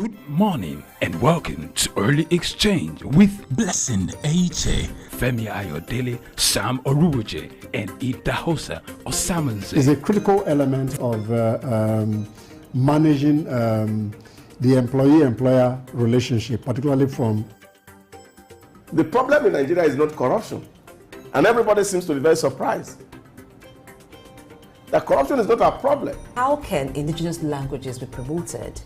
Good morning and welcome to Early Exchange with Blessing Aiche, Femi Ayodele, Sam Oruoje, and Idahosa Osamanze. Is a critical element of managing the employee-employer relationship, particularly from... The problem in Nigeria is not corruption, and everybody seems to be very surprised that corruption is not a problem. How can indigenous languages be promoted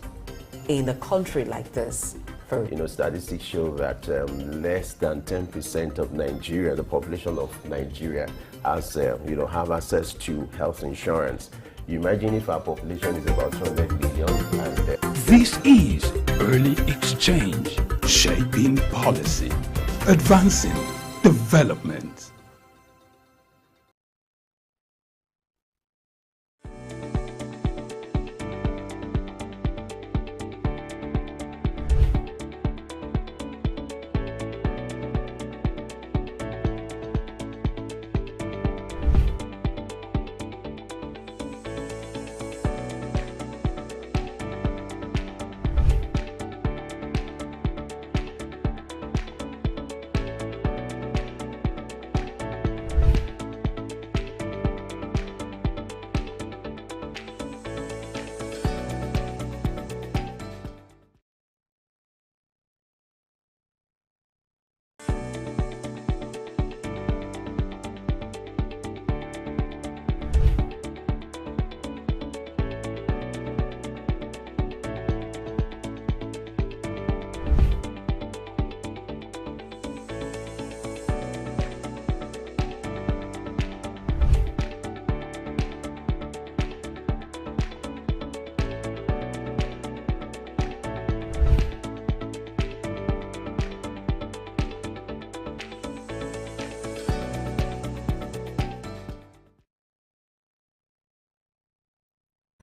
in a country like this? Statistics show that less than 10% of Nigeria, the population of Nigeria, has have access to health insurance. You imagine if our population is about 200 million. This is Early Exchange, shaping policy, advancing development.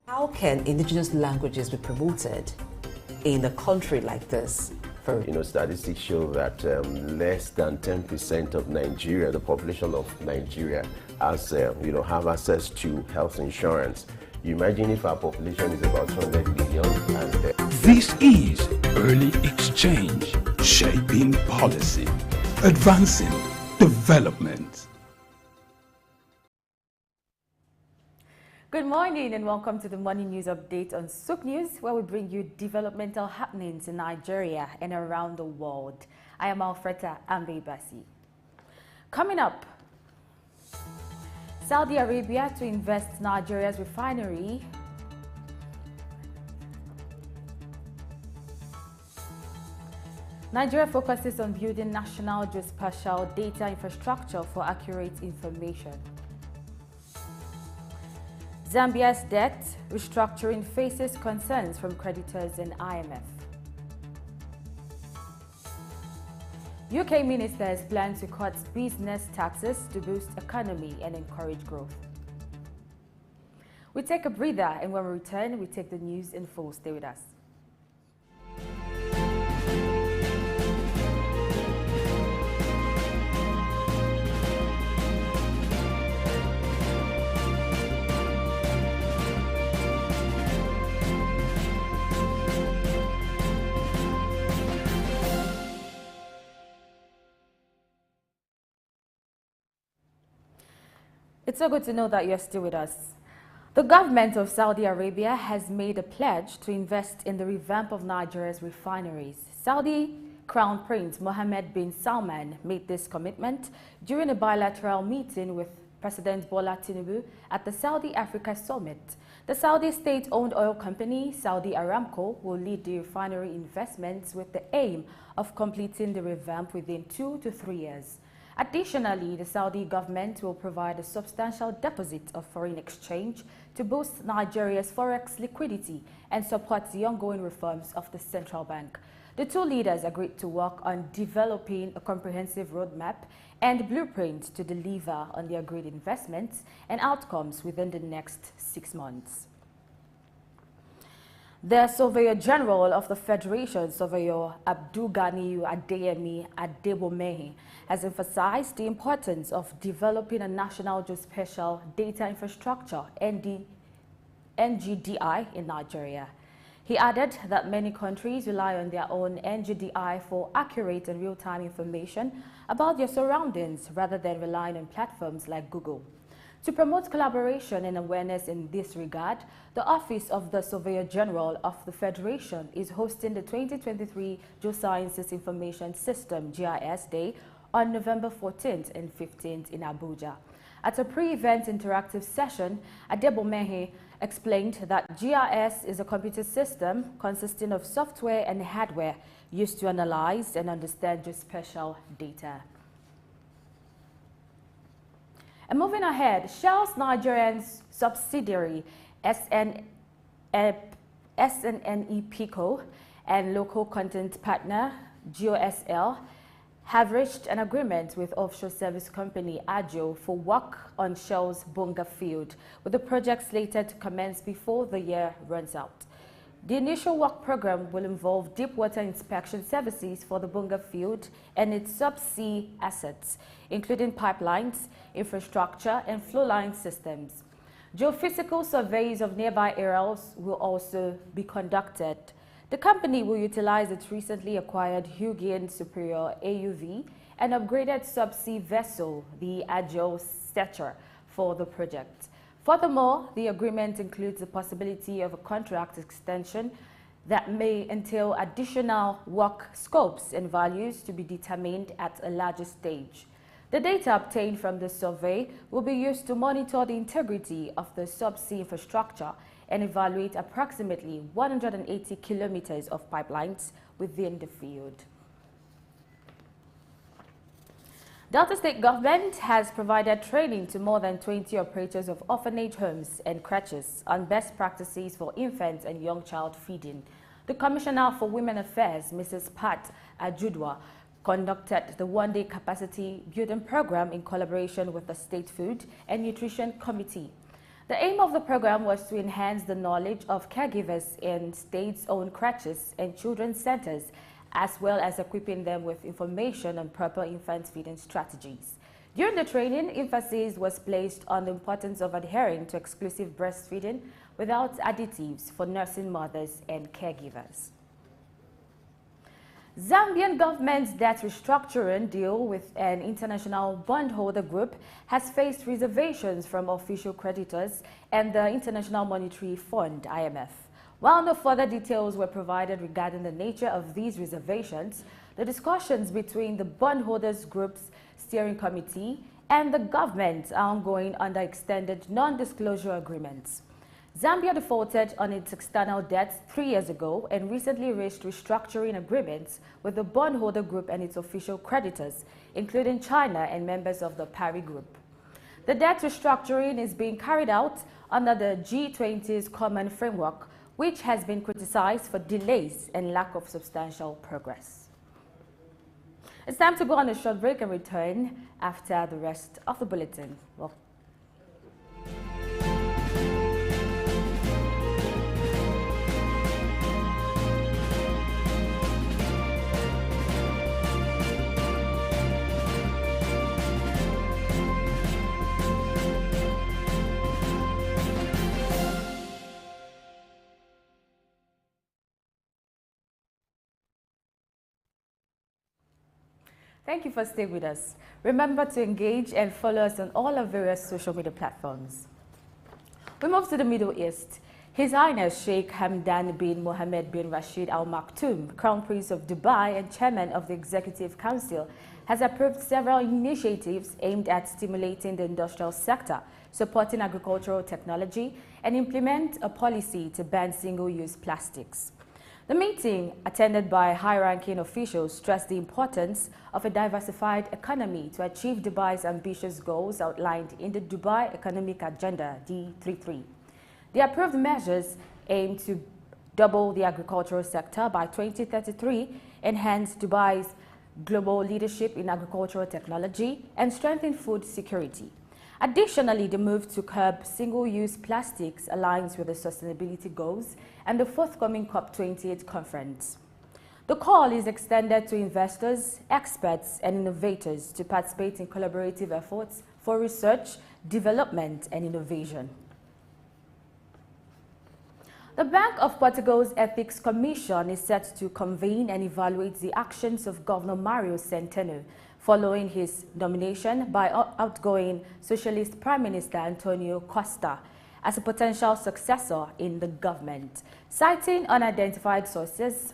How can indigenous languages be promoted in a country like this? Statistics show that less than 10% of Nigeria, the population of Nigeria, has have access to health insurance. You imagine if our population is about 200 million. This is Early Exchange, shaping policy, advancing development. Good morning and welcome to the Morning News Update on Souk News, where we bring you developmental happenings in Nigeria and around the world. I am Alfreda Ambebasi. Coming up, Saudi Arabia to invest Nigeria's refinery. Nigeria focuses on building national geospatial data infrastructure for accurate information. Zambia's debt restructuring faces concerns from creditors and IMF. UK ministers plan to cut business taxes to boost economy and encourage growth. We take a breather, and when we return, we take the news in full. Stay with us. It's so good to know that you're still with us. The government of Saudi Arabia has made a pledge to invest in the revamp of Nigeria's refineries. Saudi Crown Prince Mohammed bin Salman made this commitment during a bilateral meeting with President Bola Tinubu at the Saudi Africa Summit. The Saudi state-owned oil company, Saudi Aramco, will lead the refinery investments with the aim of completing the revamp within 2 to 3 years. Additionally, the Saudi government will provide a substantial deposit of foreign exchange to boost Nigeria's forex liquidity and support the ongoing reforms of the central bank. The two leaders agreed to work on developing a comprehensive roadmap and blueprint to deliver on the agreed investments and outcomes within the next 6 months. The Surveyor General of the Federation, Surveyor Abdulganiyu Adeyemi Adebomehi, has emphasized the importance of developing a national geospatial data infrastructure, NGDI, in Nigeria. He added that many countries rely on their own NGDI for accurate and real-time information about their surroundings rather than relying on platforms like Google. To promote collaboration and awareness in this regard, the Office of the Surveyor General of the Federation is hosting the 2023 Geosciences Information System GIS Day on November 14th and 15th in Abuja. At a pre-event interactive session, Adebomehe explained that GIS is a computer system consisting of software and hardware used to analyze and understand geospatial data. And moving ahead, Shell's Nigerian subsidiary SNNE Pico and local content partner GOSL have reached an agreement with offshore service company Ajo for work on Shell's Bonga field, with the project slated to commence before the year runs out. The initial work program will involve deep water inspection services for the Bonga field and its subsea assets, including pipelines, infrastructure, and flowline systems. Geophysical surveys of nearby areas will also be conducted. The company will utilize its recently acquired Hugin Superior AUV and upgraded subsea vessel, the Ajo Stature, for the project. Furthermore, the agreement includes the possibility of a contract extension that may entail additional work scopes and values to be determined at a larger stage. The data obtained from the survey will be used to monitor the integrity of the subsea infrastructure and evaluate approximately 180 kilometers of pipelines within the field. Delta State government has provided training to more than 20 operators of orphanage homes and creches on best practices for infant and young child feeding. The Commissioner for Women Affairs, Mrs. Pat Ajudwa, conducted the one-day capacity building program in collaboration with the State Food and Nutrition Committee. The aim of the program was to enhance the knowledge of caregivers in state-owned creches and children's centers, as well as equipping them with information on proper infant feeding strategies. During the training, emphasis was placed on the importance of adhering to exclusive breastfeeding without additives for nursing mothers and caregivers. Zambian government's debt restructuring deal with an international bondholder group has faced reservations from official creditors and the International Monetary Fund, IMF. While no further details were provided regarding the nature of these reservations, the discussions between the bondholders group's steering committee and the government are ongoing under extended non-disclosure agreements. Zambia defaulted on its external debts 3 years ago and recently reached restructuring agreements with the bondholder group and its official creditors, including China and members of the Paris Group. The debt restructuring is being carried out under the G20's common framework, which has been criticized for delays and lack of substantial progress. It's time to go on a short break and return after the rest of the bulletin. Well, thank you for staying with us. Remember to engage and follow us on all our various social media platforms. We move to the Middle East. His Highness Sheikh Hamdan bin Mohammed bin Rashid Al Maktoum, Crown Prince of Dubai and Chairman of the Executive Council, has approved several initiatives aimed at stimulating the industrial sector, supporting agricultural technology, and implement a policy to ban single-use plastics. The meeting, attended by high-ranking officials, stressed the importance of a diversified economy to achieve Dubai's ambitious goals outlined in the Dubai Economic Agenda, D33. The approved measures aim to double the agricultural sector by 2033, enhance Dubai's global leadership in agricultural technology, and strengthen food security. Additionally, the move to curb single-use plastics aligns with the sustainability goals and the forthcoming COP28 conference. The call is extended to investors, experts, and innovators to participate in collaborative efforts for research, development, and innovation. The Bank of Portugal's Ethics Commission is set to convene and evaluate the actions of Governor Mário Centeno following his nomination by outgoing Socialist Prime Minister Antonio Costa as a potential successor in the government. Citing unidentified sources,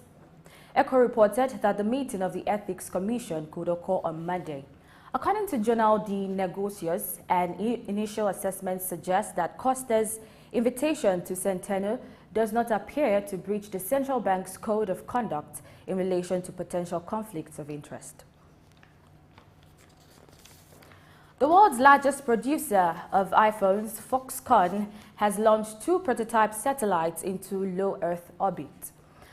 ECHO reported that the meeting of the Ethics Commission could occur on Monday. According to Journal de Negocios, an initial assessment suggests that Costa's invitation to Centeno does not appear to breach the central bank's code of conduct in relation to potential conflicts of interest. The world's largest producer of iPhones, Foxconn, has launched 2 prototype satellites into low Earth orbit.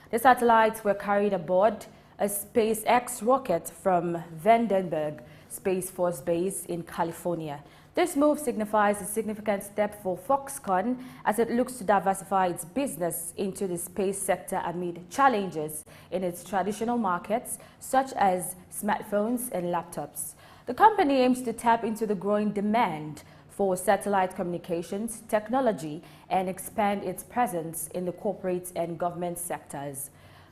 The satellites were carried aboard a SpaceX rocket from Vandenberg Space Force Base in California. This move signifies a significant step for Foxconn as it looks to diversify its business into the space sector amid challenges in its traditional markets, such as smartphones and laptops. The company aims to tap into the growing demand for satellite communications technology and expand its presence in the corporate and government sectors.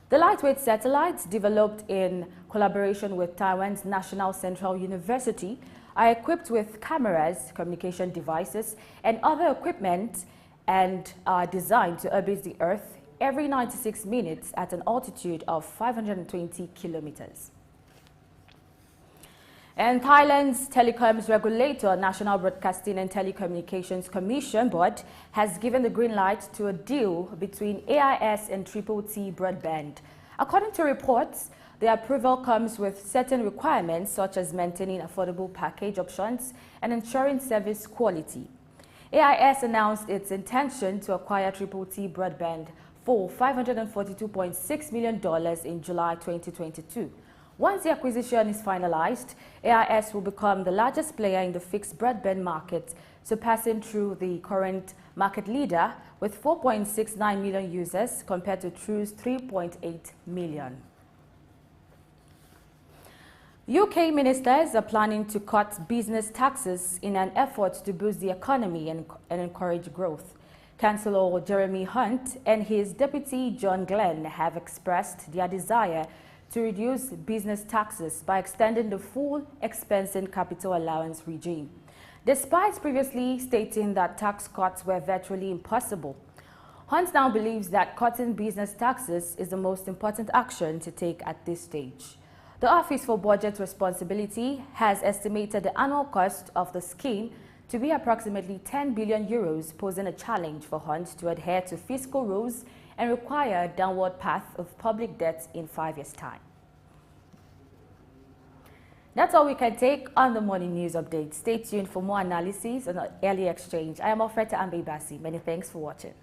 The lightweight satellites, developed in collaboration with Taiwan's National Central University, are equipped with cameras, communication devices, and other equipment and are designed to orbit the Earth every 96 minutes at an altitude of 520 kilometers. And Thailand's telecoms regulator, National Broadcasting and Telecommunications Commission Board, has given the green light to a deal between AIS and Triple T Broadband. According to reports, the approval comes with certain requirements such as maintaining affordable package options and ensuring service quality. AIS announced its intention to acquire Triple T Broadband for $542.6 million in July 2022. Once the acquisition is finalized, AIS will become the largest player in the fixed broadband market, surpassing through the current market leader with 4.69 million users compared to True's 3.8 million. UK ministers are planning to cut business taxes in an effort to boost the economy and encourage growth. Chancellor Jeremy Hunt and his deputy John Glenn have expressed their desire to reduce business taxes by extending the full expense and capital allowance regime. Despite previously stating that tax cuts were virtually impossible, Hunt now believes that cutting business taxes is the most important action to take at this stage. The Office for Budget Responsibility has estimated the annual cost of the scheme to be approximately 10 billion euros, posing a challenge for Hunt to adhere to fiscal rules and require a downward path of public debt in 5 years' time. That's all we can take on the morning news update. Stay tuned for more analysis on Early Exchange. I am Ofreta Ambebasi. Many thanks for watching.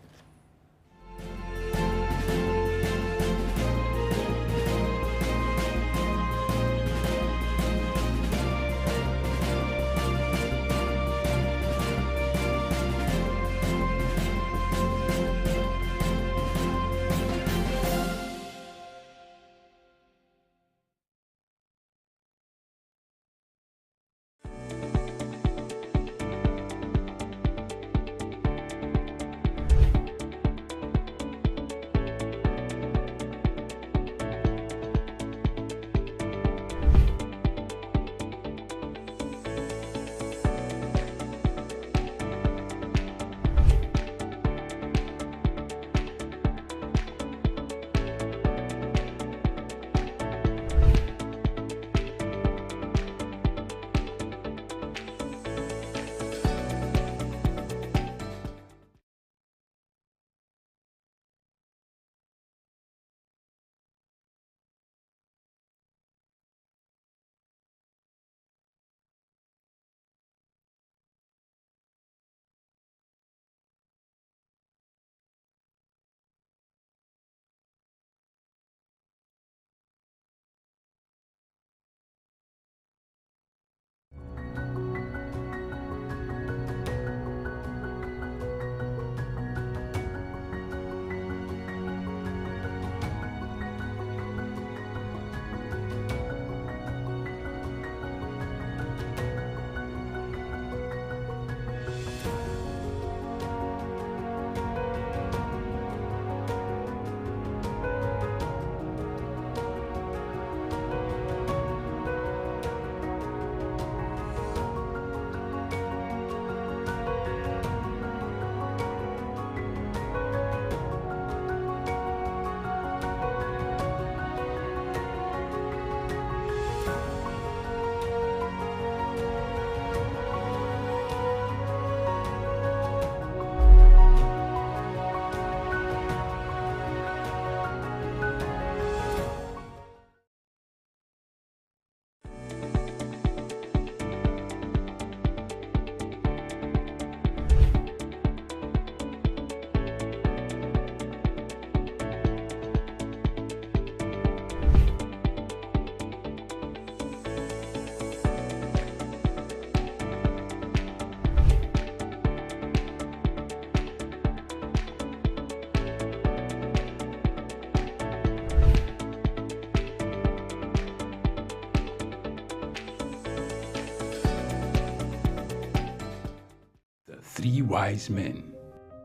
Three Wise Men.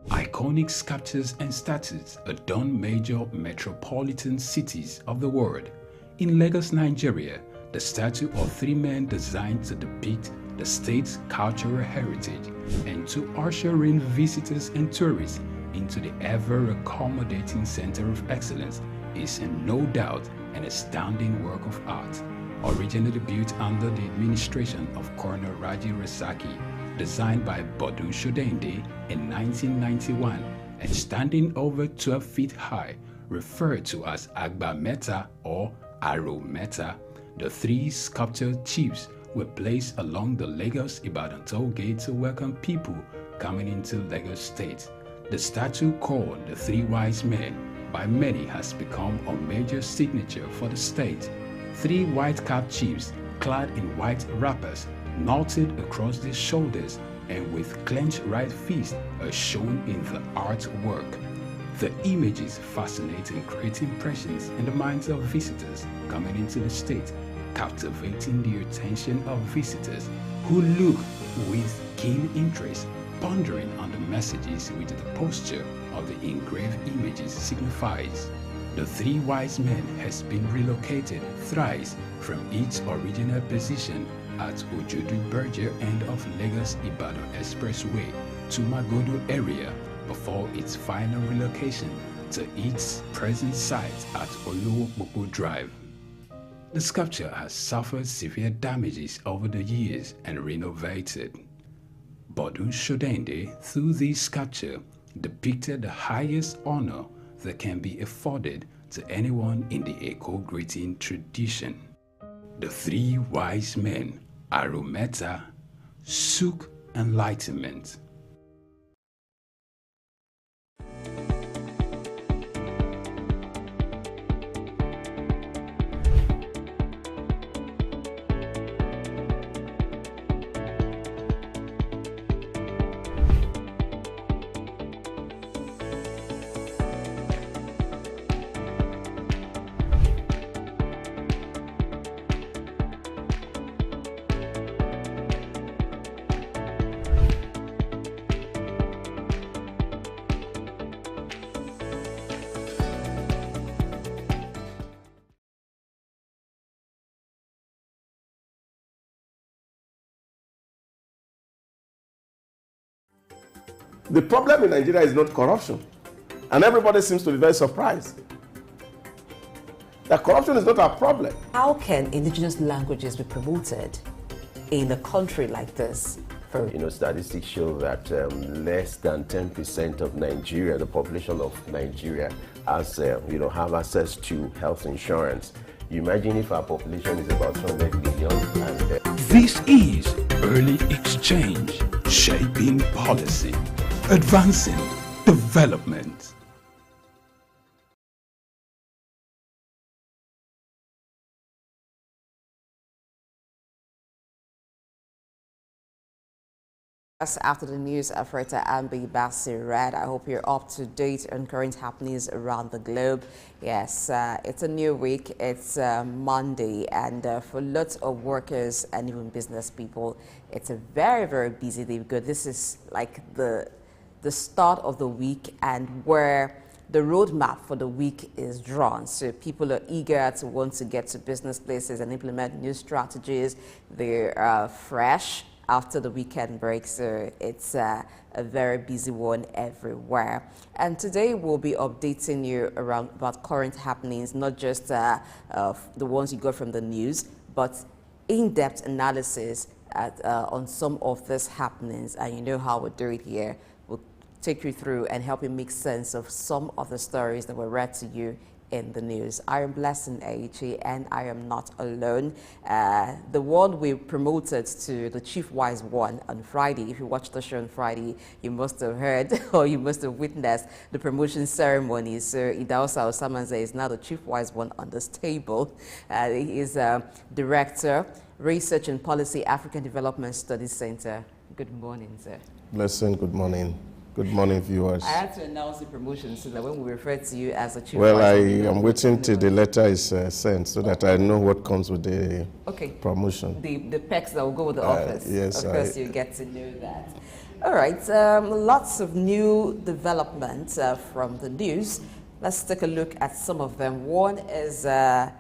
Iconic sculptures and statues adorn major metropolitan cities of the world. In Lagos, Nigeria, the statue of three men designed to depict the state's cultural heritage and to usher in visitors and tourists into the ever-accommodating center of excellence is no doubt an astounding work of art. Originally built under the administration of Colonel Raji Rasaki, designed by Bodun Shodende in 1991 and standing over 12 feet high, referred to as Agba Meta or Aro Meta, the three sculptured chiefs were placed along the Lagos-Ibadan toll gate to welcome people coming into Lagos State. The statue called the Three Wise Men by many has become a major signature for the state. Three white-capped chiefs clad in white wrappers, knotted across their shoulders and with clenched right fists are shown in the artwork. The images fascinate and create impressions in the minds of visitors coming into the state, captivating the attention of visitors who look with keen interest, pondering on the messages which the posture of the engraved images signifies. The Three Wise Men has been relocated thrice from its original position at Ojodu Berger end of Lagos-Ibadan Expressway to Magodo area before its final relocation to its present site at Olowopopo Drive. The sculpture has suffered severe damages over the years and renovated. Bodun Shodende, through this sculpture, depicted the highest honor that can be afforded to anyone in the Eko-greeting tradition. The Three Wise Men, Arometa, Suk Enlightenment. The problem in Nigeria is not corruption. And everybody seems to be very surprised that corruption is not a problem. How can indigenous languages be promoted in a country like this? Statistics show that less than 10% of Nigeria, the population of Nigeria, has, have access to health insurance. You imagine if our population is about 200 million and... This is Early Exchange, shaping policy, advancing development. After the news, Afreta Ambi Bassi read. I hope you're up to date on current happenings around the globe. Yes, it's a new week. It's Monday, and for lots of workers and even business people, it's a very, very busy day because this is like the start of the week and where the roadmap for the week is drawn. So people are eager to want to get to business places and implement new strategies. They're fresh after the weekend break, so it's a very busy one everywhere. And today we'll be updating you about current happenings, not just the ones you got from the news, but in-depth analysis on some of these happenings. And you know how we do it here. We'll take you through and help you make sense of some of the stories that were read to you in the news. I am Blessing Aichi, and I am not alone. The one we promoted to the Chief Wise One on Friday. If you watched the show on Friday, you must have heard or you must have witnessed the promotion ceremony. So Idaosa Osamanze is now the Chief Wise One on this table. He is Director, Research and Policy, African Development Studies Center. Good morning, sir. Blessing, good morning. Good morning, viewers. I had to announce the promotion so that when we refer to you as a chief Well, I advisor, am waiting till the letter is sent so that I know what comes with the promotion. The perks that will go with the office. Yes, of course, you get to know that. All right, lots of new developments from the news. Let's take a look at some of them. One is a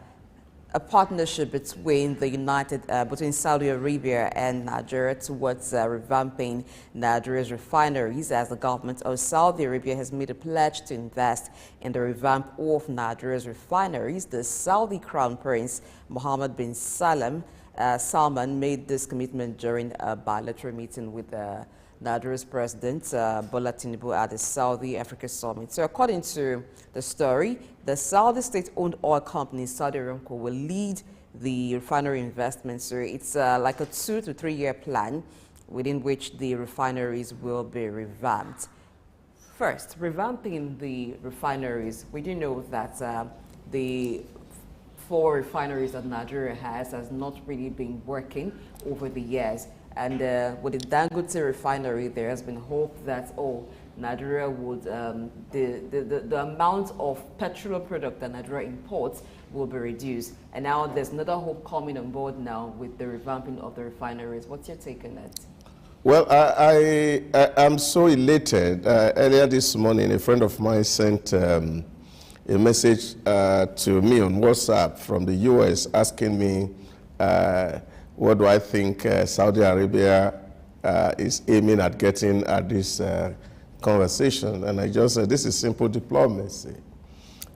partnership between between Saudi Arabia and Nigeria towards revamping Nigeria's refineries, as the government of Saudi Arabia has made a pledge to invest in the revamp of Nigeria's refineries. The Saudi Crown Prince Mohammed bin Salman made this commitment during a bilateral meeting with Nigeria's President Bola Tinubu at the Saudi Africa Summit. So according to the story, the Saudi state-owned oil company Saudi Aramco will lead the refinery investment. So it's like a 2 to 3 year plan within which the refineries will be revamped. First, revamping the refineries, we do know that the 4 refineries that Nigeria has not really been working over the years. And with the Dangote refinery, there has been hope that, Nigeria would, the amount of petroleum product that Nigeria imports will be reduced. And now there's another hope coming on board now with the revamping of the refineries. What's your take on that? Well, I'm so elated. Earlier this morning, a friend of mine sent a message to me on WhatsApp from the US asking me, what do I think Saudi Arabia is aiming at getting at this conversation? And I just said, this is simple diplomacy.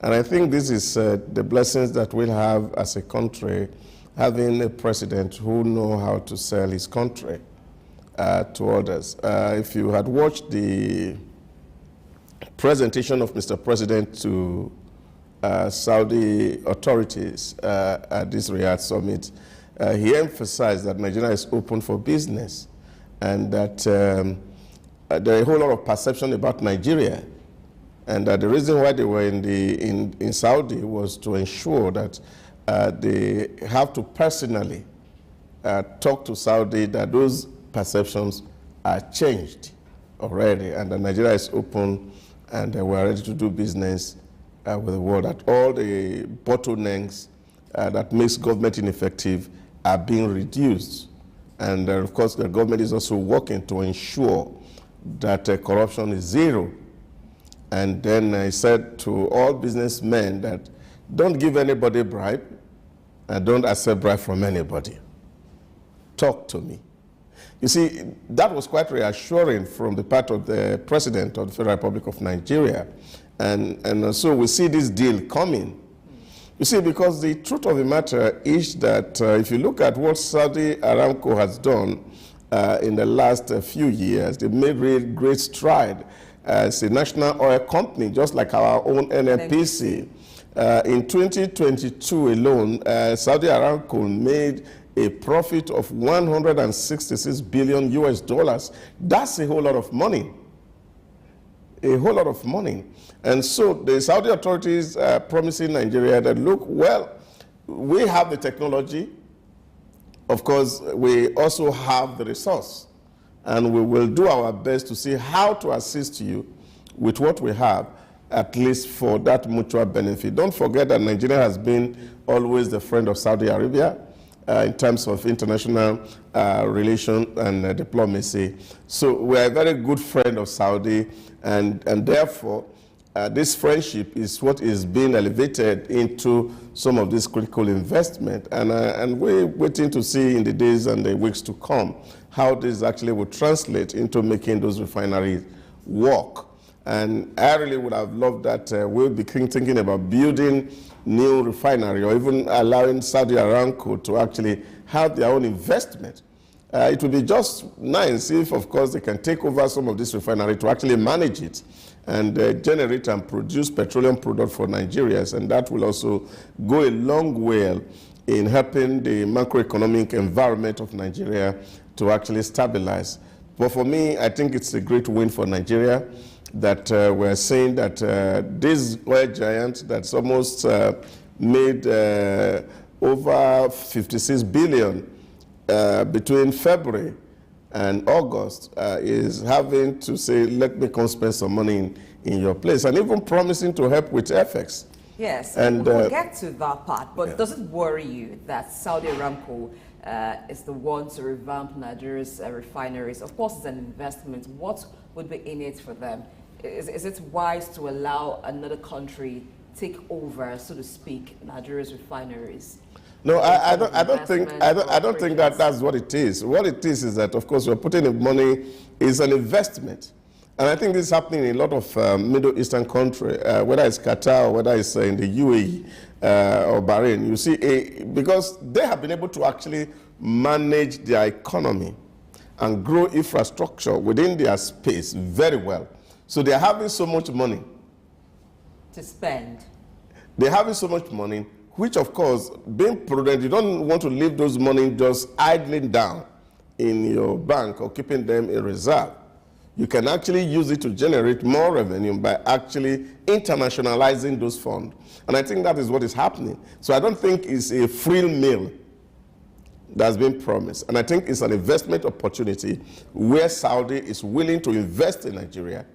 And I think this is the blessings that we'll have as a country, having a president who knows how to sell his country to others. If you had watched the presentation of Mr. President to Saudi authorities at this Riyadh summit, he emphasized that Nigeria is open for business and that there are a whole lot of perception about Nigeria, and that the reason why they were in Saudi was to ensure that they have to personally talk to Saudi that those perceptions are changed already, and that Nigeria is open and we're ready to do business with the world, that all the bottlenecks that makes government ineffective are being reduced. And of course, the government is also working to ensure that corruption is zero. And then I said to all businessmen that don't give anybody a bribe and don't accept bribe from anybody. Talk to me. You see, that was quite reassuring from the part of the President of the Federal Republic of Nigeria. And so we see this deal coming. You see, because the truth of the matter is that if you look at what Saudi Aramco has done in the last few years, they've made really great stride as a national oil company, just like our own NNPC. In 2022 alone, Saudi Aramco made a profit of $166 billion US. That's a whole lot of money. A whole lot of money. And so the Saudi authorities are promising Nigeria that, look, well, we have the technology. Of course, we also have the resource. And we will do our best to see how to assist you with what we have, at least for that mutual benefit. Don't forget that Nigeria has been always the friend of Saudi Arabia in terms of international relations and diplomacy. So we are a very good friend of Saudi, and therefore, this friendship is what is being elevated into some of this critical investment. And we're waiting to see in the days and the weeks to come how this actually will translate into making those refineries work. And I really would have loved that we'll be thinking about building new refinery or even allowing Saudi Aramco to actually have their own investment. It would be just nice if, of course, they can take over some of this refinery to actually manage it and generate and produce petroleum product for Nigerians, and that will also go a long way in helping the macroeconomic environment of Nigeria to actually stabilize. But for me, I think it's a great win for Nigeria that we're saying that this oil giant that's almost made over 56 billion between February and August is having to say, let me come spend some money in your place, and even promising to help with FX. Yes, and we'll get to that part, but does it worry you that Saudi Aramco is the one to revamp Nigeria's refineries? Of course, it's an investment. What would be in it for them? Is it wise to allow another country take over, so to speak, Nigeria's refineries? No, I don't think that that's what it is. What it is that, of course, we're putting the money is an investment. And I think this is happening in a lot of Middle Eastern countries, whether it's Qatar or whether it's in the UAE or Bahrain. You see, because they have been able to actually manage their economy and grow infrastructure within their space very well. So they're having so much money to spend. They're having so much money, which, of course, being prudent, you don't want to leave those money just idling down in your bank or keeping them in reserve. You can actually use it to generate more revenue by actually internationalizing those funds. And I think that is what is happening. So I don't think it's a free meal that's been promised. And I think it's an investment opportunity where Saudi is willing to invest in Nigeria,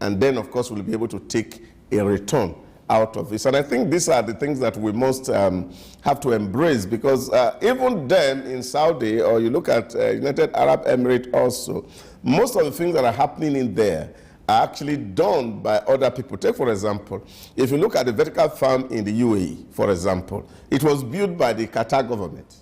and then, of course, we'll be able to take a return out of this. And I think these are the things that we must have to embrace, because even them in Saudi, or you look at United Arab Emirates also, most of the things that are happening in there are actually done by other people. Take, for example, if you look at the vertical farm in the UAE, for example, it was built by the Qatar government.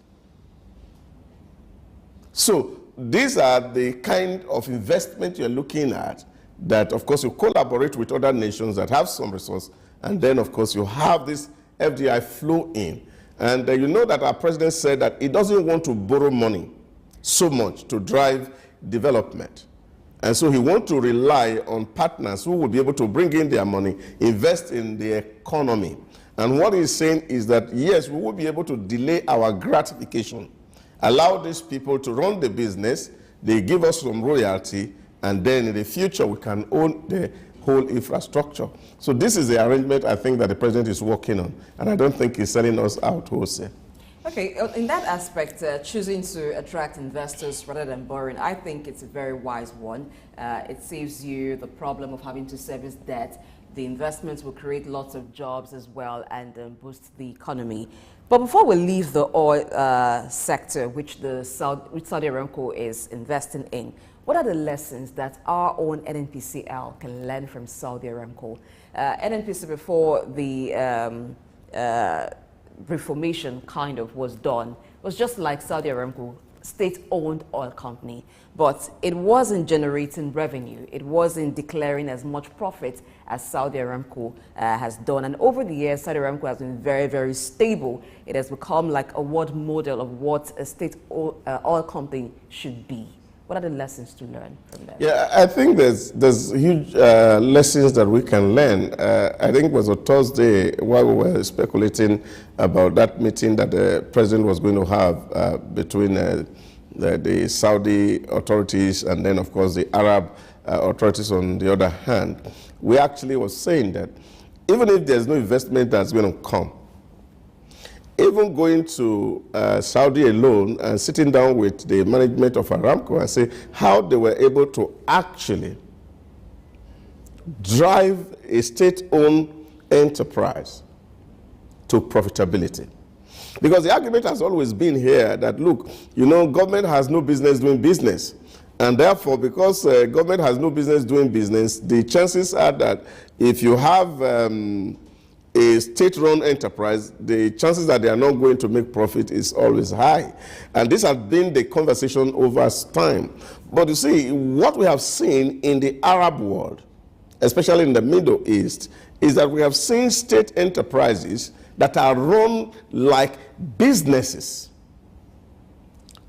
So these are the kind of investment you're looking at, that, of course, you collaborate with other nations that have some resource, and then, of course, you have this FDI flow in. And you know that our president said that he doesn't want to borrow money so much to drive development. And so he wants to rely on partners who will be able to bring in their money, invest in the economy. And what he's saying is that, yes, we will be able to delay our gratification, allow these people to run the business, they give us some royalty, and then in the future we can own the whole infrastructure. So this is the arrangement I think that the president is working on, and I don't think he's selling us out wholesale. Okay, in that aspect, choosing to attract investors rather than borrowing, I think it's a very wise one. It saves you the problem of having to service debt. The investments will create lots of jobs as well, and boost the economy. But before we leave the oil sector, which Saudi Aramco is investing in, what are the lessons that our own NNPCL can learn from Saudi Aramco? NNPC, before the reformation kind of was done, was just like Saudi Aramco, state-owned oil company, but it wasn't generating revenue. It wasn't declaring as much profit as Saudi Aramco has done. And over the years, Saudi Aramco has been very, very stable. It has become like a world model of what a state-oil company should be. What are the lessons to learn from them? Yeah, I think there's huge lessons that we can learn. I think it was a Thursday while we were speculating about that meeting that the president was going to have between the Saudi authorities and then, of course, the Arab authorities on the other hand. We actually was saying that even if there's no investment that's going to come, even going to Saudi alone and sitting down with the management of Aramco and say how they were able to actually drive a state-owned enterprise to profitability. Because the argument has always been here that, look, you know, government has no business doing business. And therefore, because government has no business doing business, the chances are that if you have a state-run enterprise, the chances that they are not going to make profit is always high. And this has been the conversation over time. But you see, what we have seen in the Arab world, especially in the Middle East, is that we have seen state enterprises that are run like businesses.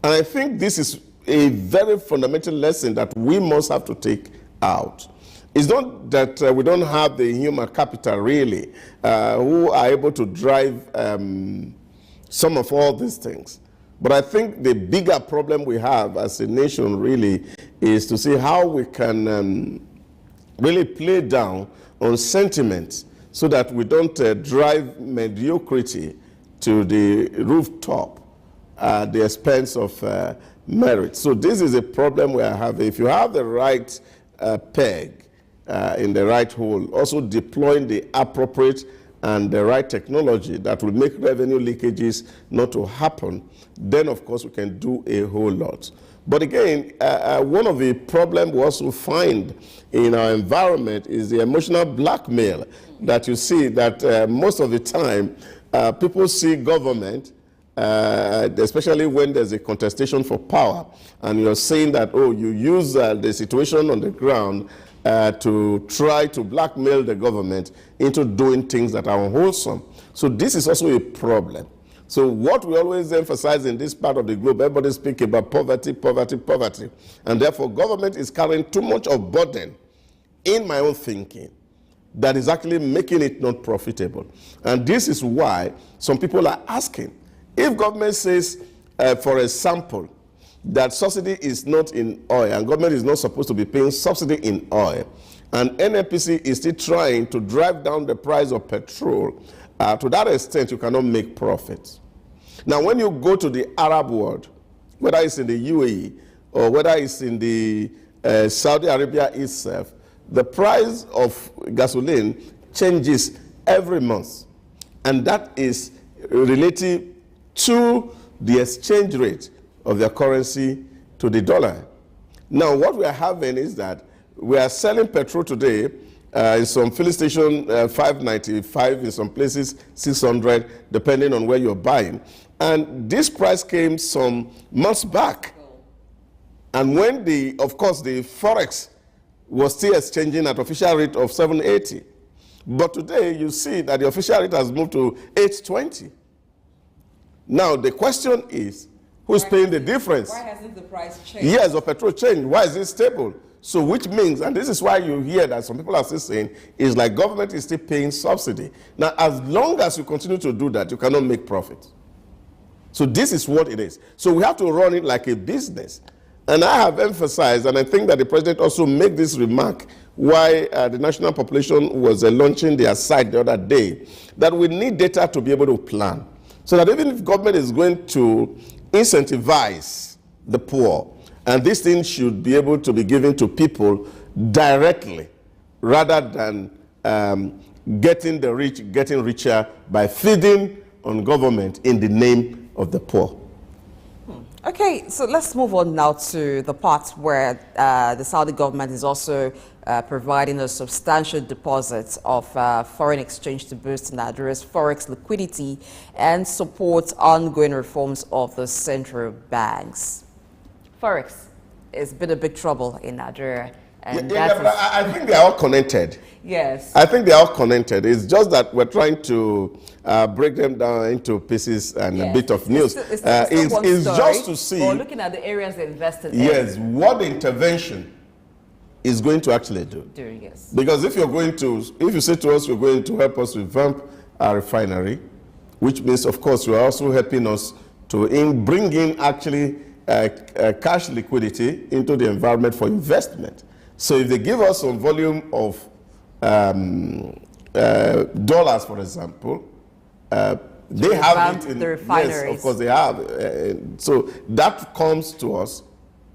And I think this is a very fundamental lesson that we must have to take out. It's not that we don't have the human capital, really, who are able to drive some of all these things. But I think the bigger problem we have as a nation, really, is to see how we can really play down on sentiments so that we don't drive mediocrity to the rooftop at the expense of merit. So this is a problem we are having. If you have the right peg in the right hole, also deploying the appropriate and the right technology that will make revenue leakages not to happen, then of course we can do a whole lot. But again, one of the problems we also find in our environment is the emotional blackmail that you see that most of the time people see government, especially when there's a contestation for power, and you're saying that, oh, you use the situation on the ground to try to blackmail the government into doing things that are unwholesome. So this is also a problem. So what we always emphasize in this part of the globe, everybody speak about poverty, poverty, poverty. And therefore government is carrying too much of burden, in my own thinking, that is actually making it not profitable. And this is why some people are asking, if government says, for example, that subsidy is not in oil, and government is not supposed to be paying subsidy in oil, and NNPC is still trying to drive down the price of petrol, to that extent you cannot make profits. Now when you go to the Arab world, whether it's in the UAE or whether it's in the Saudi Arabia itself, the price of gasoline changes every month, and that is relative to the exchange rate of their currency to the dollar. Now what we are having is that we are selling petrol today in some filling station $5.95, in some places $600, depending on where you're buying. And this price came some months back. And when of course the Forex was still exchanging at official rate of 780. But today you see that the official rate has moved to 820. Now the question is, who's paying the difference? Why hasn't the price changed? Yes, of petrol changed. Why is it stable? So which means, and this is why you hear that some people are still saying, is like government is still paying subsidy. Now, as long as you continue to do that, you cannot make profit. So this is what it is. So we have to run it like a business. And I have emphasized, and I think that the president also made this remark why the national population was launching their site the other day, that we need data to be able to plan. So that even if government is going to incentivize the poor, and this thing should be able to be given to people directly, rather than getting the rich getting richer by feeding on government in the name of the poor. Okay, so let's move on now to the part where the Saudi government is also providing a substantial deposit of foreign exchange to boost Nigeria's forex liquidity and support ongoing reforms of the central banks. Forex has been a big trouble in Nigeria. And but I think they are all connected. Yes. I think they are all connected. It's just that we're trying to break them down into pieces and a bit of news. It's just to see. Or looking at the areas they invested in. Yes, what the intervention is going to actually do. Yes. Because if you say to us, you're going to help us revamp our refinery, which means, of course, you are also helping us to bring in actually cash liquidity into the environment for investment. So if they give us some volume of dollars, for example, they have it in the refineries. Yes, of course they have. So that comes to us,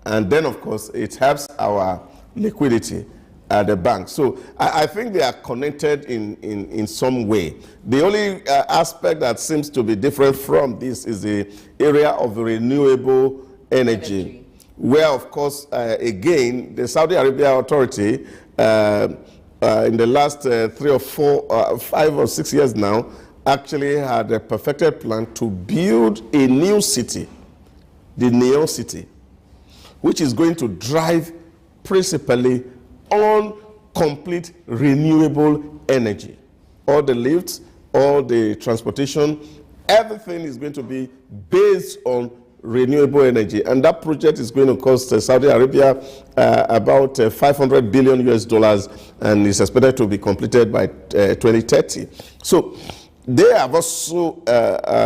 and then of course it helps our liquidity at the bank. So I think they are connected in some way. The only aspect that seems to be different from this is the area of renewable energy, where of course again the Saudi Arabia authority in the last 3 or 4, 5 or 6 years now actually had a perfected plan to build a new city, the Neo City, which is going to drive principally on complete renewable energy. All the lifts, all the transportation, everything is going to be based on renewable energy, and that project is going to cost Saudi Arabia about $500 billion US, and is expected to be completed by 2030. So they have also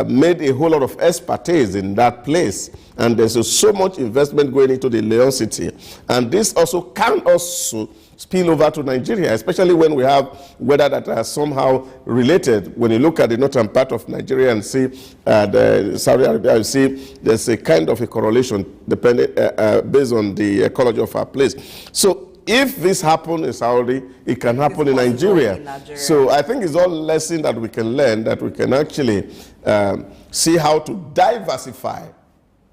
made a whole lot of expertise in that place, and there's so much investment going into the Leon city, and this also can also spill over to Nigeria, especially when we have weather that are somehow related. When you look at the northern part of Nigeria and see the Saudi Arabia, you see there's a kind of a correlation depending based on the ecology of our place. So if this happens in Saudi, it can happen in Nigeria. So I think it's all lesson that we can learn, that we can actually see how to diversify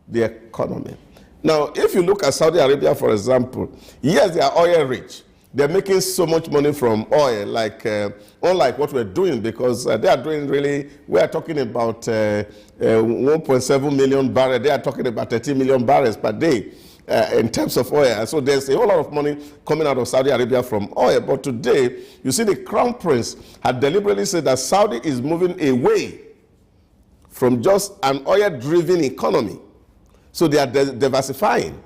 the economy. Now, if you look at Saudi Arabia, for example, yes, they are oil rich. They're making so much money from oil, like unlike what we're doing, because they are doing really, we are talking about 1.7 million barrels. They are talking about 13 million barrels per day. In terms of oil. And so there's a whole lot of money coming out of Saudi Arabia from oil. But today, you see the Crown Prince had deliberately said that Saudi is moving away from just an oil-driven economy. So they are diversifying.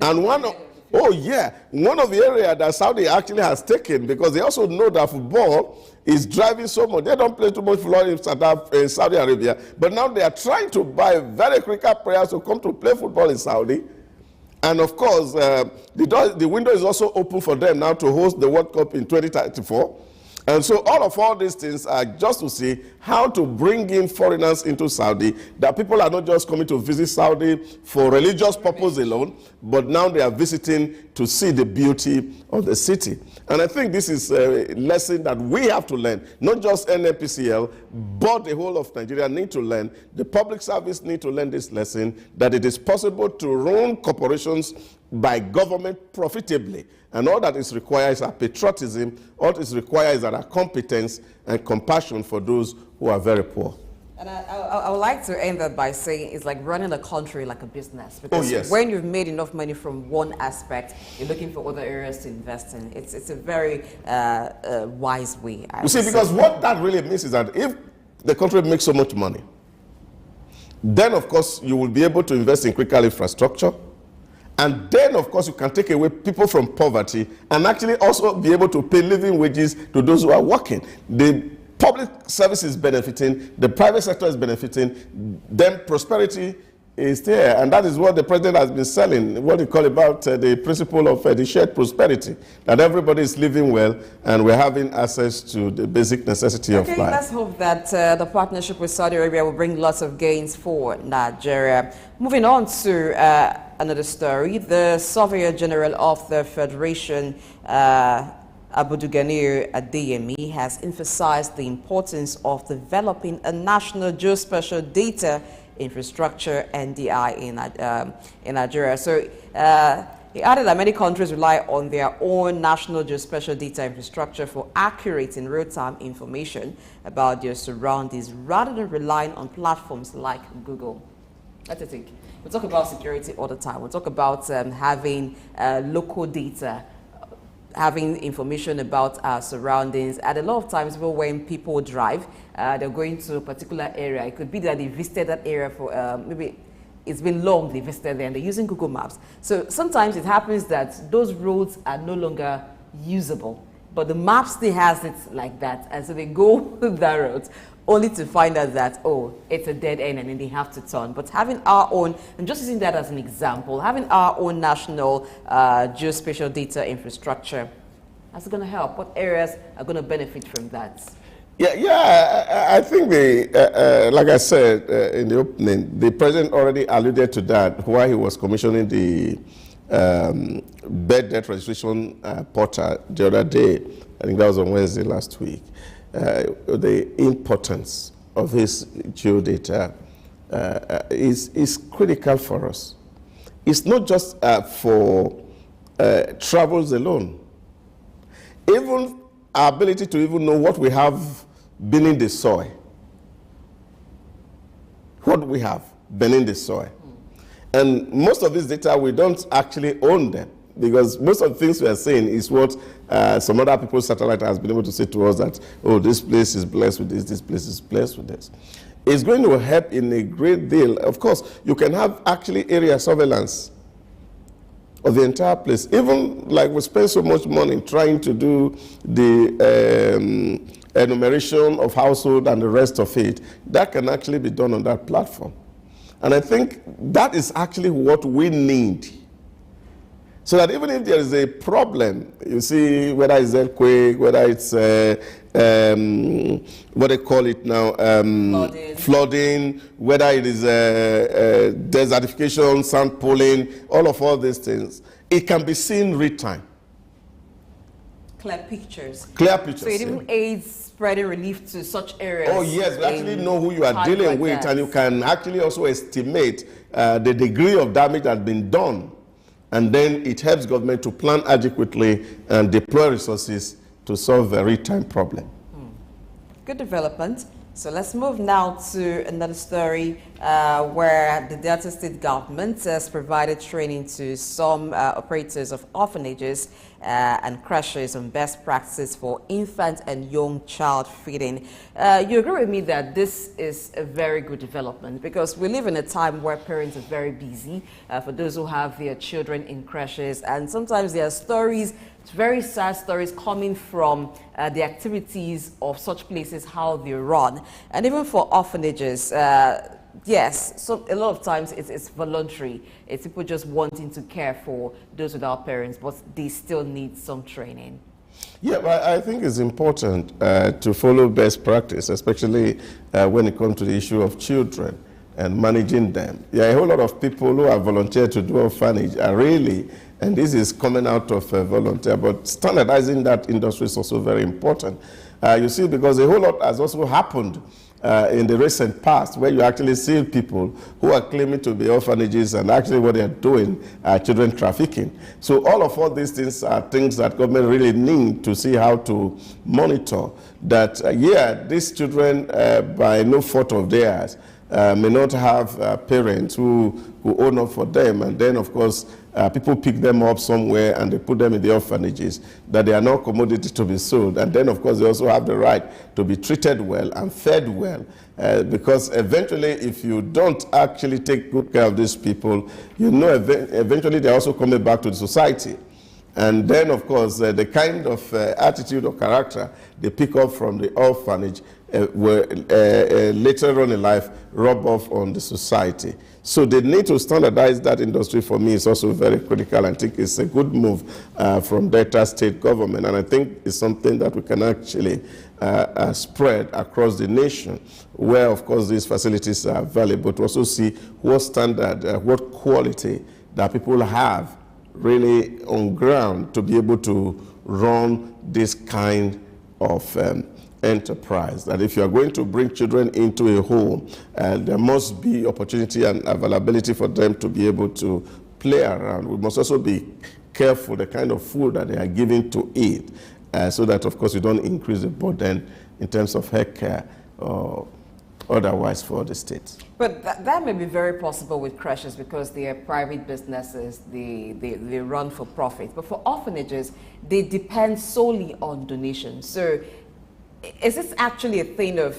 And one of the areas that Saudi actually has taken, because they also know that football is driving so much. They don't play too much football in Saudi Arabia, but now they are trying to buy very critical players to come to play football in Saudi. And of course, the window is also open for them now to host the World Cup in 2034. And so all these things are just to see how to bring in foreigners into Saudi, that people are not just coming to visit Saudi for religious purpose alone, but now they are visiting to see the beauty of the city. And I think this is a lesson that we have to learn, not just NNPCL, but the whole of Nigeria need to learn. The public service need to learn this lesson, that it is possible to run corporations by government profitably. And all that is required is our patriotism. All that is required is our competence and compassion for those who are very poor. And I would like to end that by saying it's like running a country like a business. Because when you've made enough money from one aspect, you're looking for other areas to invest in. It's a very wise way. You see, because what that really means is that if the country makes so much money, then of course you will be able to invest in critical infrastructure. And then, of course, you can take away people from poverty and actually also be able to pay living wages to those who are working. The public service is benefiting, the private sector is benefiting, then prosperity is there. And that is what the president has been selling, what he call about the principle of the shared prosperity, that everybody is living well and we're having access to the basic necessity of life. Let's hope that the partnership with Saudi Arabia will bring lots of gains for Nigeria. Moving on to another story, the Surveyor General of the Federation, Abdulganir Adeyemi, has emphasized the importance of developing a national geospatial data infrastructure, NDI, in Nigeria. So he added that many countries rely on their own national geospatial data infrastructure for accurate and real-time information about their surroundings, rather than relying on platforms like Google. That's the thing. We talk about security all the time. We talk about having local data, having information about our surroundings. And a lot of times when people drive, they're going to a particular area. It could be that they visited that area for maybe it's been long they visited there and they're using Google Maps. So sometimes it happens that those roads are no longer usable, but the map still has it like that. And so they go that road, only to find out that, oh, it's a dead end and then they have to turn. But having our own, and just using that as an example, having our own national geospatial data infrastructure, that's going to help. What areas are going to benefit from that? I think like I said in the opening, the president already alluded to that while he was commissioning the bed debt registration portal the other day. I think that was on Wednesday last week. The importance of this geodata is critical for us. It's not just for travels alone. Even our ability to even know what we have beneath the soil. What we have beneath the soil. And most of this data, we don't actually own them, because most of the things we are saying is what some other people's satellite has been able to say to us, that, oh, this place is blessed with this place is blessed with this. It's going to help in a great deal. Of course, you can have actually area surveillance of the entire place. Even like we spend so much money trying to do the enumeration of household and the rest of it, that can actually be done on that platform. And I think that is actually what we need. So that even if there is a problem, you see, whether it's earthquake, whether it's, what they call it now, flooding, whether it is desertification, sand pooling, all these things, it can be seen real time. Clear pictures. Clear pictures. So it even aids spreading relief to such areas. Oh yes, you actually know who you are dealing with, and you can actually also estimate the degree of damage that has been done. And then it helps government to plan adequately and deploy resources to solve a real-time problem. Good development. So let's move now to another story where the Delta State government has provided training to some operators of orphanages and creches on best practices for infant and young child feeding. You agree with me that this is a very good development, because we live in a time where parents are very busy, for those who have their children in creches, and sometimes there are stories, very sad stories coming from the activities of such places, how they run. And even for orphanages, yes, so a lot of times it's voluntary. It's people just wanting to care for those without parents, but they still need some training. Yeah, but I think it's important to follow best practice, especially when it comes to the issue of children and managing them. Yeah, a whole lot of people who have volunteered to do orphanage are really, and this is coming out of volunteer, but standardizing that industry is also very important. You see, because a whole lot has also happened in the recent past, where you actually see people who are claiming to be orphanages, and actually what they are doing are children trafficking. So all these things are things that government really need to see how to monitor. That, yeah, these children, by no fault of theirs, may not have parents who own up for them, and then of course people pick them up somewhere and they put them in the orphanages, that they are not commodity to be sold. And then of course they also have the right to be treated well and fed well, because eventually if you don't actually take good care of these people, you know eventually they're also coming back to the society. And then of course the kind of attitude or character they pick up from the orphanage will later on in life rub off on the society. So the need to standardize that industry, for me, is also very critical. I think it's a good move from Delta State government, and I think it's something that we can actually spread across the nation, where of course these facilities are valuable, to also see what standard, what quality that people have really on ground to be able to run this kind of enterprise. That if you are going to bring children into a home, there must be opportunity and availability for them to be able to play around. We must also be careful the kind of food that they are given to eat, so that of course you don't increase the burden in terms of health care or otherwise for the state. But that may be very possible with creches, because they are private businesses, they run for profit. But for orphanages, they depend solely on donations. So is this actually a thing of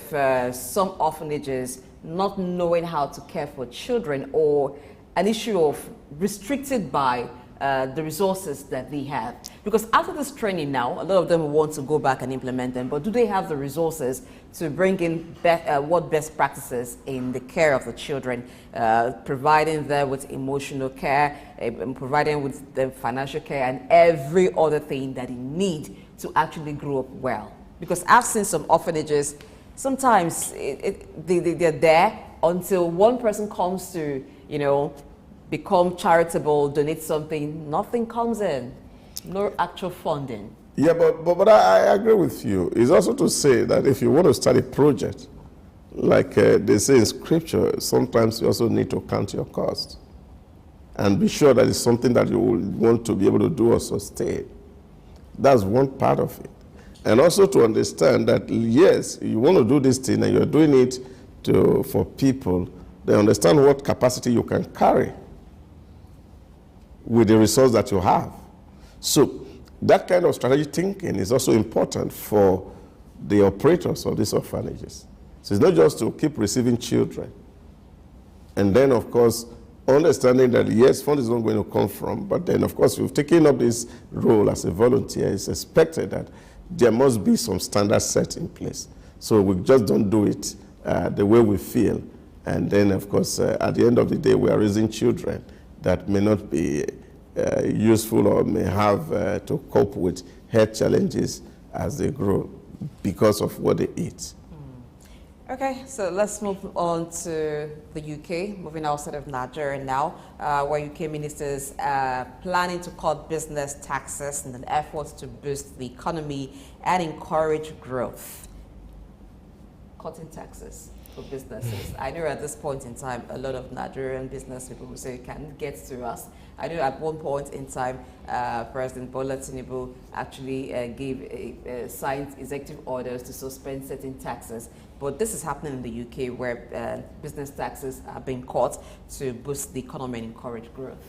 some orphanages not knowing how to care for children, or an issue of restricted by the resources that they have? Because after this training now, a lot of them want to go back and implement them, but do they have the resources to bring in what best practices in the care of the children, providing them with emotional care, providing with the financial care, and every other thing that they need to actually grow up well? Because I've seen some orphanages, sometimes they're there until one person comes to, you know, become charitable, donate something, nothing comes in, no actual funding. Yeah, but I agree with you. It's also to say that if you want to start a project, like they say in scripture, sometimes you also need to count your cost and be sure that it's something that you will want to be able to do or sustain. That's one part of it. And also to understand that, yes, you want to do this thing and you're doing it for people, they understand what capacity you can carry with the resource that you have. So that kind of strategic thinking is also important for the operators of these orphanages. So it's not just to keep receiving children. And then, of course, understanding that, yes, fund is not going to come from, but then, of course, you've taken up this role as a volunteer. It's expected that there must be some standards set in place. So we just don't do it the way we feel. And then, of course, at the end of the day, we are raising children that may not be useful or may have to cope with health challenges as they grow because of what they eat. Okay, so let's move on to the UK, moving outside of Nigeria now, where UK ministers are planning to cut business taxes in an effort to boost the economy and encourage growth. Cutting taxes for businesses. I know at this point in time, a lot of Nigerian business people will say, you can get to us. I know at one point in time, President Bola Tinubu actually signed executive orders to suspend certain taxes. But this is happening in the UK, where business taxes are being cut to boost the economy and encourage growth.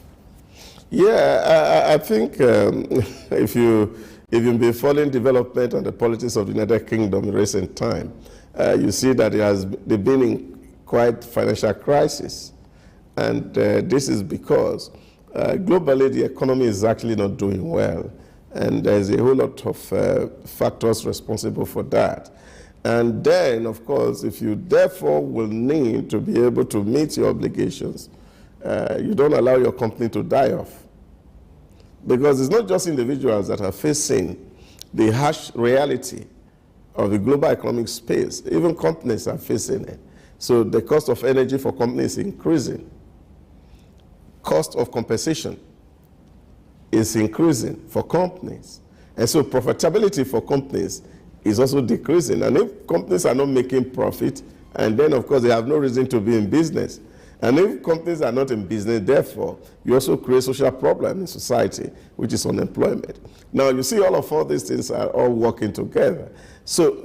Yeah, I think if you've been following development and the politics of the United Kingdom in recent time, you see that they've been in quite financial crisis. And this is because globally the economy is actually not doing well. And there's a whole lot of factors responsible for that. And then, of course, if you therefore will need to be able to meet your obligations, you don't allow your company to die off. Because it's not just individuals that are facing the harsh reality of the global economic space. Even companies are facing it. So the cost of energy for companies is increasing. Cost of compensation is increasing for companies. And so profitability for companies is also decreasing. And if companies are not making profit, and then of course they have no reason to be in business. And if companies are not in business, therefore, you also create social problem in society, which is unemployment. Now, you see all these things are all working together. So,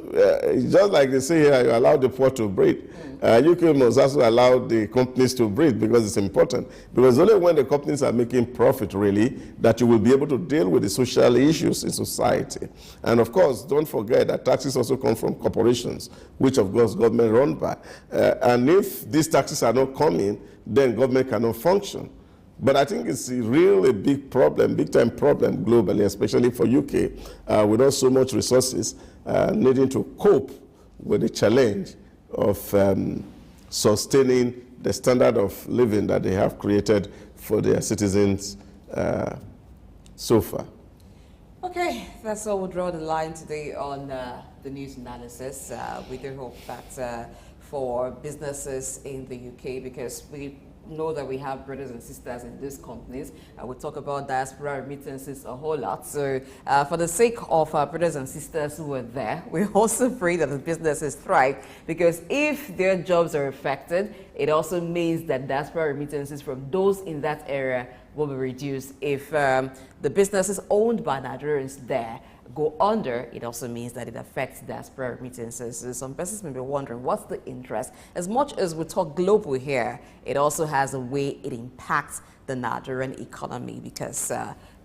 just like they say here, you allow the poor to breathe. UK must also allow the companies to breathe because it's important. Because only when the companies are making profit, really, that you will be able to deal with the social issues in society. And of course, don't forget that taxes also come from corporations, which of course government run by. And if these taxes are not coming, then government cannot function. But I think it's really a big problem, big time problem globally, especially for UK, with not so much resources needing to cope with the challenge of sustaining the standard of living that they have created for their citizens so far. Okay, that's all. We'll draw the line today on the news analysis. We do hope that for businesses in the UK, because we know that we have brothers and sisters in these companies. We'll talk about diaspora remittances a whole lot. So for the sake of our brothers and sisters who are there, we also pray that the businesses thrive, because if their jobs are affected, it also means that diaspora remittances from those in that area will be reduced. If the businesses owned by Nigerians there go under, it also means that it affects diaspora remittances. So some persons may be wondering, what's the interest? As much as we talk global here, it also has a way it impacts the Nigerian economy, because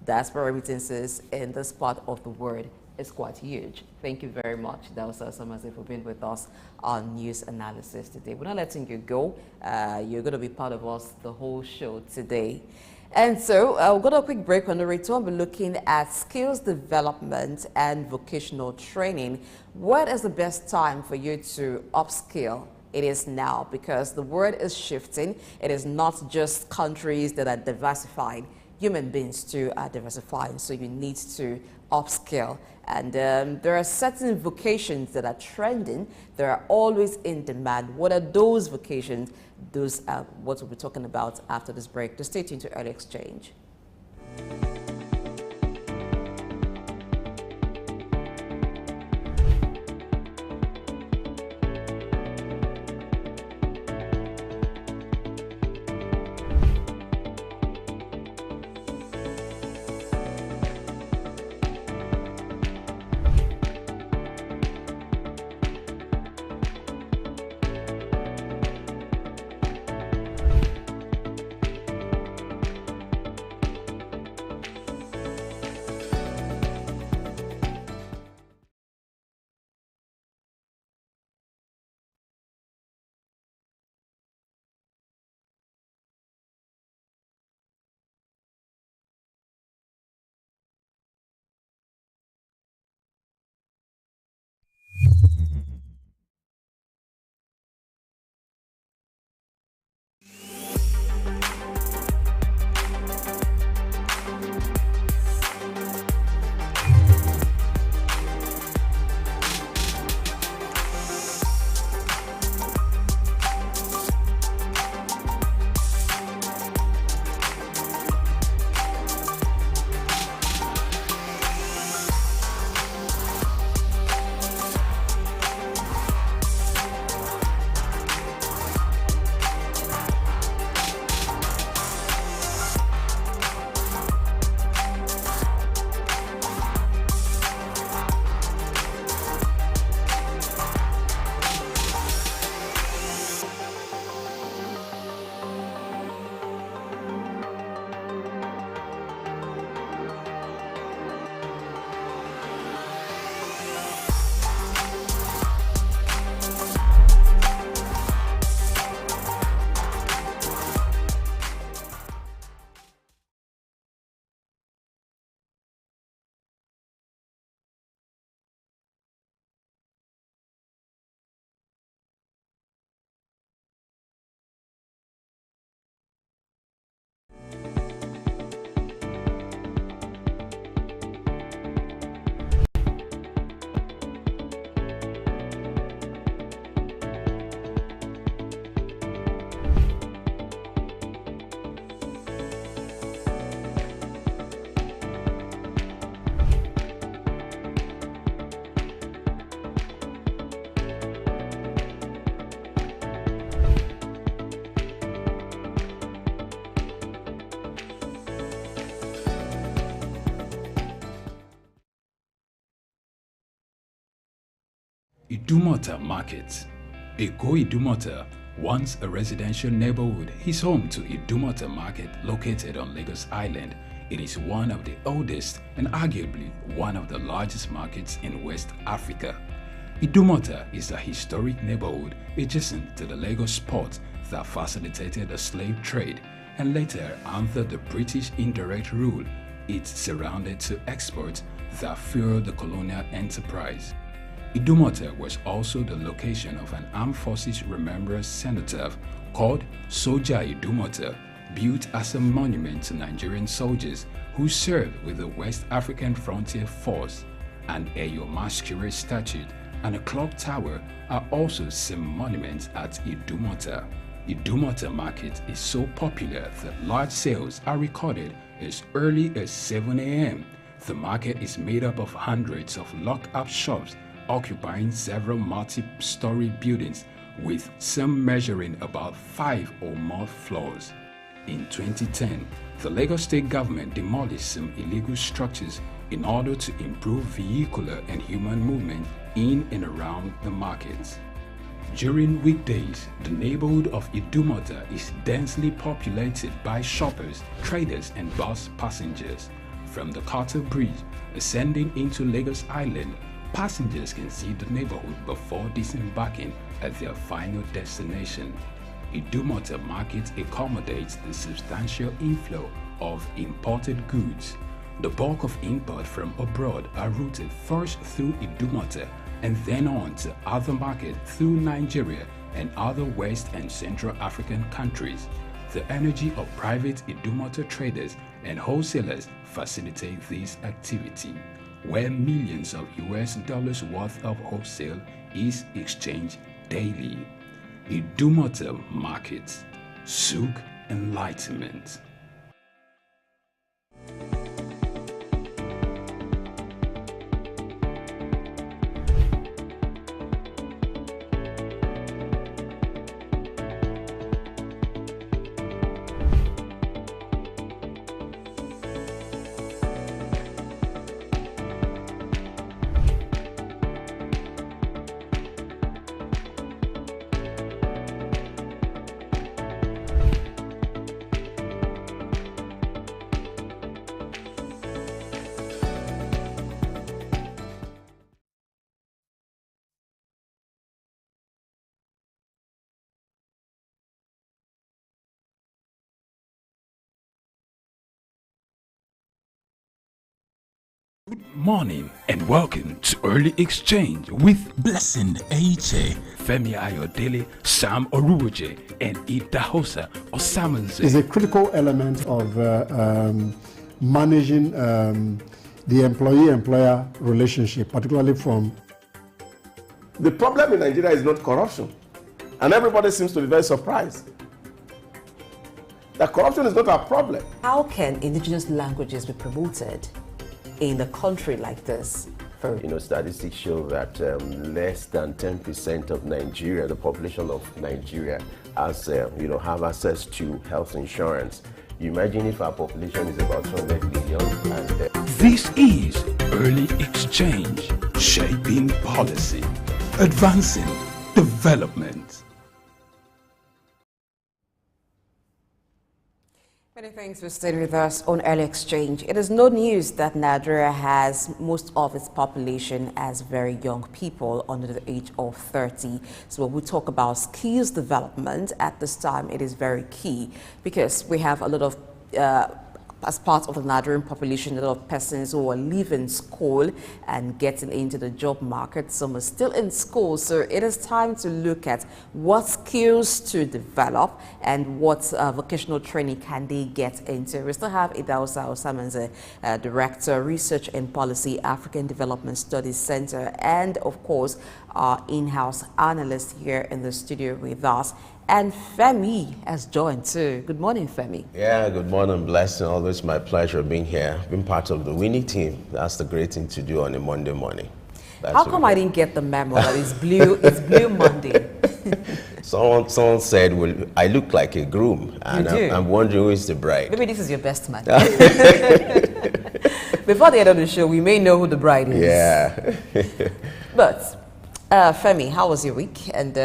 diaspora remittances in this part of the world is quite huge. Thank you very much, Dausa Somerset, for being with us on News Analysis today. We're not letting you go. You're going to be part of us the whole show today. And so we'll go to a quick break. On the return, we're looking at skills development and vocational training. What is the best time for you to upskill? It is now, because the world is shifting. It is not just countries that are diversified. Human beings too are diversified, so you need to upskill. And there are certain vocations that are trending. They are always in demand. What are those vocations? Those are what we'll be talking about after this break. Just stay tuned to Early Exchange. Idumota Market. Eko Idumota, once a residential neighborhood, is home to Idumota Market located on Lagos Island. It is one of the oldest and arguably one of the largest markets in West Africa. Idumota is a historic neighborhood adjacent to the Lagos port that facilitated the slave trade and later, under the British indirect rule, it surrounded to exports that fueled the colonial enterprise. Idumota was also the location of an armed forces remembrance cenotaph called Soja Idumota, built as a monument to Nigerian soldiers who served with the West African Frontier Force. An Eyo masquerade statue and a clock tower are also some monuments at Idumota. Idumota Market is so popular that large sales are recorded as early as 7 a.m. The market is made up of hundreds of locked-up shops occupying several multi-story buildings, with some measuring about 5 or more floors. In 2010, the Lagos State government demolished some illegal structures in order to improve vehicular and human movement in and around the markets. During weekdays, the neighborhood of Idumota is densely populated by shoppers, traders, and bus passengers. From the Carter Bridge ascending into Lagos Island, passengers can see the neighborhood before disembarking at their final destination. Idumota Market accommodates the substantial inflow of imported goods. The bulk of import from abroad are routed first through Idumota and then on to other markets through Nigeria and other West and Central African countries. The energy of private Idumota traders and wholesalers facilitate this activity, where millions of US dollars worth of wholesale is exchanged daily. Idumota Market, Souk Enlightenment. Good morning and welcome to Early Exchange with Blessing Aiche, Femi Ayodele, Sam Oruwoje, and Idahosa Osamanze. Is a critical element of managing the employee-employer relationship, particularly from... The problem in Nigeria is not corruption, and everybody seems to be very surprised that corruption is not a problem. How can indigenous languages be promoted in a country like this? Statistics show that less than 10% of Nigeria, the population of Nigeria, has have access to health insurance. You imagine if our population is about 200 million. And this is Early Exchange, shaping policy, advancing development. Many thanks for staying with us on Early Exchange. It is no news that Nigeria has most of its population as very young people under the age of 30. So when we talk about skills development at this time, it is very key because we have a lot of as part of the Nigerian population, a lot of persons who are leaving school and getting into the job market. Some are still in school, so it is time to look at what skills to develop and what vocational training can they get into. We still have Idahosa Osamanze, Director, Research and Policy, African Development Studies Center, and of course, our in-house analyst here in the studio with us. And Femi has joined too. Good morning, Femi. Yeah, good morning, Blessing. Always my pleasure being here, being part of the winning team. That's the great thing to do on a Monday morning. How come I didn't get the memo that it's blue? It's Blue Monday. Someone said, "Well, I look like a groom," and I'm wondering who is the bride. Maybe this is your best man. Before the end of the show, we may know who the bride is. Yeah. But Femi, how was your week, and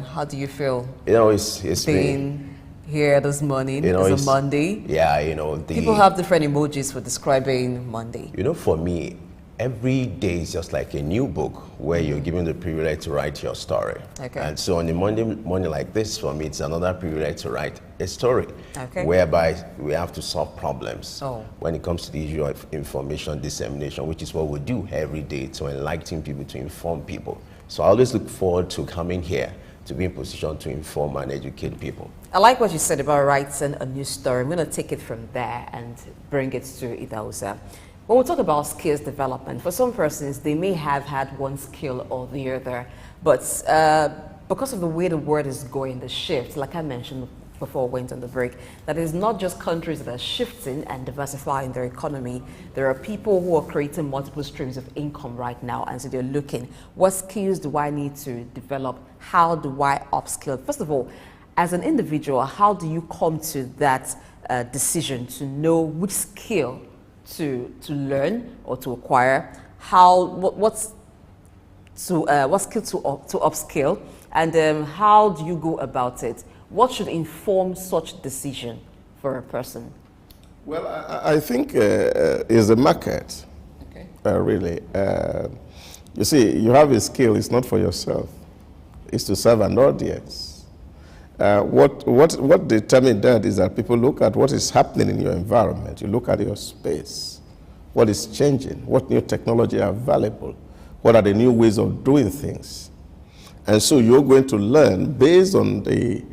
how do you feel? You know, it's being here this morning. You know, it's a Monday. Yeah, you know, people have different emojis for describing Monday. You know, for me, every day is just like a new book where you're given the privilege to write your story. Okay. And so on a Monday morning like this, for me, it's another privilege to write a story. Okay. Whereby we have to solve problems Oh. when it comes to the issue of information dissemination, which is what we do every day to enlighten people, to inform people. So I always look forward to coming here to be in position to inform and educate people. I like what you said about writing a new story. I'm going to take it from there and bring it to Idausa. When we talk about skills development, for some persons, they may have had one skill or the other, but because of the way the world is going, the shift, like I mentioned before we went on the break, that it's not just countries that are shifting and diversifying their economy. There are people who are creating multiple streams of income right now, and so they're looking, what skills do I need to develop? How do I upskill? First of all, as an individual, how do you come to that decision to know which skill to learn or to acquire? What skill to upskill, and how do you go about it? What should inform such decision for a person? Well, I think is the market. Okay. Really. You see, you have a skill. It's not for yourself. It's to serve an audience. What determines that is that people look at what is happening in your environment. You look at your space. What is changing? What new technology are available? What are the new ways of doing things? And so you're going to learn based on the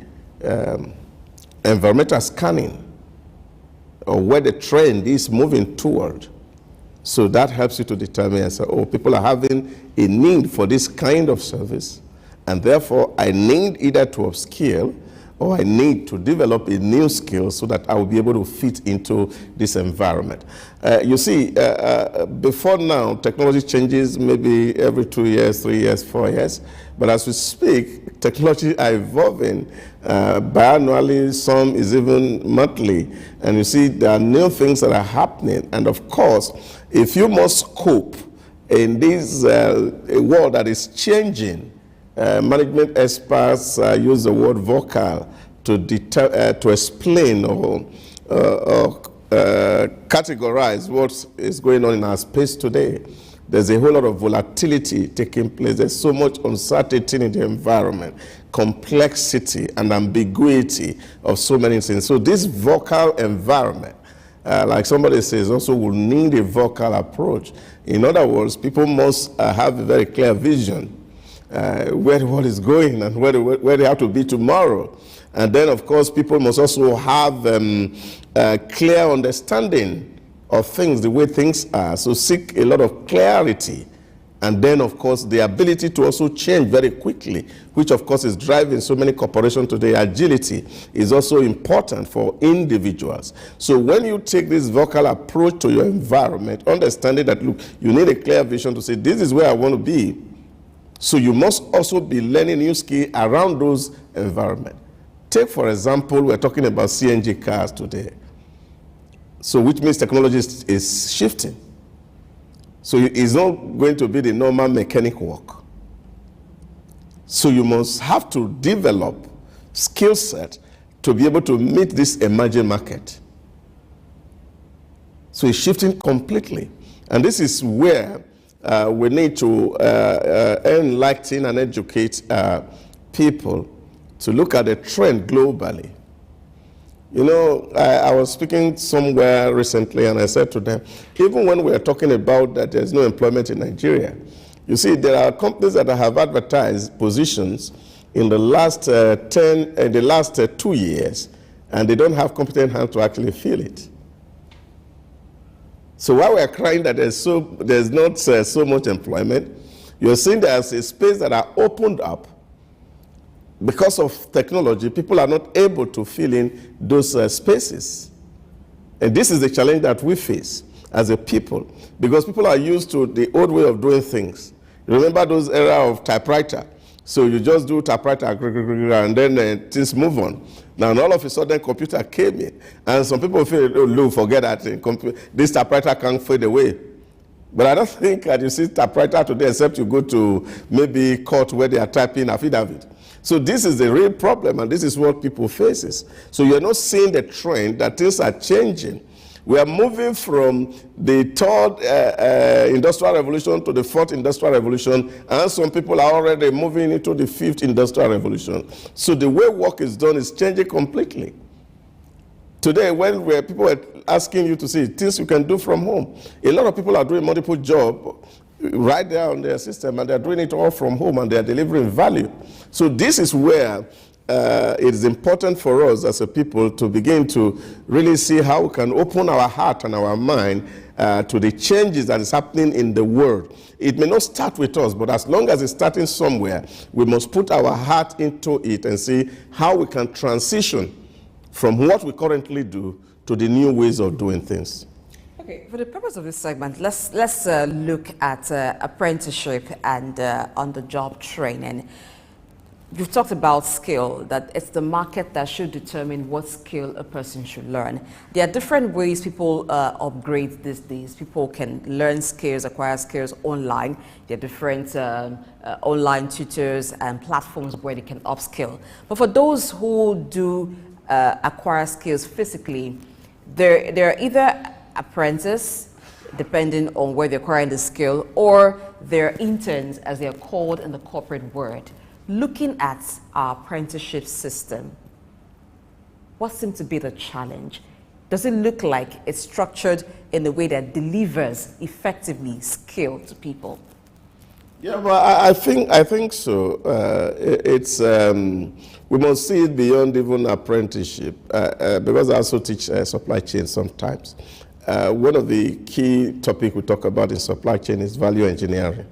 environmental scanning or where the trend is moving toward. So that helps you to determine and say, oh, people are having a need for this kind of service, and therefore I need either to upskill or I need to develop a new skill so that I will be able to fit into this environment. You see, before now, technology changes maybe every 2 years, 3 years, 4 years. But as we speak, technology are evolving biannually, some is even monthly. And you see, there are new things that are happening. And of course, if you must cope in this world that is changing, management experts use the word vocal to explain or categorize what is going on in our space today. There's a whole lot of volatility taking place. There's so much uncertainty in the environment, complexity and ambiguity of so many things. So this vocal environment, like somebody says, also will need a vocal approach. In other words, people must have a very clear vision where the world is going and where they have to be tomorrow. And then, of course, people must also have a clear understanding of things, the way things are. So seek a lot of clarity. And then, of course, the ability to also change very quickly, which, of course, is driving so many corporations today. Agility is also important for individuals. So when you take this vocal approach to your environment, understanding that, look, you need a clear vision to say, this is where I want to be. So you must also be learning new skills around those environments. Take, for example, we're talking about CNG cars today. So which means technology is shifting. So it's not going to be the normal mechanic work. So you must have to develop skill set to be able to meet this emerging market. So it's shifting completely. And this is where we need to enlighten and educate people to look at the trend globally. You know, I was speaking somewhere recently and I said to them, even when we are talking about that there's no employment in Nigeria, you see, there are companies that have advertised positions in the last 2 years, and they don't have competent hands to actually fill it. So while we are crying that there's not so much employment, you're seeing there's a space that are opened up. Because of technology, people are not able to fill in those spaces. And this is the challenge that we face as a people, because people are used to the old way of doing things. Remember those era of typewriter? So you just do typewriter, and then things move on. Now, all of a sudden, computer came in, and some people feel, oh, Lou, forget that. This typewriter can't fade away. But I don't think that you see typewriter today, except you go to maybe court where they are typing affidavit. So this is the real problem, and this is what people faces. So you're not seeing the trend that things are changing. We are moving from the third industrial revolution to the fourth industrial revolution, and some people are already moving into the fifth industrial revolution. So the way work is done is changing completely. Today, when people were asking you to see things you can do from home, a lot of people are doing multiple jobs right there on their system, and they're doing it all from home, and they're delivering value. So this is where it is important for us as a people to begin to really see how we can open our heart and our mind to the changes that is happening in the world. It may not start with us, but as long as it's starting somewhere, we must put our heart into it and see how we can transition from what we currently do to the new ways of doing things. Okay, for the purpose of this segment, let's look at apprenticeship and on-the-job training. You've talked about skill, that it's the market that should determine what skill a person should learn. There are different ways people upgrade these days. People can learn skills, acquire skills online. There are different online tutors and platforms where they can upskill. But for those who do acquire skills physically, they're either apprentice, depending on where they're acquiring the skill, or they're interns, as they're called in the corporate world. Looking at our apprenticeship system, what seems to be the challenge? Does it look like it's structured in a way that delivers effectively skill to people? Yeah, well, I think so. We must see it beyond even apprenticeship, because I also teach supply chain sometimes. One of the key topics we talk about in supply chain is value engineering.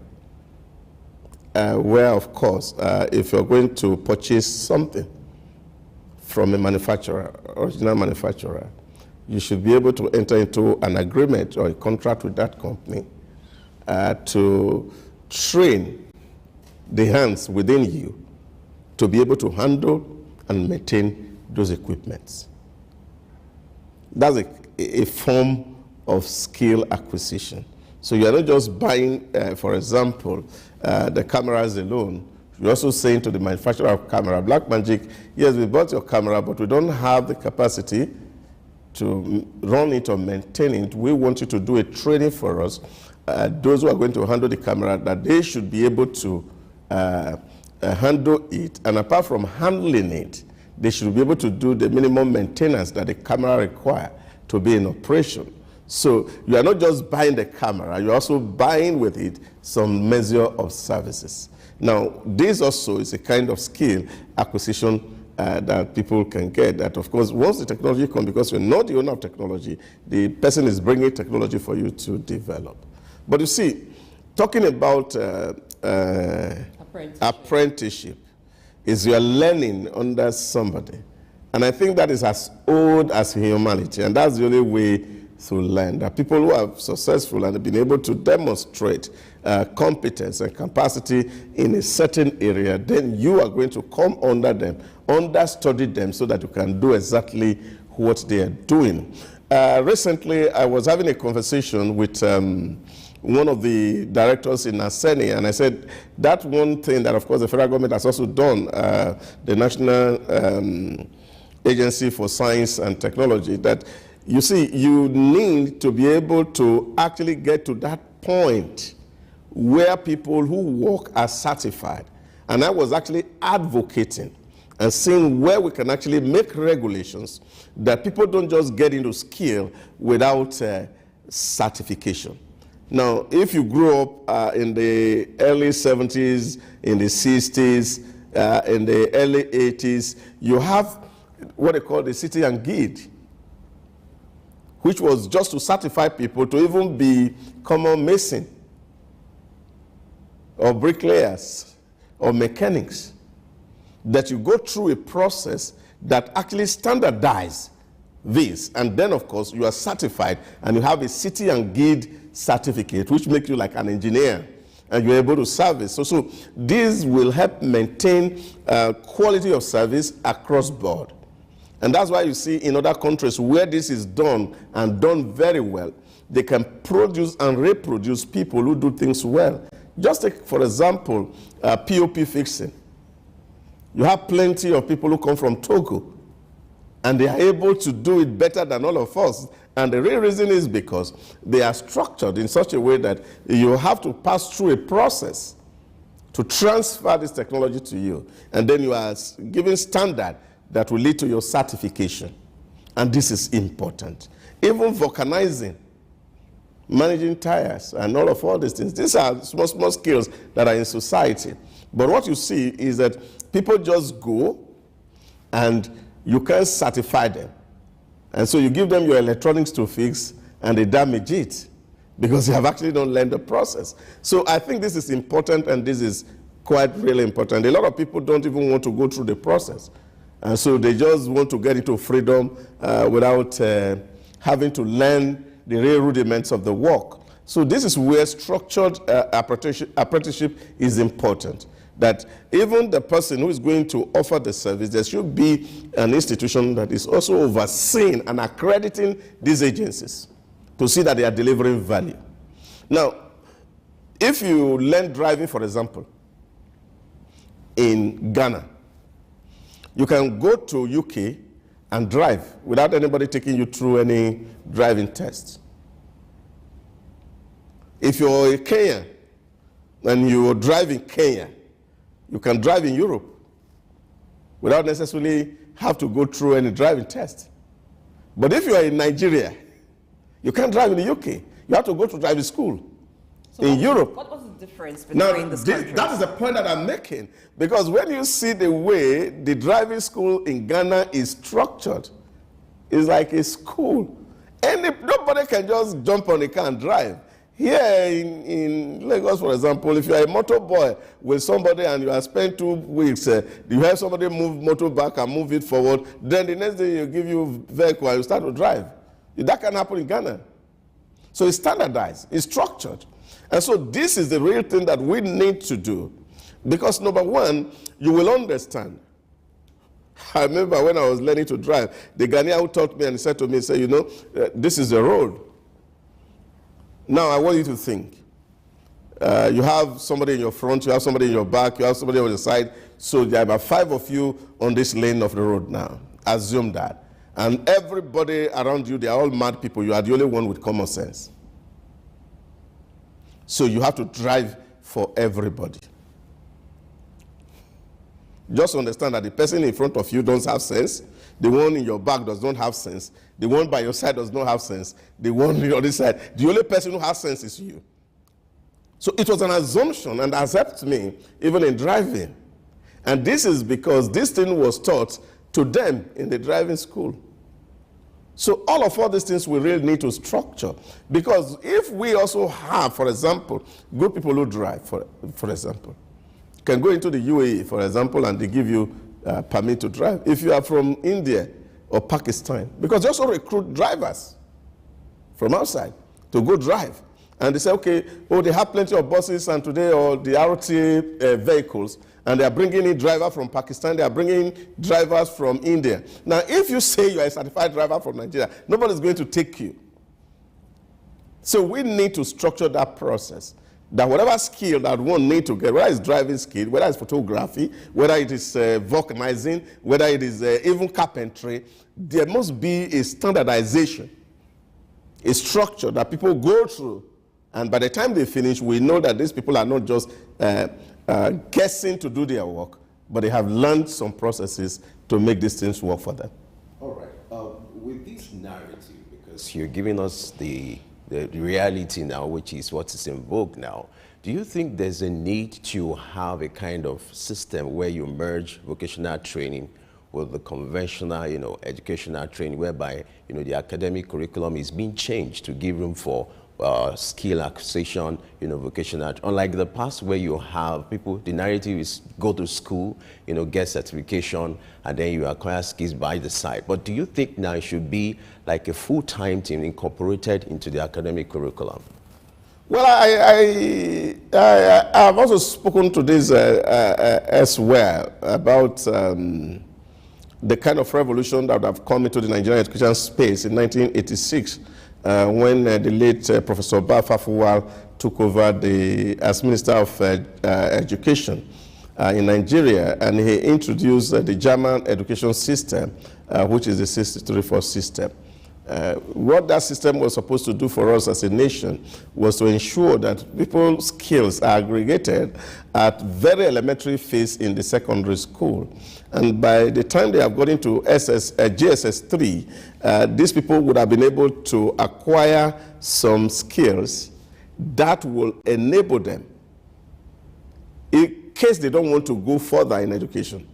Where, of course, if you're going to purchase something from a manufacturer, original manufacturer, you should be able to enter into an agreement or a contract with that company to train the hands within you to be able to handle and maintain those equipments. That's a form of skill acquisition. So you're not just buying, for example, the cameras alone. You're also saying to the manufacturer of camera, Blackmagic, yes, we bought your camera, but we don't have the capacity to run it or maintain it. We want you to do a training for us. Those who are going to handle the camera, that they should be able to handle it. And apart from handling it, they should be able to do the minimum maintenance that the camera requires to be in operation. So you are not just buying the camera, you're also buying with it some measure of services. Now, this also is a kind of skill acquisition that people can get. That, of course, once the technology comes, because you're not the owner of technology, the person is bringing technology for you to develop. But you see, talking about apprenticeship is you're learning under somebody. And I think that is as old as humanity, and that's the only way to learn. That people who are successful and have been able to demonstrate competence and capacity in a certain area, then you are going to come under them, understudy them, so that you can do exactly what they are doing. Recently, I was having a conversation with one of the directors in Aseni, and I said that one thing that, of course, the federal government has also done, the National Agency for Science and Technology, that you see, you need to be able to actually get to that point where people who work are certified. And I was actually advocating and seeing where we can actually make regulations that people don't just get into skill without certification. Now, if you grew up in the early 70s, in the 60s, in the early 80s, you have what they call the City and Guide, which was just to certify people to even be common mason or bricklayers or mechanics. That you go through a process that actually standardizes this, and then of course you are certified and you have a City and Guide certificate, which makes you like an engineer, and you're able to service. So this will help maintain quality of service across board. And that's why you see in other countries where this is done and done very well, they can produce and reproduce people who do things well. Just take, for example, POP fixing. You have plenty of people who come from Togo, and they are able to do it better than all of us. And the real reason is because they are structured in such a way that you have to pass through a process to transfer this technology to you. And then you are given standard that will lead to your certification. And this is important. Even vulcanizing, managing tires, and all these things. These are small skills that are in society. But what you see is that people just go and you can't certify them. And so you give them your electronics to fix and they damage it because they have actually not learned the process. So I think this is important, and this is quite really important. A lot of people don't even want to go through the process. And so they just want to get into freedom without having to learn the real rudiments of the work. So this is where structured apprenticeship is important. That even the person who is going to offer the service, there should be an institution that is also overseeing and accrediting these agencies to see that they are delivering value. Now, if you learn driving, for example, in Ghana, you can go to UK and drive without anybody taking you through any driving tests. If you're in Kenya and you drive in Kenya, you can drive in Europe without necessarily have to go through any driving test. But if you are in Nigeria, you can't drive in the UK. You have to go to driving school in Europe. What was the difference between the countries? That is the point that I'm making. Because when you see the way the driving school in Ghana is structured, it's like a school. Nobody can just jump on a car and drive. Here in Lagos, for example, if you are a motor boy with somebody and you have spent 2 weeks, you have somebody move motor back and move it forward, then the next day you give you vehicle and you start to drive. That can happen in Ghana. So it's standardized, it's structured. And so this is the real thing that we need to do. Because number one, you will understand. I remember when I was learning to drive, the Ghanaian who taught me and he said to me, this is the road. Now I want you to think. You have somebody in your front, you have somebody in your back, you have somebody on the side. So there are about 5 of you on this lane of the road now. Assume that. And everybody around you, they are all mad people. You are the only one with common sense. So you have to drive for everybody. Just understand that the person in front of you doesn't have sense. The one in your back does not have sense. The one by your side does not have sense. The one on the other side, the only person who has sense is you. So it was an assumption, and that helped me even in driving. And this is because this thing was taught to them in the driving school. So all these things we really need to structure. Because if we also have, for example, good people who drive, for example, can go into the UAE, for example, and they give you permit to drive. If you are from India or Pakistan, because they also recruit drivers from outside to go drive. And they say, okay, they have plenty of buses and today, or the RT vehicles, and they are bringing in drivers from Pakistan, they are bringing in drivers from India. Now, if you say you are a certified driver from Nigeria, nobody's going to take you. So we need to structure that process. That whatever skill that one need to get, whether it's driving skill, whether it's photography, whether it is vulcanizing, whether it is even carpentry, there must be a standardization, a structure that people go through. And by the time they finish, we know that these people are not just guessing to do their work, but they have learned some processes to make these things work for them. All right. With this narrative, because you're giving us the reality now, which is what is in vogue now, do you think there's a need to have a kind of system where you merge vocational training with the conventional, educational training, whereby, the academic curriculum is being changed to give room for skill acquisition, vocational, unlike the past where you have people, the narrative is go to school, get certification, and then you acquire skills by the side. But do you think now it should be like a full-time team incorporated into the academic curriculum? Well, I've also spoken to this as well about the kind of revolution that would have come into the Nigerian education space in 1986 when the late Professor Bafa Fuwal took over as Minister of Education in Nigeria, and he introduced the German education system, which is the 634 system. What that system was supposed to do for us as a nation was to ensure that people's skills are aggregated at very elementary phase in the secondary school. And by the time they have got into GSS 3, these people would have been able to acquire some skills that will enable them in case they don't want to go further in education.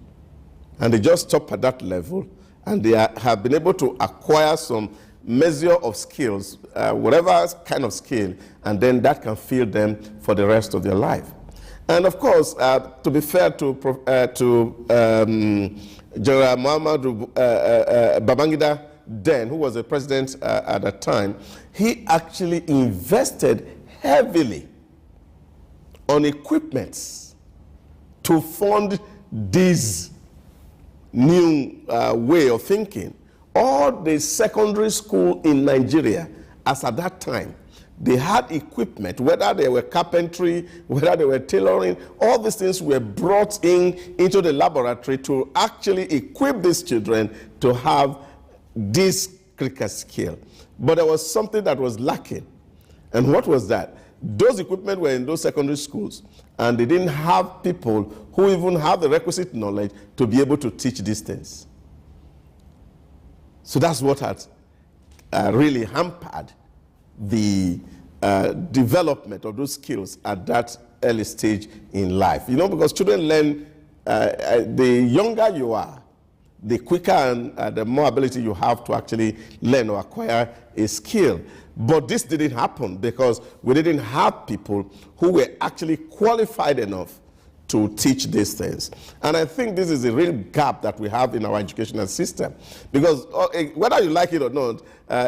And they just stop at that level, and they have been able to acquire some measure of skills, whatever kind of skill, and then that can fill them for the rest of their life. And of course, to be fair to General Muhammadu Babangida then, who was the president at that time, he actually invested heavily on equipments to fund this new way of thinking. All the secondary school in Nigeria, as at that time, they had equipment, whether they were carpentry, whether they were tailoring, all these things were brought into the laboratory to actually equip these children to have this critical skill. But there was something that was lacking. And what was that? Those equipment were in those secondary schools, and they didn't have people who even have the requisite knowledge to be able to teach these things. So that's what had really hampered the development of those skills at that early stage in life. You know, because children learn, the younger you are, the quicker and the more ability you have to actually learn or acquire a skill. But this didn't happen because we didn't have people who were actually qualified enough to teach these things. And I think this is a real gap that we have in our educational system. Because whether you like it or not,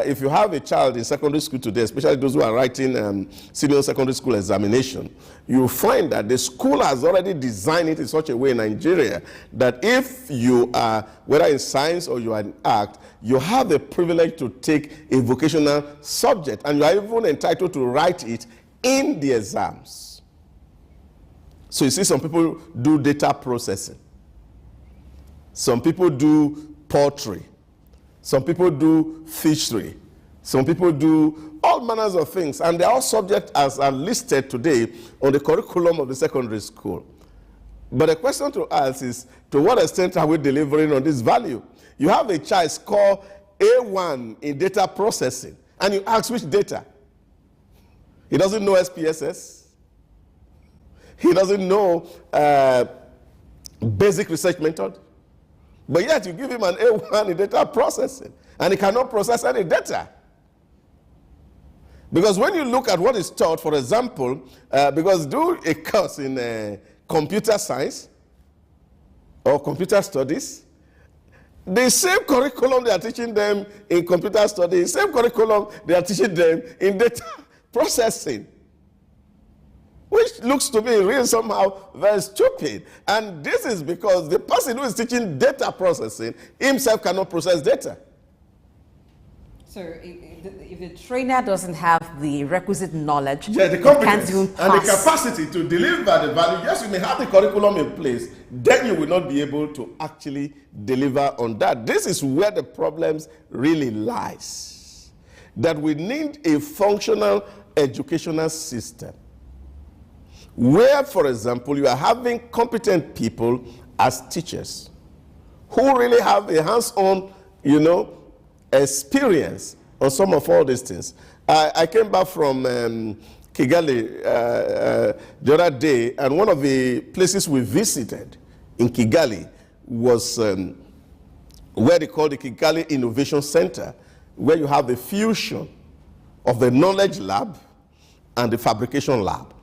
if you have a child in secondary school today, especially those who are writing senior secondary school examination, you find that the school has already designed it in such a way in Nigeria that if you are, whether in science or you are in art, you have the privilege to take a vocational subject, and you are even entitled to write it in the exams. So you see, some people do data processing. Some people do poultry. Some people do fishery. Some people do all manners of things. And they're all subjects as are listed today on the curriculum of the secondary school. But the question to ask is, to what extent are we delivering on this value? You have a child score A1 in data processing, and you ask which data? He doesn't know SPSS. He doesn't know basic research method. But yet you give him an A1 in data processing, and he cannot process any data. Because when you look at what is taught, for example, because do a course in computer science or computer studies, the same curriculum they are teaching them in computer studies, the same curriculum they are teaching them in data processing, which looks to me really somehow very stupid. And this is because the person who is teaching data processing himself cannot process data. So if the trainer doesn't have the requisite knowledge, yeah, the competence can't even pass. and the capacity to deliver the value, yes, you may have the curriculum in place, then you will not be able to actually deliver on that. This is where the problems really lies. That we need a functional educational system where, for example, you are having competent people as teachers who really have a hands-on, experience on some of all these things. I came back from Kigali the other day, and one of the places we visited in Kigali was where they call the Kigali Innovation Center, where you have the fusion of the knowledge lab and the fabrication lab.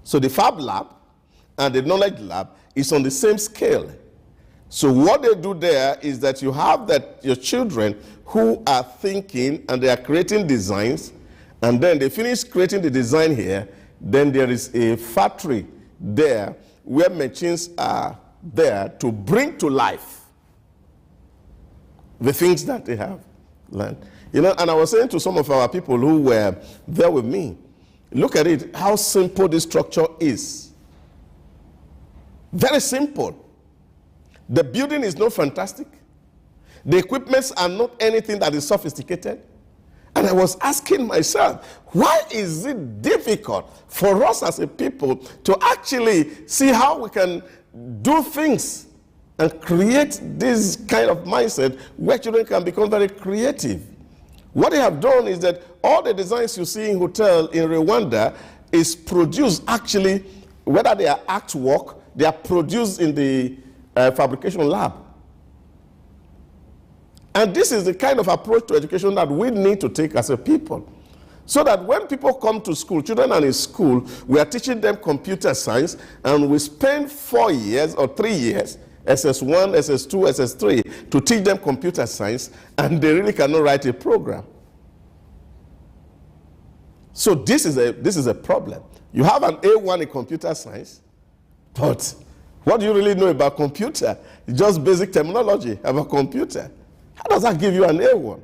So the fab lab and the knowledge lab is on the same scale. So what they do there is that you have your children who are thinking and they are creating designs, and then they finish creating the design here, then there is a factory there where machines are there to bring to life the things that they have learned. You know, and I was saying to some of our people who were there with me, look at it, how simple this structure is. Very simple. The building is not fantastic. The equipments are not anything that is sophisticated. And I was asking myself, why is it difficult for us as a people to actually see how we can do things and create this kind of mindset where children can become very creative? What they have done is that all the designs you see in hotel in Rwanda is produced actually, whether they are artwork, they are produced in the fabrication lab. And this is the kind of approach to education that we need to take as a people. So that when people come to school, children are in school, we are teaching them computer science, and we spend 4 years or 3 years, SS1, SS2, SS3, to teach them computer science, and they really cannot write a program. So this is a problem. You have an A1 in computer science, but what do you really know about computer? Just basic terminology about computer. How does that give you an A1?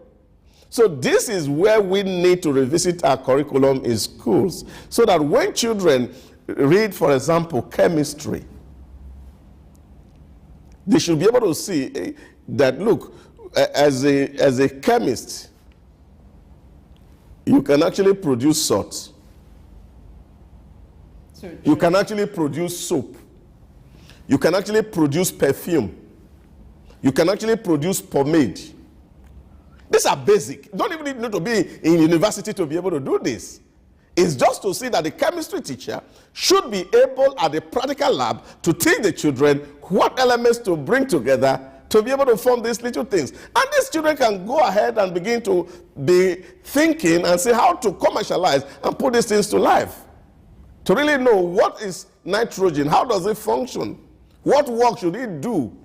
So this is where we need to revisit our curriculum in schools, so that when children read, for example, chemistry, they should be able to see that, look, as a chemist, you can actually produce salt. You can actually produce soap. You can actually produce perfume. You can actually produce pomade. These are basic. You don't even need to be in university to be able to do this. It's just to see that the chemistry teacher should be able at the practical lab to teach the children what elements to bring together to be able to form these little things. And these children can go ahead and begin to be thinking and see how to commercialize and put these things to life. To really know what is nitrogen, how does it function, what work should it do.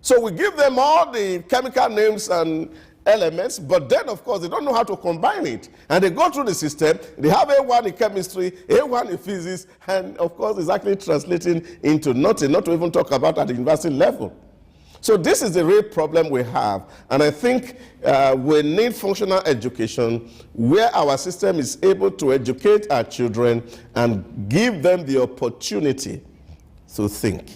So we give them all the chemical names and elements, but then of course they don't know how to combine it. And they go through the system, they have A1 in chemistry, A1 in physics, and of course it's actually translating into nothing, not to even talk about at the university level. So this is the real problem we have, and I think we need functional education where our system is able to educate our children and give them the opportunity to think.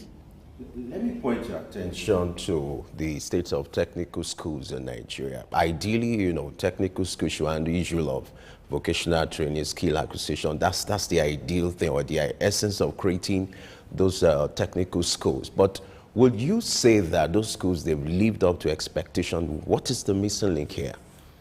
Let me point your attention to the state of technical schools in Nigeria. Ideally, technical schools should handle the issue of vocational training, skill acquisition. That's the ideal thing, or the essence of creating those technical schools. But would you say that those schools, they've lived up to expectation? What is the missing link here?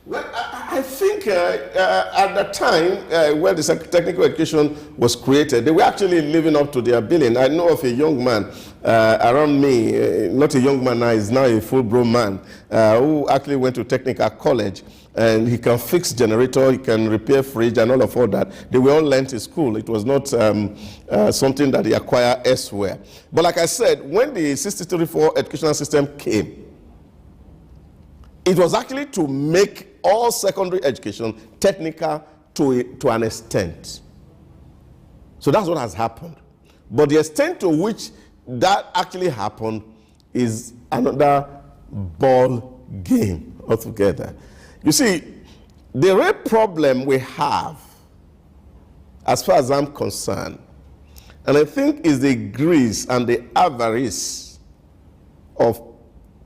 Well, I think at the time when the technical education was created, they were actually living up to their billing. I know of a young man around me, not a young man now, he's now a full-grown man, who actually went to technical college, and he can fix generator, he can repair fridge and all of that. They were all learned in school. It was not something that they acquired elsewhere. But like I said, when the 63-4 educational system came, it was actually to make all secondary education technical to an extent. So that's what has happened. But the extent to which that actually happened is another ball game altogether. You see, the real problem we have, as far as I'm concerned, and I think is the greed and the avarice of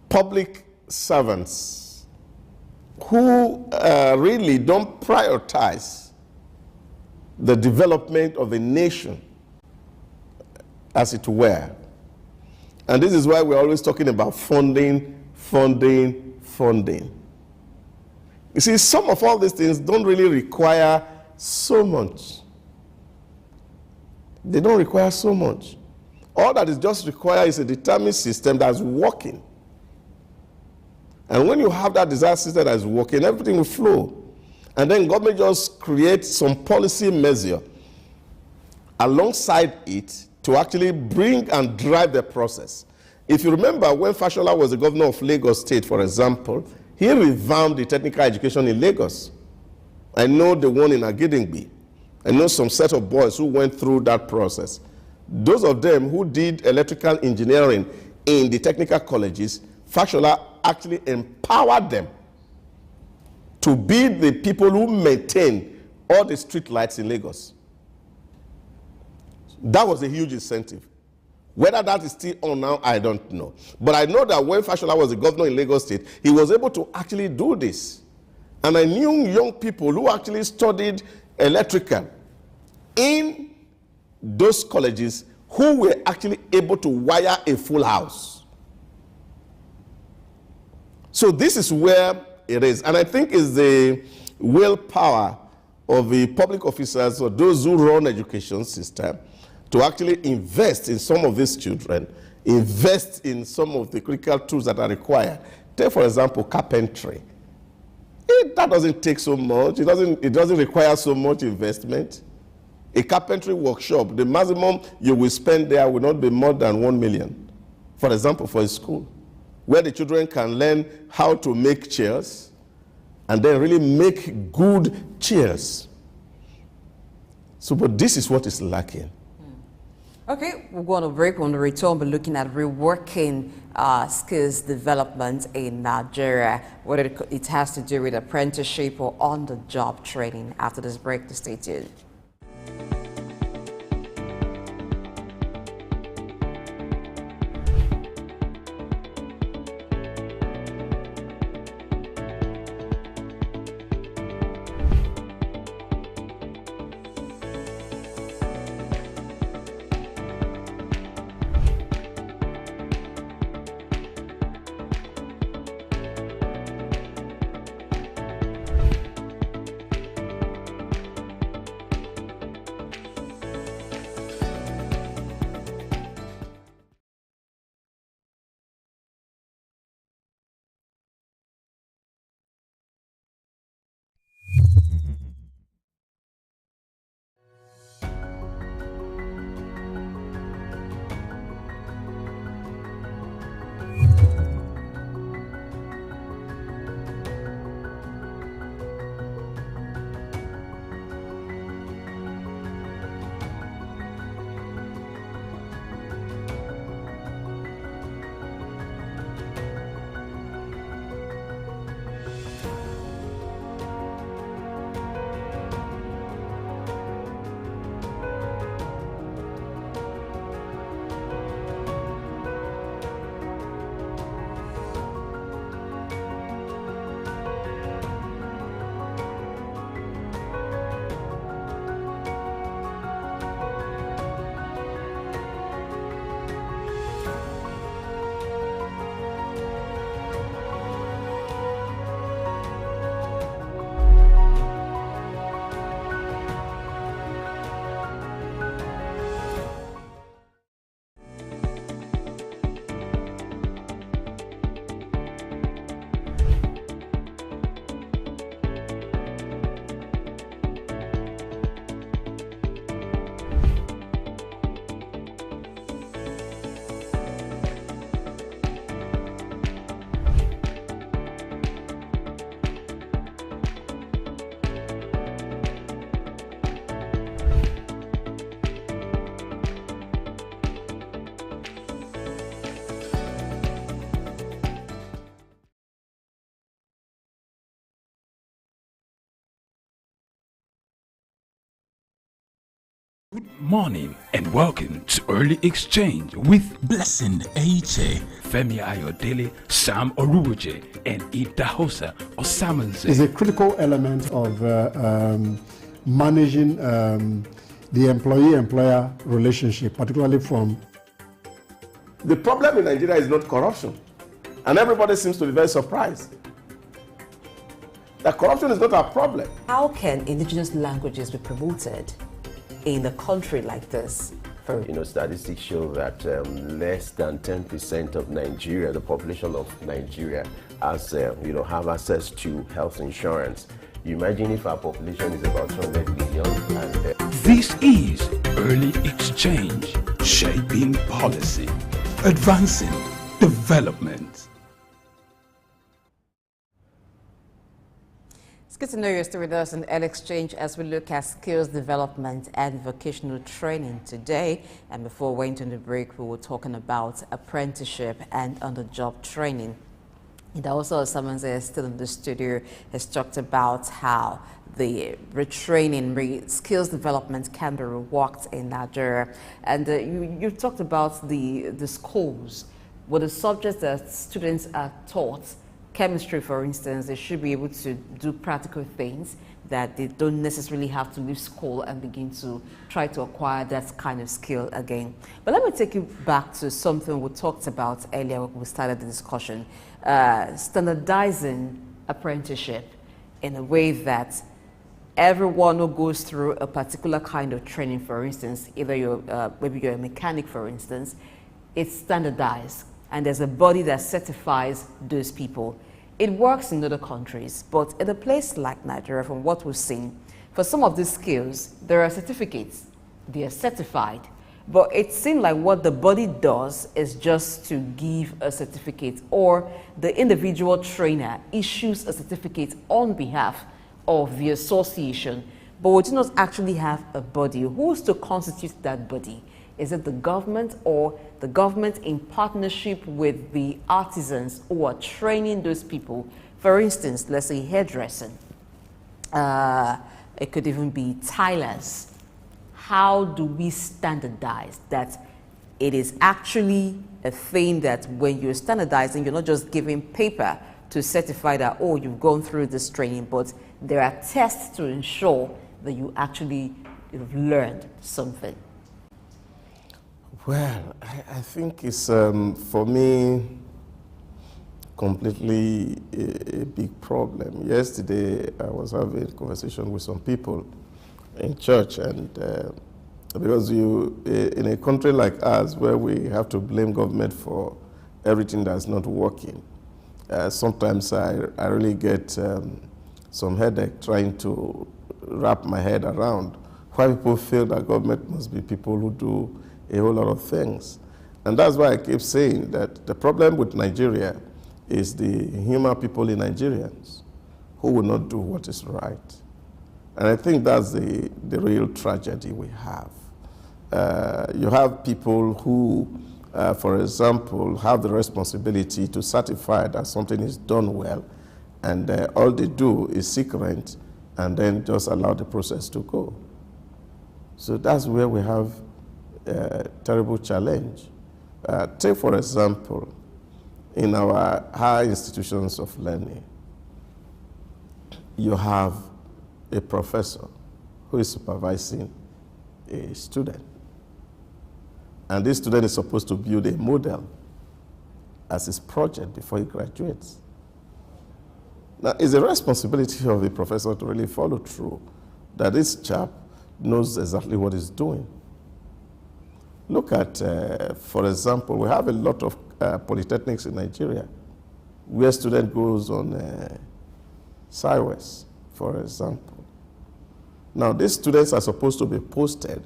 public servants who really don't prioritize the development of a nation, as it were. And this is why we're always talking about funding, funding, funding. You see, some of all these things don't really require so much. They don't require so much. All that is just required is a determined system that's working. And when you have that desired system that is working, everything will flow. And then government just creates some policy measure alongside it to actually bring and drive the process. If you remember, when Fashola was the governor of Lagos State, for example, he revamped the technical education in Lagos. I know the one in Agidingbi. I know some set of boys who went through that process. Those of them who did electrical engineering in the technical colleges, Fashola actually empowered them to be the people who maintain all the street lights in Lagos. That was a huge incentive. Whether that is still on now, I don't know. But I know that when Fashola was the governor in Lagos State, he was able to actually do this. And I knew young people who actually studied electrical in those colleges who were actually able to wire a full house. So this is where it is. And I think it's the willpower of the public officers or those who run education system to actually invest in some of these children, invest in some of the critical tools that are required. Take, for example, carpentry. That doesn't take so much. It doesn't require so much investment. A carpentry workshop, the maximum you will spend there will not be more than 1 million, for example, for a school, where the children can learn how to make chairs and then really make good chairs. So, but this is what is lacking. Okay, we'll go on a break. When we return, we're looking at reworking skills development in Nigeria, whether it has to do with apprenticeship or on-the-job training. After this break, stay tuned. Good morning and welcome to Early Exchange with Blessing Aiche, Femi Ayodele, Sam Orubuje, and Idahosa Osamanze. Is a critical element of managing the employee-employer relationship, particularly from... The problem in Nigeria is not corruption, and everybody seems to be very surprised that corruption is not a problem. How can indigenous languages be promoted in a country like this? Statistics show that less than 10% of Nigeria, the population of Nigeria, has have access to health insurance. You imagine if our population is about 200 million. And this is Early Exchange, shaping policy, advancing development. It's good to know you're still with us in Early Exchange as we look at skills development and vocational training today. And before we went on the break, we were talking about apprenticeship and on-the-job training. And also, someone says, still in the studio, has talked about how the retraining, skills development can be reworked in Nigeria. And you talked about the schools, with the subjects that students are taught. Chemistry, for instance, they should be able to do practical things that they don't necessarily have to leave school and begin to try to acquire that kind of skill again. But let me take you back to something we talked about earlier when we started the discussion, standardizing apprenticeship in a way that everyone who goes through a particular kind of training, for instance, either maybe you're a mechanic, for instance, it's standardized and there's a body that certifies those people. It works in other countries, but in a place like Nigeria, from what we've seen, for some of these skills, there are certificates, they are certified, but it seems like what the body does is just to give a certificate, or the individual trainer issues a certificate on behalf of the association, but we do not actually have a body. Who's to constitute that body? Is it the government, or the government in partnership with the artisans who are training those people? For instance, let's say hairdressing. It could even be tailors. How do we standardize that it is actually a thing that when you're standardizing, you're not just giving paper to certify that, oh, you've gone through this training, but there are tests to ensure that you actually have learned something? Well, I think it's, for me, completely a big problem. Yesterday, I was having a conversation with some people in church, and because in a country like ours, where we have to blame government for everything that's not working, sometimes I really get some headache trying to wrap my head around why people feel that government must be people who do a whole lot of things. And that's why I keep saying that the problem with Nigeria is the human people in Nigerians who will not do what is right. And I think that's the real tragedy we have. You have people who, for example, have the responsibility to certify that something is done well, and all they do is seek rent and then just allow the process to go. So that's where we have a terrible challenge. Take, for example, in our high institutions of learning, you have a professor who is supervising a student. And this student is supposed to build a model as his project before he graduates. Now, it's a responsibility of the professor to really follow through, that this chap knows exactly what he's doing. Look at, for example, we have a lot of polytechnics in Nigeria where student goes on sideways, for example. Now, these students are supposed to be posted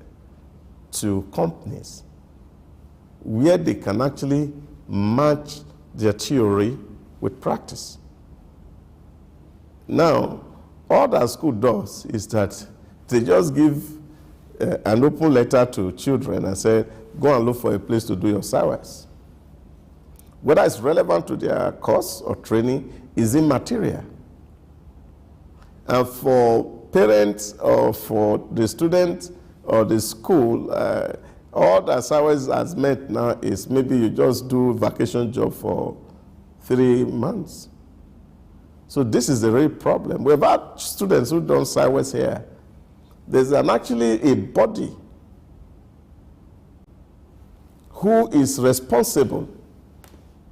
to companies where they can actually match their theory with practice. Now, all that school does is that they just give an open letter to children and say, go and look for a place to do your sideways. Whether it's relevant to their course or training is immaterial. And for parents or for the student or the school, all that sideways has meant now is maybe you just do vacation job for 3 months. So this is the real problem. We've had students who done sideways here. There's actually a body who is responsible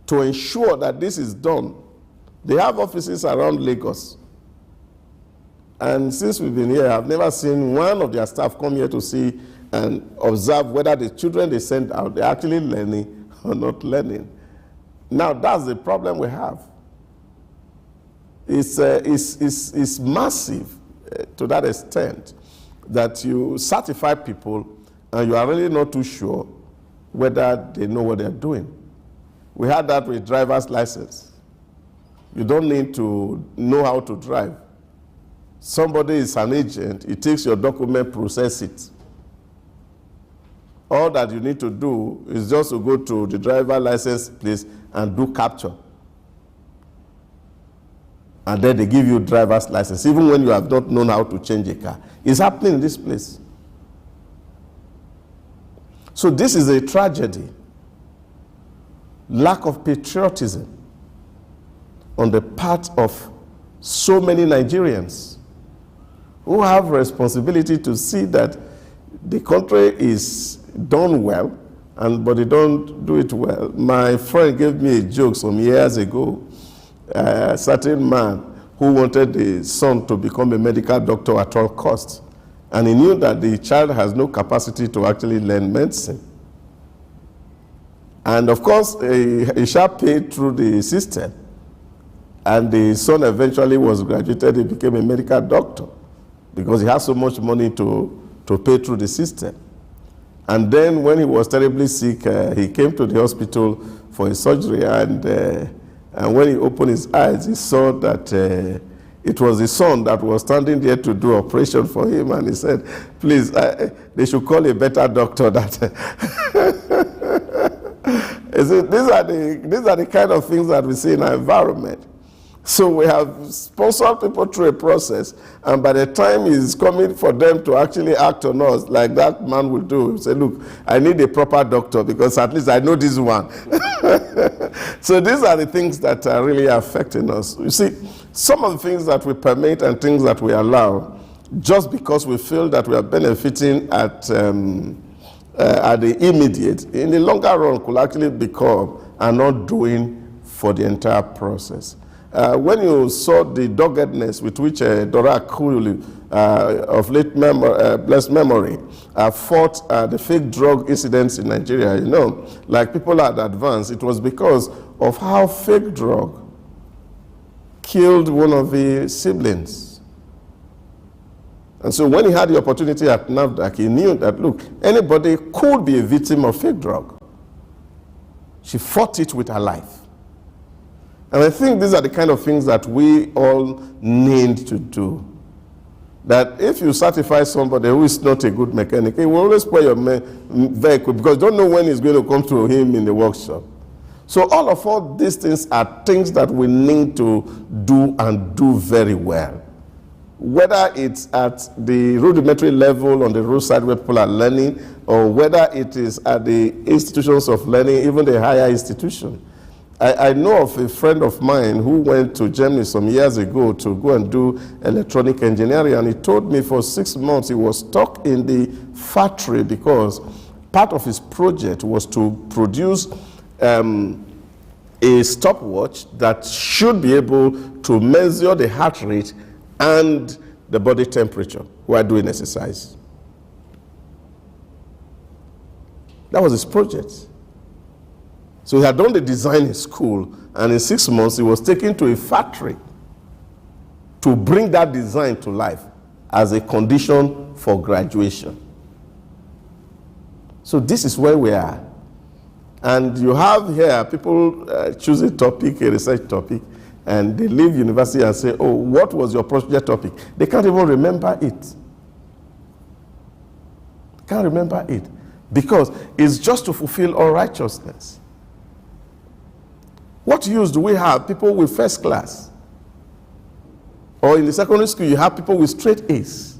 to ensure that this is done. They have offices around Lagos. And since we've been here, I've never seen one of their staff come here to see and observe whether the children they send out, they're actually learning or not learning. Now, that's the problem we have. It's massive to that extent that you certify people and you are really not too sure whether they know what they're doing. We had that with driver's license. You don't need to know how to drive. Somebody is an agent, he takes your document, process it. All that you need to do is just to go to the driver license place and do capture. and then they give you a driver's license, even when you have not known how to change a car. It's happening in this place. So this is a tragedy. Lack of patriotism on the part of so many Nigerians who have responsibility to see that the country is done well, but they don't do it well. My friend gave me a joke some years ago. A certain man who wanted his son to become a medical doctor at all costs, and he knew that the child has no capacity to actually learn medicine. And of course, he shall pay through the system. And the son eventually was graduated, he became a medical doctor because he had so much money to pay through the system. And then when he was terribly sick, he came to the hospital for a surgery, and when he opened his eyes, he saw that it was his son that was standing there to do operation for him, and he said, please, they should call a better doctor. These are the kind of things that we see in our environment. So we have sponsored people through a process, and by the time it's coming for them to actually act on us, like that man will do, say, look, I need a proper doctor because at least I know this one. So these are the things that are really affecting us. You see, some of the things that we permit and things that we allow, just because we feel that we are benefiting at the immediate, in the longer run could actually become and not doing for the entire process. When you saw the doggedness with which Dora Akulu, of late blessed memory, fought the fake drug incidents in Nigeria, you know, like people had advanced, it was because of how fake drug killed one of the siblings. And so when he had the opportunity at NAFDAC, he knew that, look, anybody could be a victim of fake drug. She fought it with her life. And I think these are the kind of things that we all need to do. That if you certify somebody who is not a good mechanic, he will always spoil your vehicle because you don't know when it's going to come to him in the workshop. So all these things are things that we need to do and do very well. Whether it's at the rudimentary level on the roadside where people are learning, or whether it is at the institutions of learning, even the higher institution. I know of a friend of mine who went to Germany some years ago to go and do electronic engineering, and he told me for 6 months he was stuck in the factory because part of his project was to produce a stopwatch that should be able to measure the heart rate and the body temperature while doing exercise. That was his project. So he had done the design in school, and in 6 months he was taken to a factory to bring that design to life as a condition for graduation. So this is where we are. And you have here people choose a topic, a research topic, and they leave university and say, oh, what was your project topic? They can't even remember it. They can't remember it because it's just to fulfill all righteousness. What use do we have people with first class? Or in the secondary school, you have people with straight A's.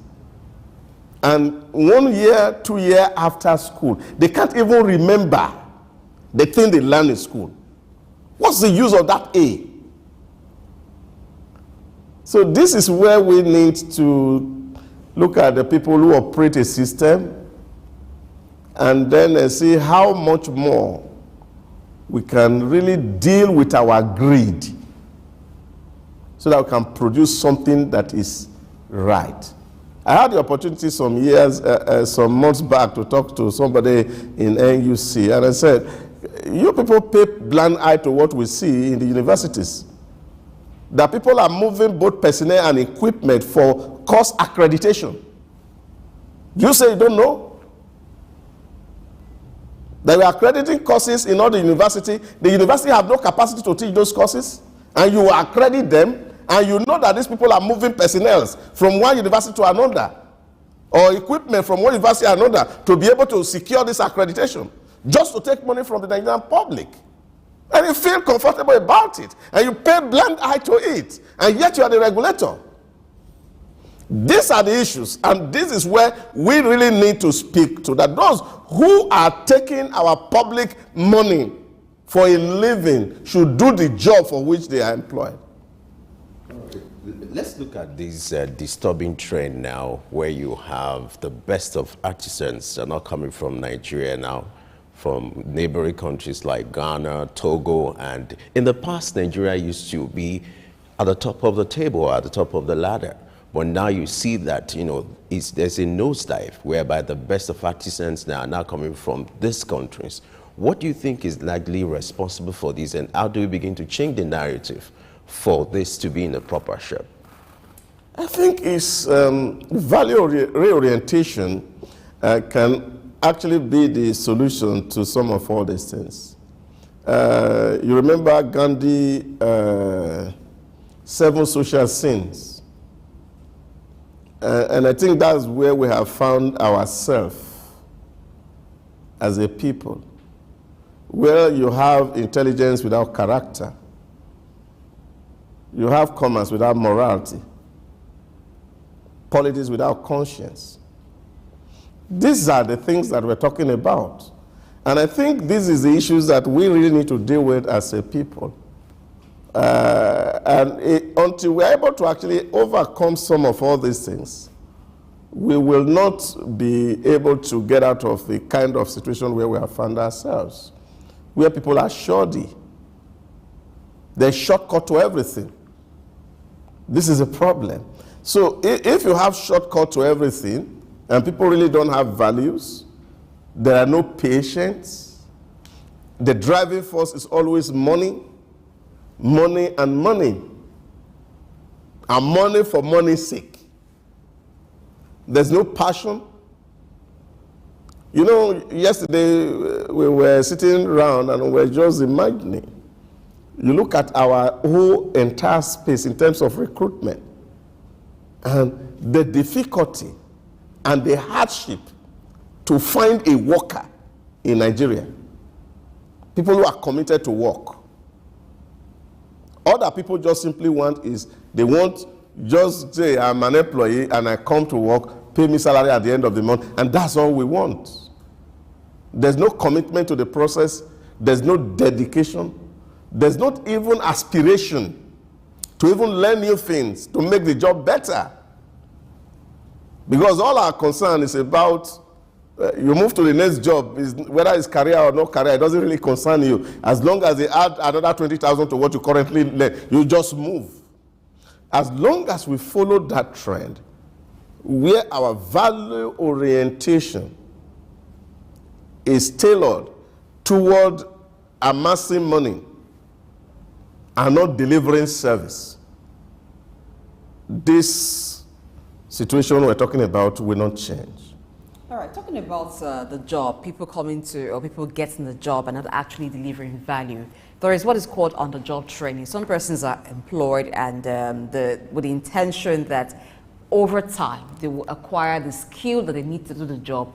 And 1 year, 2 years after school, they can't even remember the thing they learned in school. What's the use of that A? So this is where we need to look at the people who operate a system and then see how much more we can really deal with our greed so that we can produce something that is right. I had the opportunity some months back to talk to somebody in NUC, and I said, you people pay blind eye to what we see in the universities. That people are moving both personnel and equipment for course accreditation. You say you don't know? That we are accrediting courses in all the university. The university have no capacity to teach those courses, and you accredit them, and you know that these people are moving personnel from one university to another, or equipment from one university to another to be able to secure this accreditation, just to take money from the Nigerian public. And you feel comfortable about it. And you pay blind eye to it. And yet you are the regulator. These are the issues. And this is where we really need to speak to that. Those who are taking our public money for a living should do the job for which they are employed. Let's look at this disturbing trend now where you have the best of artisans are not coming from Nigeria now, from neighboring countries like Ghana, Togo, and in the past Nigeria used to be at the top of the table, at the top of the ladder. But now you see that, there's a nosedive whereby the best of artisans now are now coming from these countries. What do you think is likely responsible for this, and how do we begin to change the narrative for this to be in a proper shape? I think it's value reorientation can actually be the solution to some of all these things. You remember Gandhi, 7 social sins. And I think that's where we have found ourselves as a people, where you have intelligence without character, you have commerce without morality, politics without conscience. These are the things that we're talking about. And I think this is the issues that we really need to deal with as a people. Until we're able to actually overcome some of all these things, we will not be able to get out of the kind of situation where we have found ourselves, where people are shoddy. They're shortcut to everything. This is a problem. So if you have shortcut to everything, and people really don't have values, there are no patience, the driving force is always money, money and money, and money for money's sake. There's no passion. Yesterday we were sitting around and we were just imagining. You look at our whole entire space in terms of recruitment, and the difficulty and the hardship to find a worker in Nigeria. People who are committed to work. All that people just simply want is, they want just say, I'm an employee and I come to work, pay me salary at the end of the month, and that's all we want. There's no commitment to the process. There's no dedication. There's not even aspiration to even learn new things, to make the job better. Because all our concern is about, you move to the next job, whether it's career or no career, it doesn't really concern you. As long as they add another 20,000 to what you currently learn, you just move. As long as we follow that trend, where our value orientation is tailored toward amassing money and not delivering service, this situation we're talking about will not change. All right, talking about the job, people coming to, or people getting the job and not actually delivering value. There is what is called on-the-job training. Some persons are employed and with the intention that over time they will acquire the skill that they need to do the job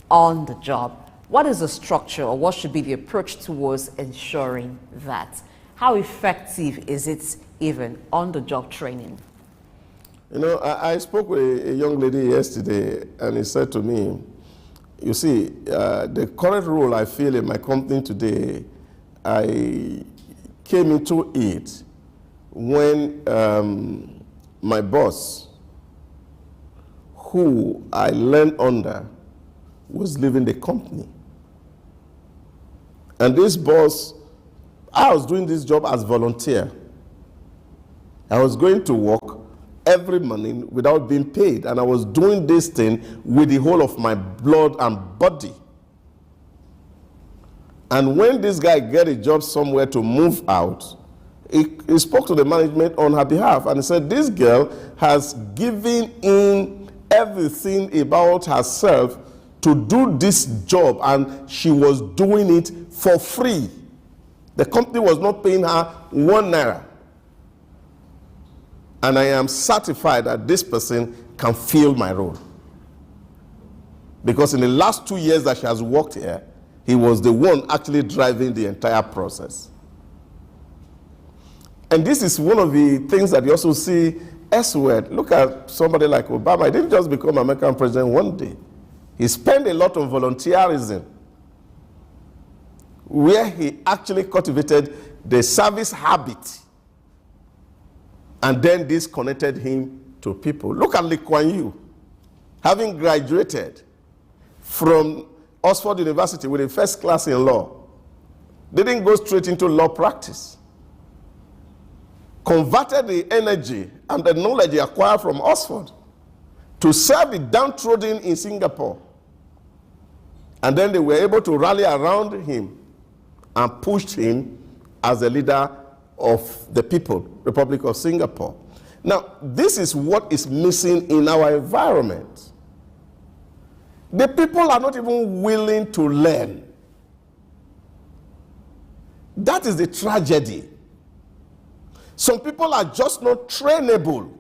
on the job. What is the structure, or what should be the approach towards ensuring that? How effective is it even on-the-job training? I spoke with a young lady yesterday, and he said to me, you see, the current role I feel in my company today, I came into it when my boss, who I learned under, was leaving the company. And this boss, I was doing this job as volunteer. I was going to work every morning without being paid, and I was doing this thing with the whole of my blood and body. And when this guy got a job somewhere to move out, he spoke to the management on her behalf, and he said, this girl has given in everything about herself to do this job, and she was doing it for free. The company was not paying her 1 naira. And I am certified that this person can fill my role. Because in the last 2 years that she has worked here, he was the one actually driving the entire process. And this is one of the things that you also see elsewhere. Look at somebody like Obama. He didn't just become American president one day. He spent a lot on volunteerism, where he actually cultivated the service habit, and then this connected him to people. Look at Lee Kuan Yew, having graduated from Oxford University with a first class in law, didn't go straight into law practice. Converted the energy and the knowledge he acquired from Oxford to serve the downtrodden in Singapore. And then they were able to rally around him and pushed him as the leader of the people, Republic of Singapore. Now, this is what is missing in our environment. The people are not even willing to learn. That is the tragedy. Some people are just not trainable.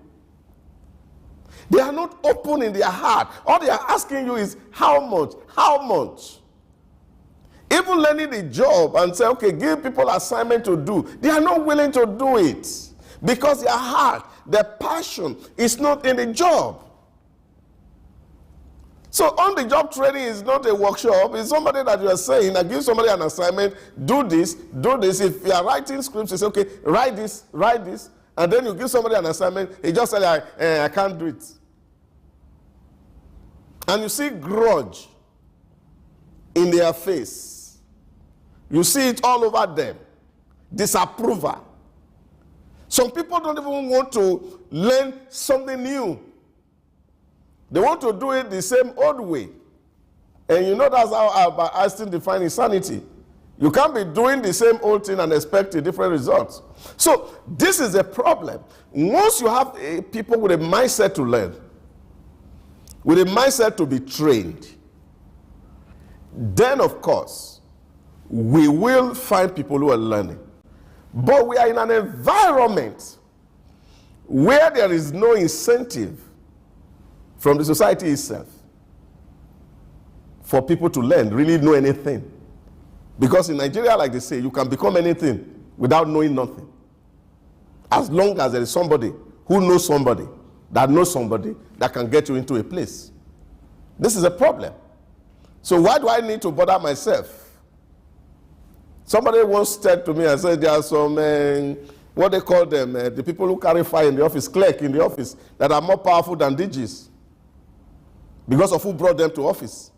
They are not open in their heart. All they are asking you is, how much? How much? Even learning the job and say, okay, give people assignment to do. They are not willing to do it because their heart, their passion is not in the job. So on-the-job training is not a workshop. It's somebody that you are saying, I give somebody an assignment, do this, do this. If you are writing scripts, you say, okay, write this, and then you give somebody an assignment, he just says, I can't do it. And you see grudge in their face. You see it all over them. Disapproval. Some people don't even want to learn something new. They want to do it the same old way. And you know that's how Albert Einstein defined insanity. You can't be doing the same old thing and expect a different result. So this is a problem. Once you have people with a mindset to learn, with a mindset to be trained, then of course, we will find people who are learning. But we are in an environment where there is no incentive from the society itself for people to learn, really know anything. Because in Nigeria, like they say, you can become anything without knowing nothing. As long as there is somebody who knows somebody that can get you into a place. This is a problem. So why do I need to bother myself? Somebody once said to me, I said, there are some, what they call them, the people who carry fire in the office, clerk in the office, that are more powerful than DGs. Because of who brought them to office.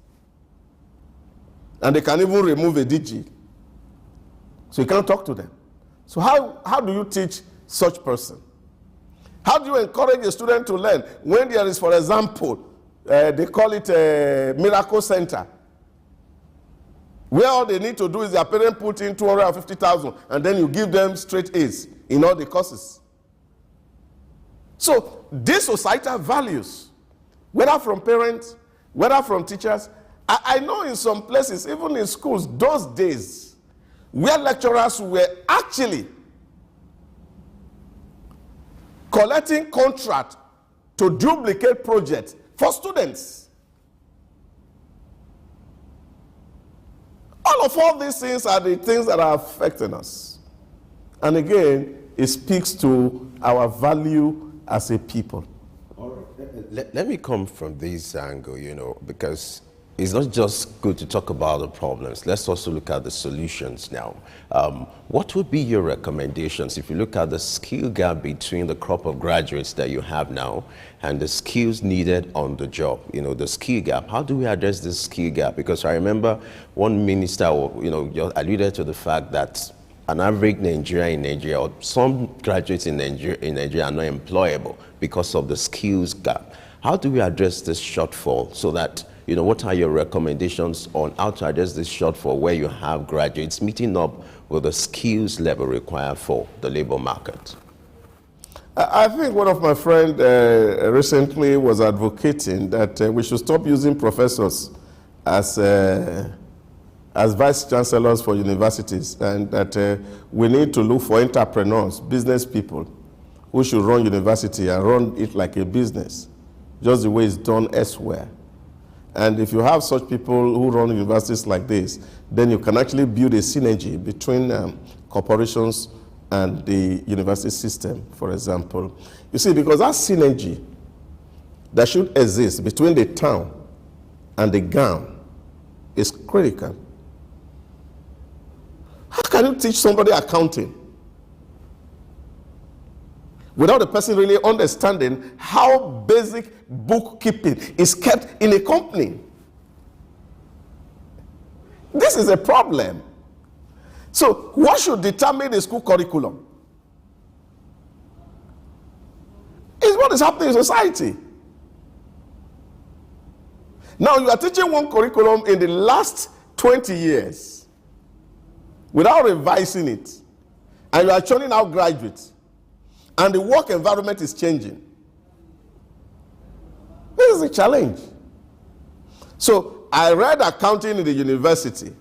And they can even remove a DG. So you can't talk to them. So how do you teach such person? How do you encourage a student to learn when there is, for example, they call it a miracle center, where all they need to do is their parent put in 250,000 and then you give them straight A's in all the courses. So these societal values, whether from parents, whether from teachers, I know in some places, even in schools, those days, where lecturers were actually collecting contract to duplicate projects for students. All these things are the things that are affecting us. And again, it speaks to our value as a people. Let me come from this angle, because it's not just good to talk about the problems. Let's also look at the solutions now. What would be your recommendations if you look at the skill gap between the crop of graduates that you have now and the skills needed on the job? The skill gap. How do we address this skill gap? Because I remember one minister, alluded to the fact that an average Nigerian in Nigeria, or some graduates in Nigeria are not employable because of the skills gap. How do we address this shortfall so that, what are your recommendations on how to address this shortfall where you have graduates meeting up with the skills level required for the labor market? I think one of my friends recently was advocating that we should stop using professors as vice chancellors for universities, and that we need to look for entrepreneurs, business people, who should run university and run it like a business, just the way it's done elsewhere. And if you have such people who run universities like this, then you can actually build a synergy between corporations and the university system, for example. You see, because that synergy that should exist between the town and the gown is critical. How can you teach somebody accounting without the person really understanding how basic bookkeeping is kept in a company? This is a problem. So what should determine the school curriculum? Is what is happening in society. Now you are teaching one curriculum in the last 20 years without revising it, and you are churning out graduates, and the work environment is changing. This is a challenge. So I read accounting in the university,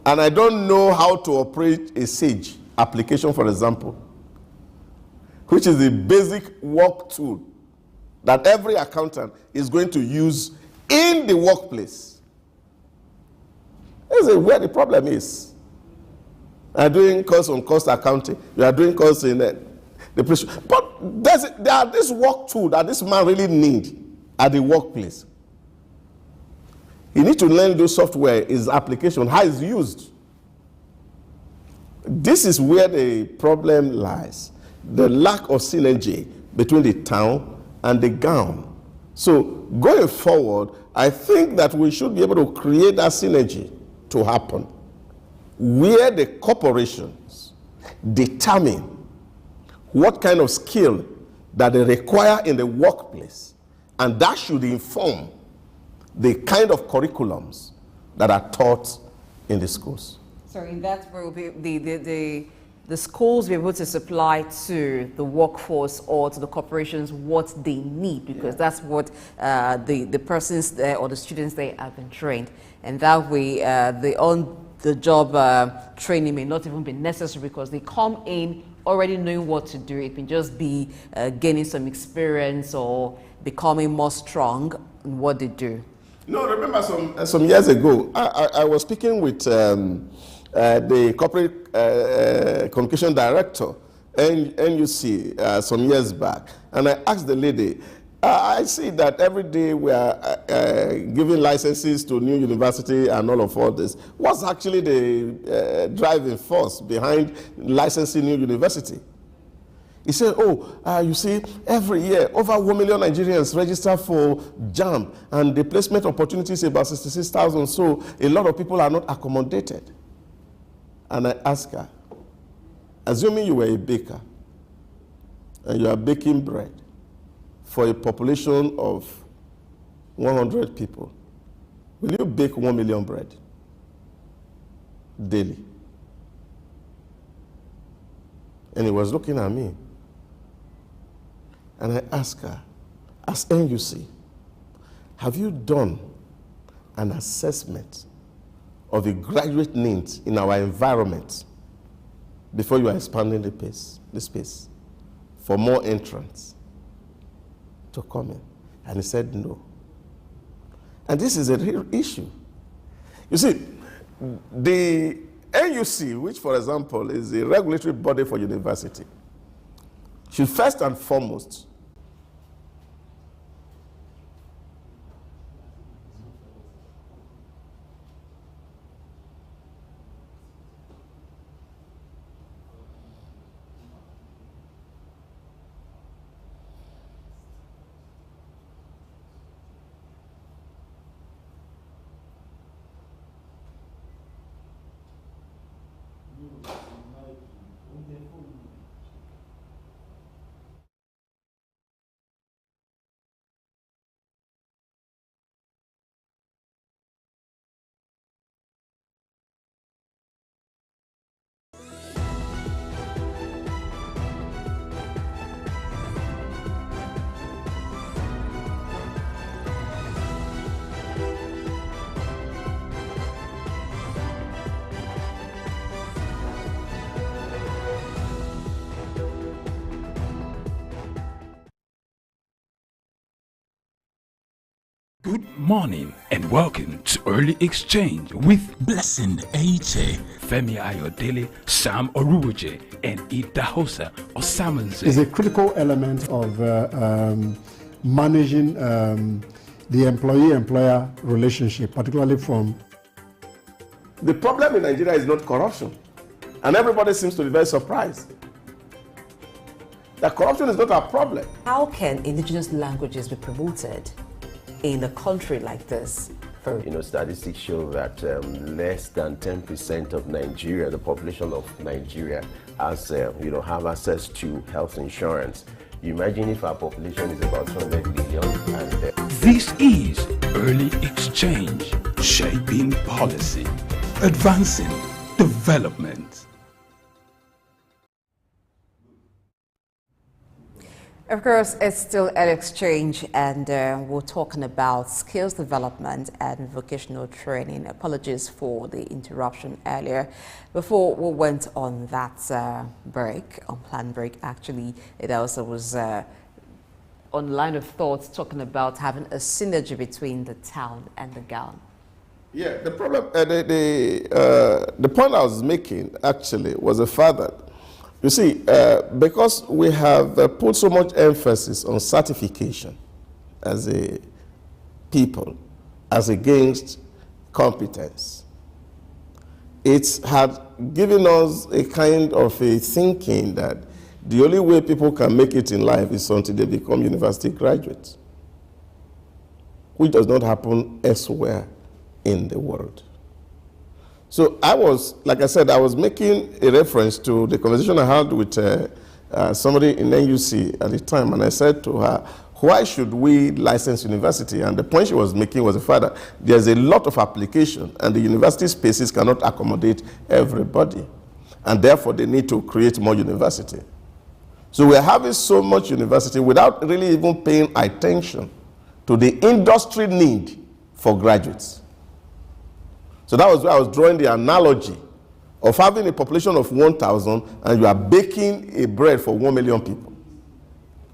and I don't know how to operate a SAGE application, for example, which is the basic work tool that every accountant is going to use in the workplace. This is where the problem is. You are doing course on cost accounting. You are doing course in the place. But there are this work tool that this man really need at the workplace. He needs to learn those software, his application, how it's used. This is where the problem lies. The lack of synergy between the town and the gown. So going forward, I think that we should be able to create that synergy to happen, where the corporations determine what kind of skill that they require in the workplace, and that should inform the kind of curriculums that are taught in the schools. So in that way, will be the schools be able to supply to the workforce or to the corporations what they need, because that's what the persons there or the students there have been trained. And that way, the job training may not even be necessary, because they come in already knowing what to do. It can just be gaining some experience or becoming more strong in what they do. No, remember some years ago, I was speaking with the corporate communication director, NUC, some years back, and I asked the lady, I see that every day we are giving licenses to new university and all this. What's actually the driving force behind licensing new university? He said, you see, every year, over 1 million Nigerians register for JAMB, and the placement opportunities about 66,000, so a lot of people are not accommodated. And I asked her, assuming you were a baker, and you are baking bread for a population of 100 people, will you bake 1 million bread daily? And he was looking at me. And I asked her, as NUC, have you done an assessment of the graduate needs in our environment before you are expanding the space for more entrants to come in? And he said no. And this is a real issue. You see, the NUC, which for example is a regulatory body for university, should first and foremost Good morning and welcome to Early Exchange with Blessing Eite, Femi Ayodele, Sam Oruoje, and Idahosa Osamanze. Is a critical element of managing the employee-employer relationship, particularly from... The problem in Nigeria is not corruption. And everybody seems to be very surprised. That corruption is not a problem. How can indigenous languages be promoted in a country like this? Statistics show that less than 10% of Nigeria, the population of Nigeria, has, have access to health insurance. You imagine if our population is about 200 million and... This is Early Exchange, shaping policy, advancing development. Of course, it's still an exchange, and we're talking about skills development and vocational training. Apologies for the interruption earlier. Before we went on that unplanned break, actually, it also was on line of thoughts talking about having a synergy between the town and the gown. Yeah, the problem, the point I was making actually was the fact that, you see, because we have put so much emphasis on certification as a people, as against competence, it had given us a kind of a thinking that the only way people can make it in life is until they become university graduates, which does not happen elsewhere in the world. So I was, like I said, I was making a reference to the conversation I had with somebody in NUC at the time, and I said to her, why should we license university? And the point she was making was the fact that there's a lot of application, and the university spaces cannot accommodate everybody, and therefore they need to create more university. So we're having so much university without really even paying attention to the industry need for graduates. So that was where I was drawing the analogy of having a population of 1,000 and you are baking a bread for 1 million people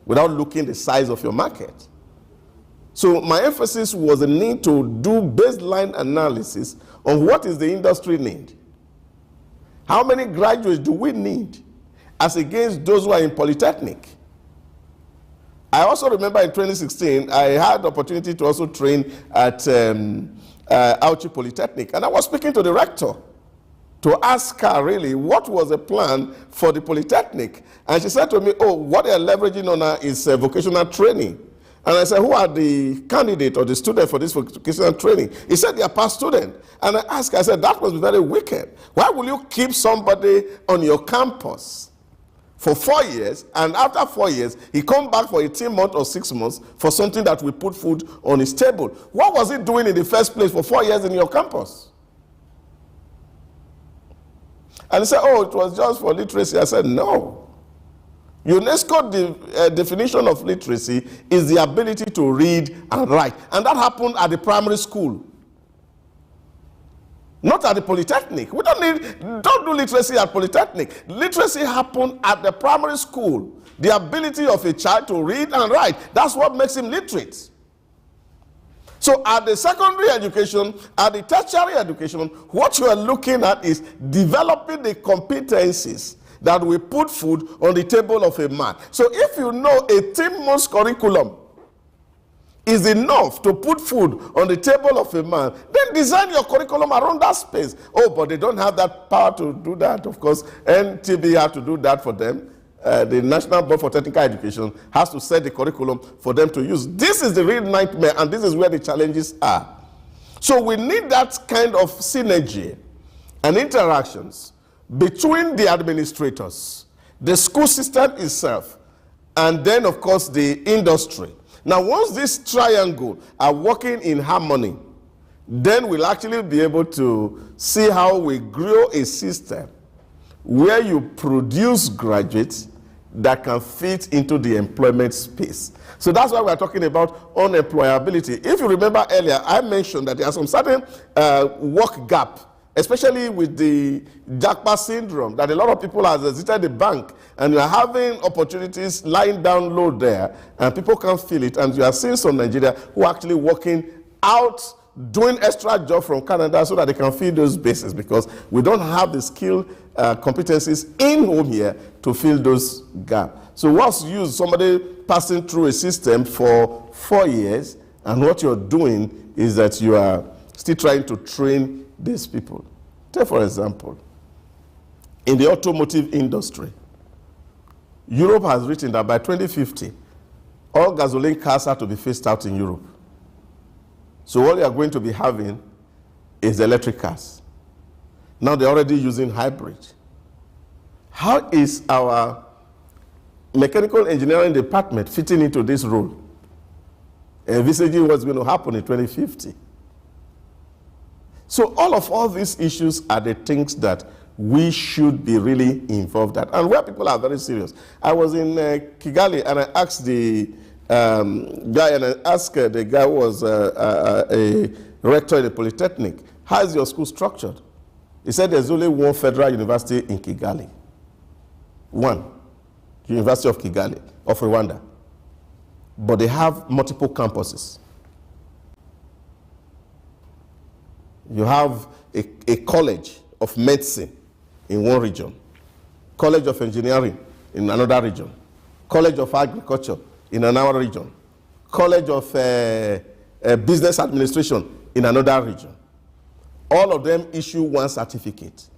without looking the size of your market. So my emphasis was the need to do baseline analysis on what is the industry need. How many graduates do we need as against those who are in polytechnic? I also remember in 2016, I had the opportunity to also train at Auchi Polytechnic, and I was speaking to the rector to ask her really what was the plan for the Polytechnic, and she said to me, oh, what they are leveraging on her is vocational training. And I said, who are the candidate or the student for this vocational training? He said, they are past student. And I asked her, I said, that must be very wicked. Why will you keep somebody on your campus for 4 years, and after 4 years, he come back for 18 months or 6 months for something that will put food on his table? What was he doing in the first place for 4 years in your campus? And he said, oh, it was just for literacy. I said, no. UNESCO definition of literacy is the ability to read and write. And that happened at the primary school, not at the Polytechnic. We don't do literacy at Polytechnic. Literacy happened at the primary school. The ability of a child to read and write. That's what makes him literate. So at the secondary education, at the tertiary education, what you are looking at is developing the competencies that will put food on the table of a man. So if you know a 10-month curriculum is enough to put food on the table of a man, then design your curriculum around that space. Oh, but they don't have that power to do that. Of course, NTB have to do that for them. The National Board for Technical Education has to set the curriculum for them to use. This is the real nightmare, and this is where the challenges are. So we need that kind of synergy and interactions between the administrators, the school system itself, and then, of course, the industry. Now, once this triangle are working in harmony, then we'll actually be able to see how we grow a system where you produce graduates that can fit into the employment space. So that's why we're talking about unemployability. If you remember earlier, I mentioned that there are some certain work gap especially with the jackpot syndrome, that a lot of people have visited the bank and you are having opportunities lying down low there and people can't feel it. And you are seeing some Nigeria who are actually working out, doing extra job from Canada so that they can fill those bases, because we don't have the skill competencies in home here to fill those gaps. So what's used, somebody passing through a system for 4 years, and what you're doing is that you are still trying to train these people. Take for example, in the automotive industry, Europe has written that by 2050, all gasoline cars have to be phased out in Europe. So what we are going to be having is electric cars. Now they're already using hybrid. How is our mechanical engineering department fitting into this role? Envisaging what's going to happen in 2050. So all these issues are the things that we should be really involved at, and where people are very serious. I was in Kigali and I asked the guy, and I asked the guy who was a rector in the Polytechnic, how is your school structured? He said there's only one federal university in Kigali. One, University of Kigali, of Rwanda. But they have multiple campuses. You have a college of medicine in one region, college of engineering in another region, college of agriculture in another region, college of business administration in another region. All of them issue one certificate.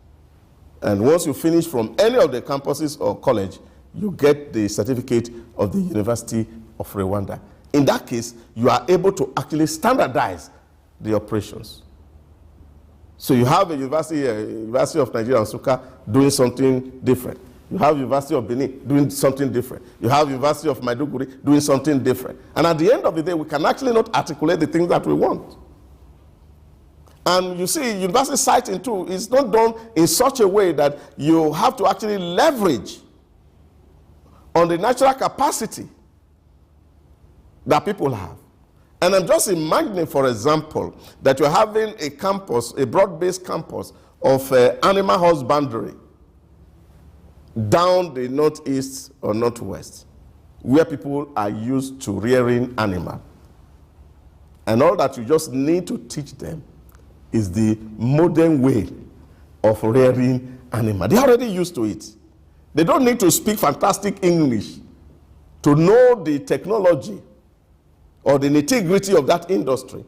And once you finish from any of the campuses or college, you get the certificate of the University of Rwanda. In that case, you are able to actually standardize the operations. So you have a university, University of Nigeria, Nsukka, doing something different. You have University of Benin doing something different. You have University of Maiduguri doing something different. And at the end of the day, we can actually not articulate the things that we want. And you see, university siting too is not done in such a way that you have to actually leverage on the natural capacity that people have. And I'm just imagining, for example, that you're having a campus, a broad-based campus of animal husbandry down the northeast or northwest, where people are used to rearing animals. And all that you just need to teach them is the modern way of rearing animals. They're already used to it. They don't need to speak fantastic English to know the technology or the nitty-gritty of that industry.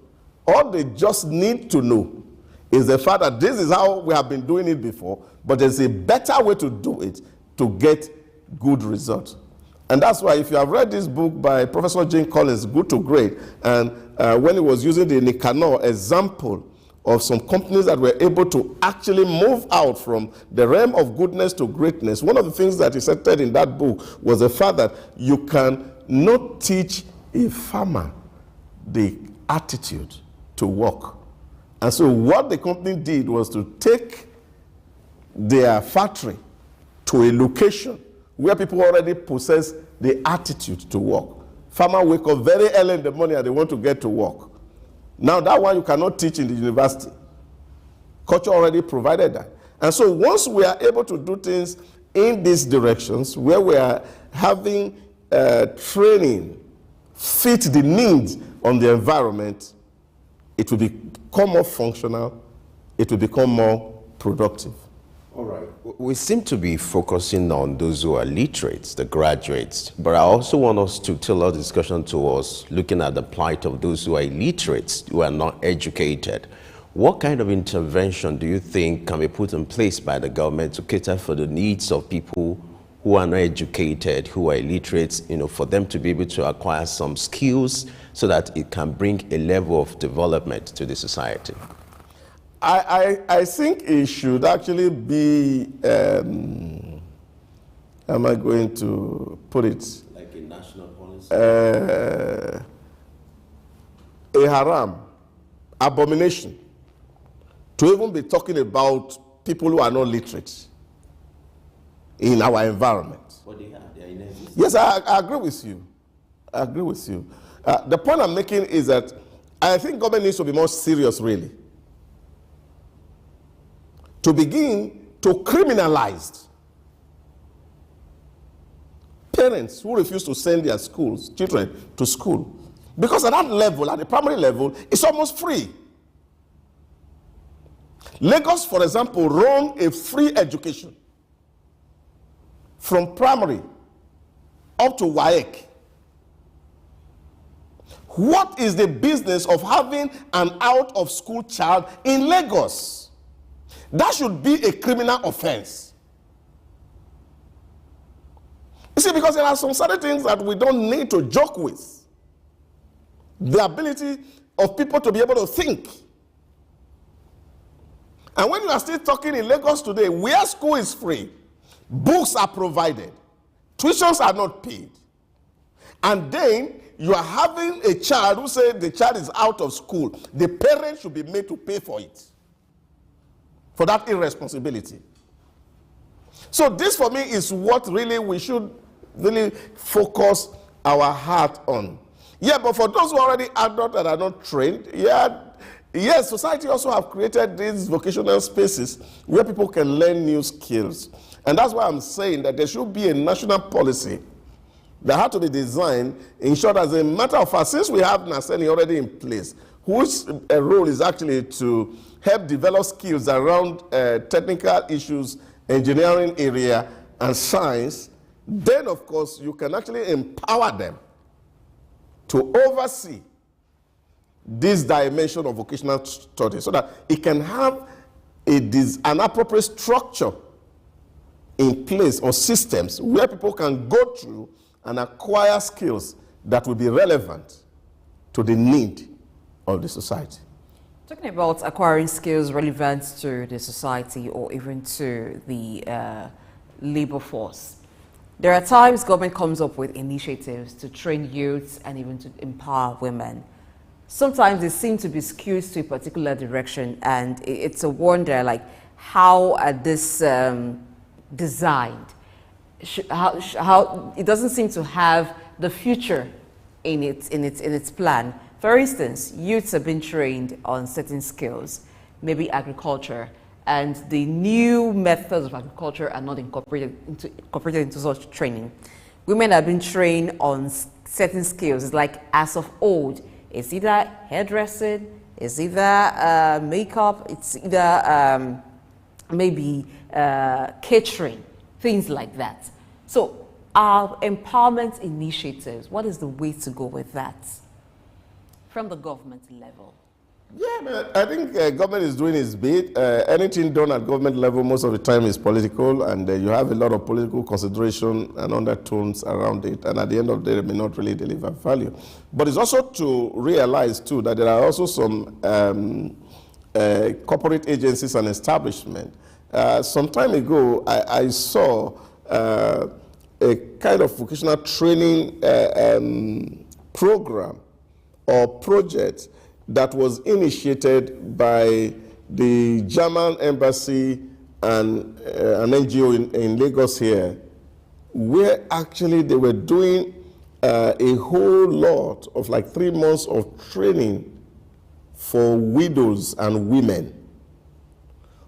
All they just need to know is the fact that this is how we have been doing it before, but there's a better way to do it to get good results. And that's why if you have read this book by Professor Jane Collins, Good to Great, and when he was using the Nicanor example of some companies that were able to actually move out from the realm of goodness to greatness, one of the things that he said in that book was the fact that you can not teach a farmer the attitude to work. And so what the company did was to take their factory to a location where people already possess the attitude to work. Farmers wake up very early in the morning and they want to get to work. Now that one you cannot teach in the university. Culture already provided that. And so once we are able to do things in these directions, where we are having training fit the needs on the environment, it will become more functional, it will become more productive. All right. We seem to be focusing on those who are literate, the graduates, but I also want us to tailor our discussion towards looking at the plight of those who are illiterate, who are not educated. What kind of intervention do you think can be put in place by the government to cater for the needs of people who are not educated, who are illiterate, for them to be able to acquire some skills so that it can bring a level of development to the society? I think it should actually be, how am I going to put it? Like a national policy? A haram, abomination, to even be talking about people who are not literate in our environment. What they are in existence. Yes, I agree with you. I agree with you. The point I'm making is that I think government needs to be more serious, really. to begin to criminalize parents who refuse to send their children to school. Because at that level, at the primary level, it's almost free. Lagos, for example, run a free education from primary up to WAEC. What is the business of having an out-of-school child in Lagos? That should be a criminal offense. You see, because there are some certain things that we don't need to joke with. The ability of people to be able to think. And when you are still talking in Lagos today, where school is free, books are provided, tuitions are not paid, and then you are having a child who says the child is out of school, the parent should be made to pay for it, for that irresponsibility. So this for me is what really we should really focus our heart on. Yeah, but for those who are already adult and are not trained, yes, society also have created these vocational spaces where people can learn new skills. And that's why I'm saying that there should be a national policy that had to be designed, ensured as a matter of fact, since we have NASENI already in place, whose role is actually to help develop skills around technical issues, engineering area, and science, then of course you can actually empower them to oversee this dimension of vocational studies so that it can have an appropriate structure in place or systems where people can go through and acquire skills that will be relevant to the need of the society. Talking about acquiring skills relevant to the society or even to the labor force, there are times government comes up with initiatives to train youths and even to empower women. Sometimes they seem to be skewed to a particular direction, and it's a wonder, like, how are this designed? How it doesn't seem to have the future in its plan. For instance, youths have been trained on certain skills, maybe agriculture, and the new methods of agriculture are not incorporated into such training. Women have been trained on certain skills. It's like, as of old, it's either hairdressing, it's either makeup, it's either maybe catering, things like that. So our empowerment initiatives, what is the way to go with that from the government level? Yeah, I think government is doing its bit. Anything done at government level most of the time is political, and you have a lot of political consideration and undertones around it, and at the end of the day, it may not really deliver value. But it's also to realize, too, that there are also some corporate agencies and establishments. Some time ago, I saw a kind of vocational training program or project that was initiated by the German embassy and an NGO in Lagos here, where actually they were doing a whole lot of like 3 months of training for widows and women.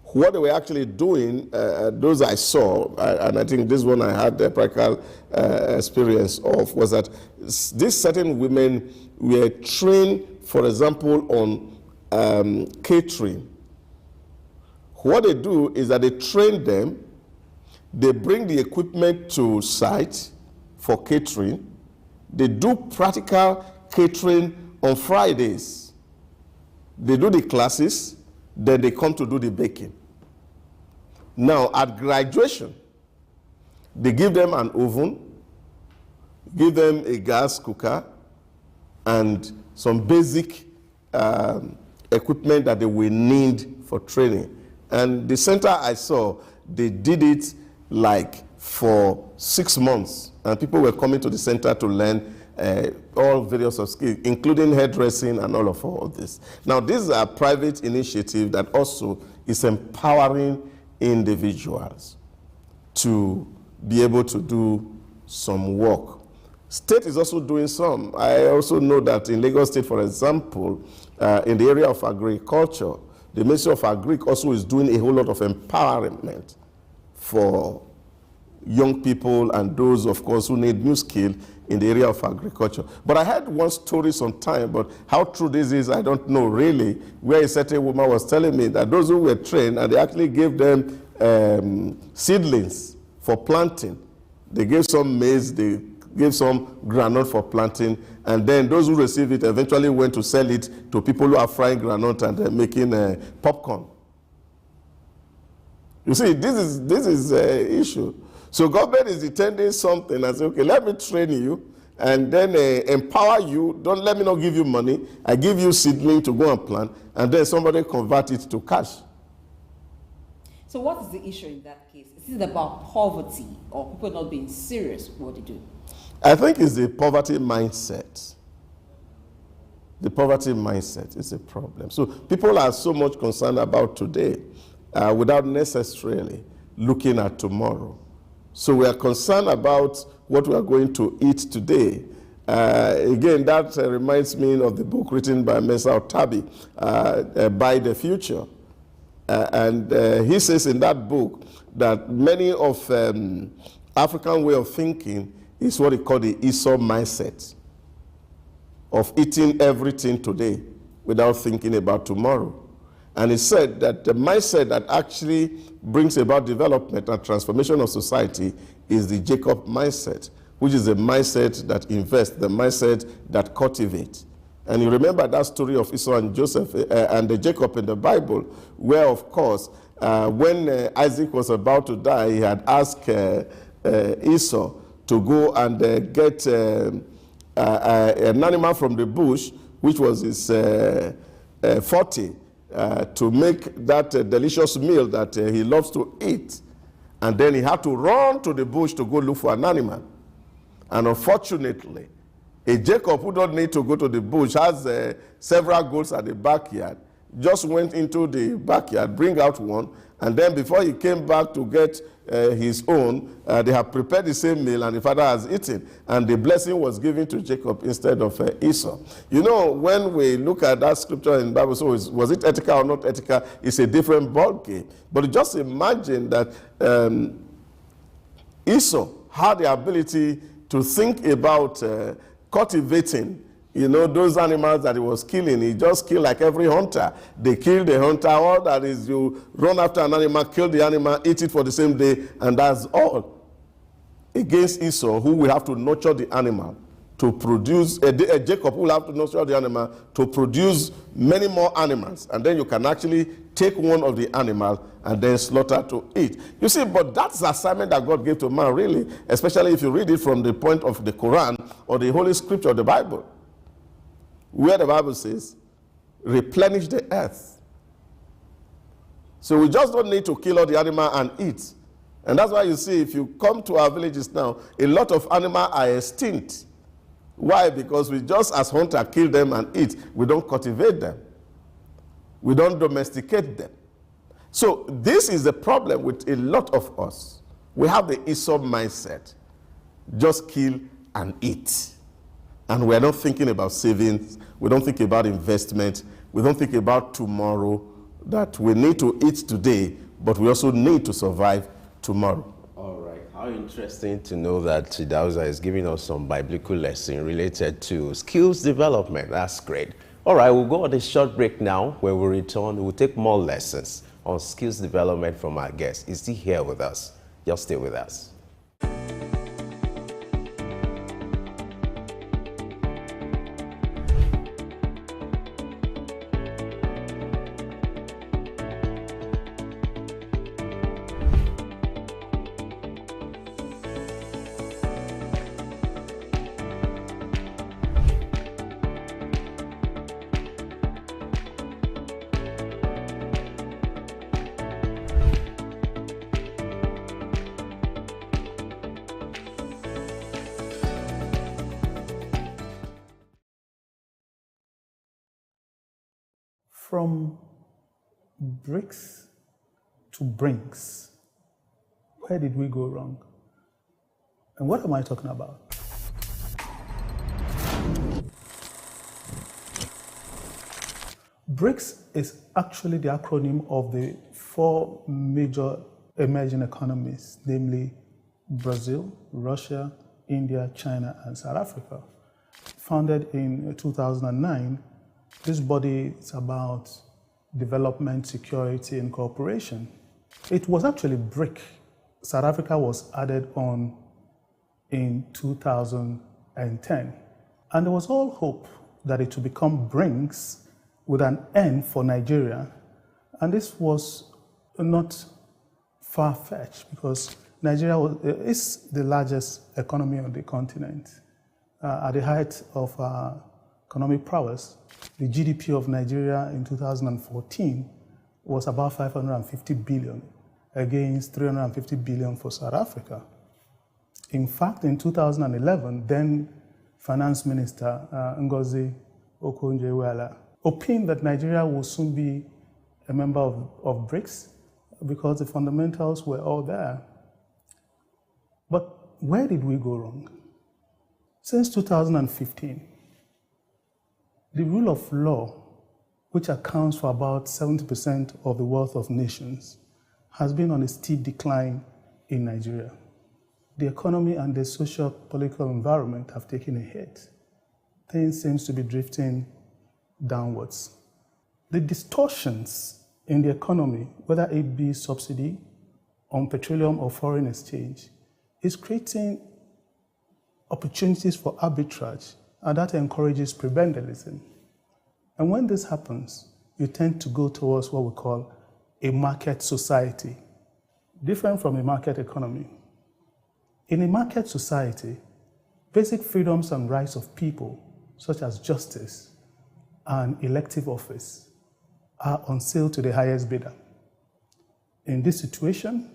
What they were actually doing, those I saw, and I think this one I had the practical experience of, was that these certain women were trained, for example, on catering. What they do is that they train them, they bring the equipment to site for catering, they do practical catering on Fridays, they do the classes, then they come to do the baking. Now, at graduation, they give them an oven, give them a gas cooker, and some basic equipment that they will need for training. And the center I saw, they did it like for 6 months, and people were coming to the center to learn all various of skills, including hairdressing and all of this. Now, this is a private initiative that also is empowering individuals to be able to do some work. State is also doing some. I also know that in Lagos State, for example, in the area of agriculture, The Ministry of Agri also is doing a whole lot of empowerment for young people and those, of course, who need new skill in the area of agriculture. But I heard one story sometime, but how true this is, I don't know really, where a certain woman was telling me that those who were trained, and they actually gave them seedlings for planting. They gave some maize, they gave some granite for planting, and then those who received it eventually went to sell it to people who are frying granite and making popcorn. You see, this is an issue. So government is intending something and say, okay, let me train you and then empower you. Don't let me not give you money. I give you seedling to go and plant, and then somebody convert it to cash. So what is the issue in that case? Is it about poverty or people not being serious with what they do? I think it's the poverty mindset. The poverty mindset is a problem. So people are so much concerned about today without necessarily looking at tomorrow. So we are concerned about what we are going to eat today. Again, that reminds me of the book written by Mesa Otabi, By the Future. And he says in that book that many of African way of thinking is what he called the Esau mindset, of eating everything today without thinking about tomorrow. And he said that the mindset that actually brings about development and transformation of society is the Jacob mindset, which is the mindset that invests, the mindset that cultivates. And you remember that story of Esau and Joseph and the Jacob in the Bible, where, of course, when Isaac was about to die, he had asked Esau to go and get an animal from the bush, which was his forte, to make that delicious meal that he loves to eat. And then he had to run to the bush to go look for an animal. And unfortunately, a Jacob who don't need to go to the bush, has several goats at the backyard, just went into the backyard, bring out one, and then before he came back to get his own, they have prepared the same meal and the father has eaten. And the blessing was given to Jacob instead of Esau. You know, when we look at that scripture in the Bible, so was it ethical or not ethical, it's a different ballgame. But just imagine that Esau had the ability to think about cultivating, you know, those animals that he was killing. He just killed like every hunter. They kill the hunter. All that is, you run after an animal, kill the animal, eat it for the same day, and that's all. Against Esau, who will have to nurture the animal to produce, Jacob will have to nurture the animal to produce many more animals. And then you can actually take one of the animal and then slaughter to eat. You see, but that's the assignment that God gave to man, really, especially if you read it from the point of the Quran or the Holy Scripture of the Bible, where the Bible says, replenish the earth. So we just don't need to kill all the animal and eat. And that's why you see, if you come to our villages now, a lot of animals are extinct. Why? Because we just, as hunters, kill them and eat. We don't cultivate them. We don't domesticate them. So this is the problem with a lot of us. We have the Esau mindset. Just kill and eat. And we're not thinking about savings. We don't think about investment. We don't think about tomorrow, that we need to eat today, but we also need to survive tomorrow. All right. How interesting to know that Chidauza is giving us some biblical lesson related to skills development. That's great. All right, we'll go on a short break now. When we return, we'll take more lessons on skills development from our guest. Is he here with us? Just stay with us. From bricks to brinks, where did we go wrong? And what am I talking about? BRICS is actually the acronym of the 4 major emerging economies, namely Brazil, Russia, India, China, and South Africa. Founded in 2009, this body is about development, security, and cooperation. It was actually BRIC. South Africa was added on in 2010. And there was all hope that it would become BRICS with an N for Nigeria. And this was not far-fetched because Nigeria is the largest economy on the continent. At the height of economic prowess, the GDP of Nigeria in 2014 was about 550 billion against 350 billion for South Africa. In fact, in 2011, then Finance Minister Ngozi Okonjo-Iweala opined that Nigeria will soon be a member of BRICS because the fundamentals were all there. But where did we go wrong? Since 2015, the rule of law, which accounts for about 70% of the wealth of nations, has been on a steep decline in Nigeria. The economy and the socio-political environment have taken a hit. Things seem to be drifting downwards. The distortions in the economy, whether it be subsidy on petroleum or foreign exchange, is creating opportunities for arbitrage, and that encourages prebendalism. And when this happens, you tend to go towards what we call a market society, different from a market economy. In a market society, basic freedoms and rights of people, such as justice and elective office, are on sale to the highest bidder. In this situation,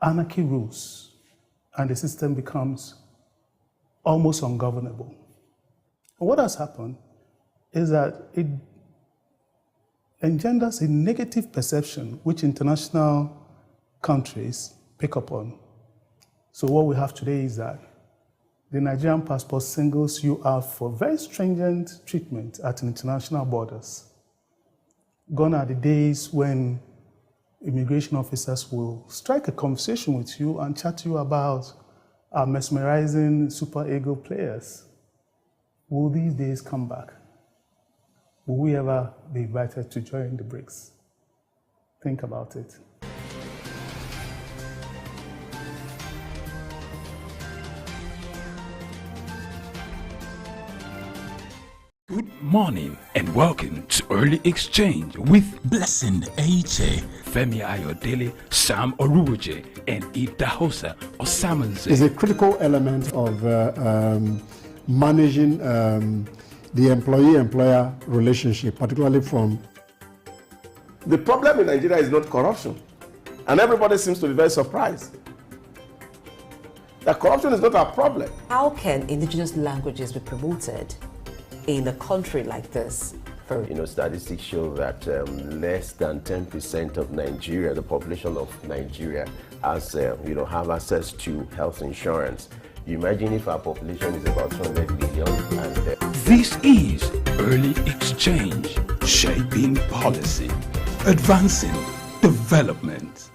anarchy rules, and the system becomes almost ungovernable. And what has happened is that it engenders a negative perception which international countries pick up on. So what we have today is that the Nigerian passport singles you out for very stringent treatment at international borders. Gone are the days when immigration officers will strike a conversation with you and chat to you about our mesmerizing super ego players. Will these days come back? Will we ever be invited to join the BRICS? Think about it. Good morning and welcome to Early Exchange with Blessing Eche, Femi Ayodele, Sam Oruwoje, and Idahosa Osamanze. Is a critical element of managing the employee-employer relationship, particularly from... The problem in Nigeria is not corruption, and everybody seems to be very surprised that corruption is not a problem. How can indigenous languages be promoted in a country like this? Statistics show that less than 10% of Nigeria, the population of Nigeria, has have access to health insurance. You imagine if our population is about 200 million and... This is Early Exchange, shaping policy, advancing development.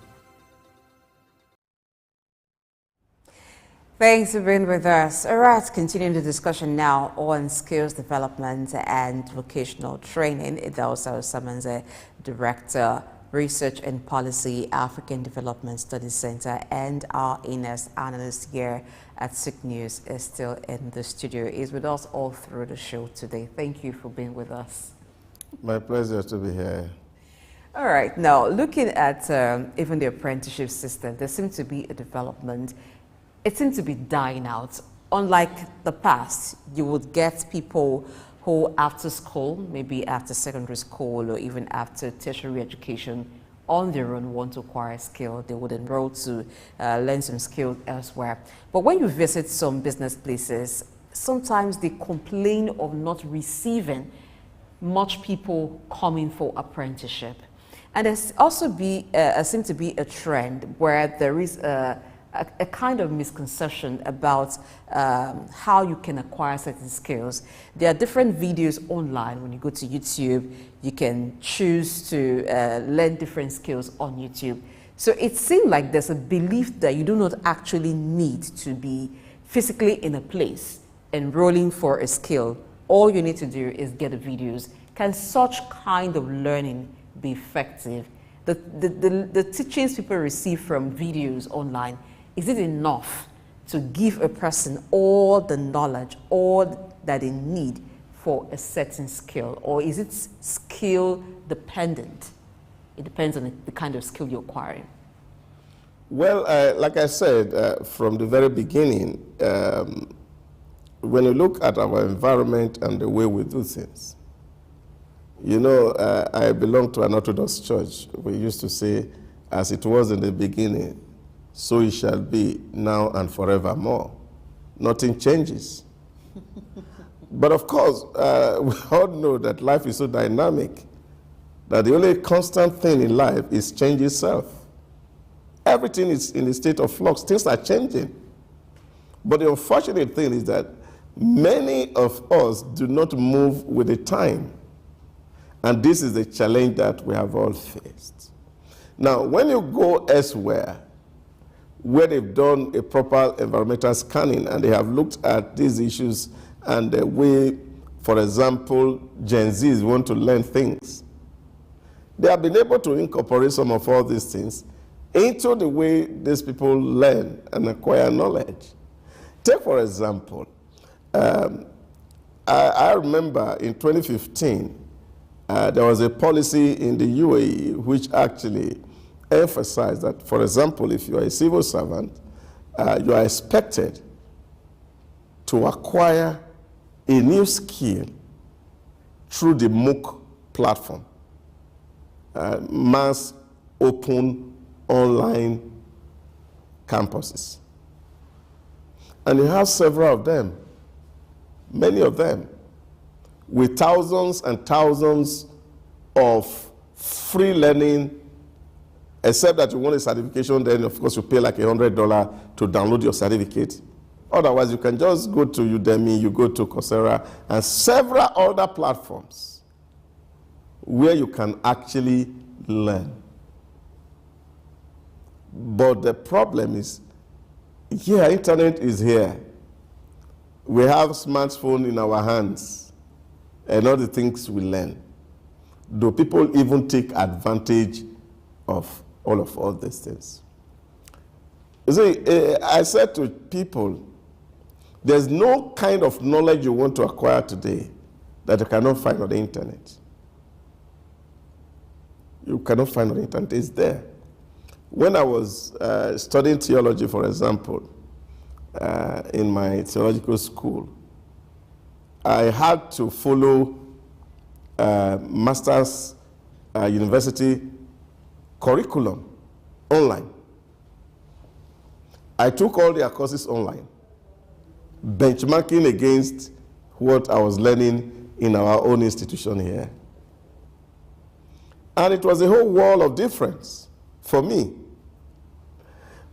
Thanks for being with us. All right, continuing the discussion now on skills development and vocational training. Idahosa Osamanze, Director, Research and Policy, African Development Studies Center, and our INES analyst here at SIC News is still in the studio. He's with us all through the show today. Thank you for being with us. My pleasure to be here. All right, now looking at even the apprenticeship system, there seems to be a development. It seems to be dying out. Unlike the past, you would get people who after school, maybe after secondary school or even after tertiary education, on their own want to acquire a skill. They would enroll to learn some skills elsewhere. But when you visit some business places, sometimes they complain of not receiving much people coming for apprenticeship. And there's also seems to be a trend where there is a a kind of misconception about how you can acquire certain skills. There are different videos online. When you go to YouTube, you can choose to learn different skills on YouTube. So it seems like there's a belief that you do not actually need to be physically in a place enrolling for a skill. All you need to do is get the videos. Can such kind of learning be effective? The teachings people receive from videos online, is it enough to give a person all the knowledge, all that they need for a certain skill? Or is it skill dependent? It depends on the kind of skill you're acquiring. Well, like I said from the very beginning, when you look at our environment and the way we do things, you know, I belong to an Orthodox church. We used to say, as it was in the beginning, so it shall be now and forevermore. Nothing changes. But of course, we all know that life is so dynamic that the only constant thing in life is change itself. Everything is in a state of flux. Things are changing. But the unfortunate thing is that many of us do not move with the time. And this is the challenge that we have all faced. Now, when you go elsewhere, where they've done a proper environmental scanning and they have looked at these issues and the way, for example, Gen Zs want to learn things, they have been able to incorporate some of all these things into the way these people learn and acquire knowledge. Take, for example, I remember in 2015, there was a policy in the UAE which actually emphasized that, for example, if you are a civil servant, you are expected to acquire a new skill through the MOOC platform, mass open online campuses. And you have several of them, many of them, with thousands and thousands of free learning, except that you want a certification, then of course you pay like $100 to download your certificate. Otherwise, you can just go to Udemy, you go to Coursera, and several other platforms where you can actually learn. But the problem is, here, internet is here. We have smartphone in our hands, and all the things we learn. Do people even take advantage of all these things? You see, I said to people, there's no kind of knowledge you want to acquire today that you cannot find on the internet. You cannot find on the internet. It's there. When I was studying theology, for example, in my theological school, I had to follow master's university curriculum online. I took all their courses online, benchmarking against what I was learning in our own institution here. And it was a whole world of difference for me.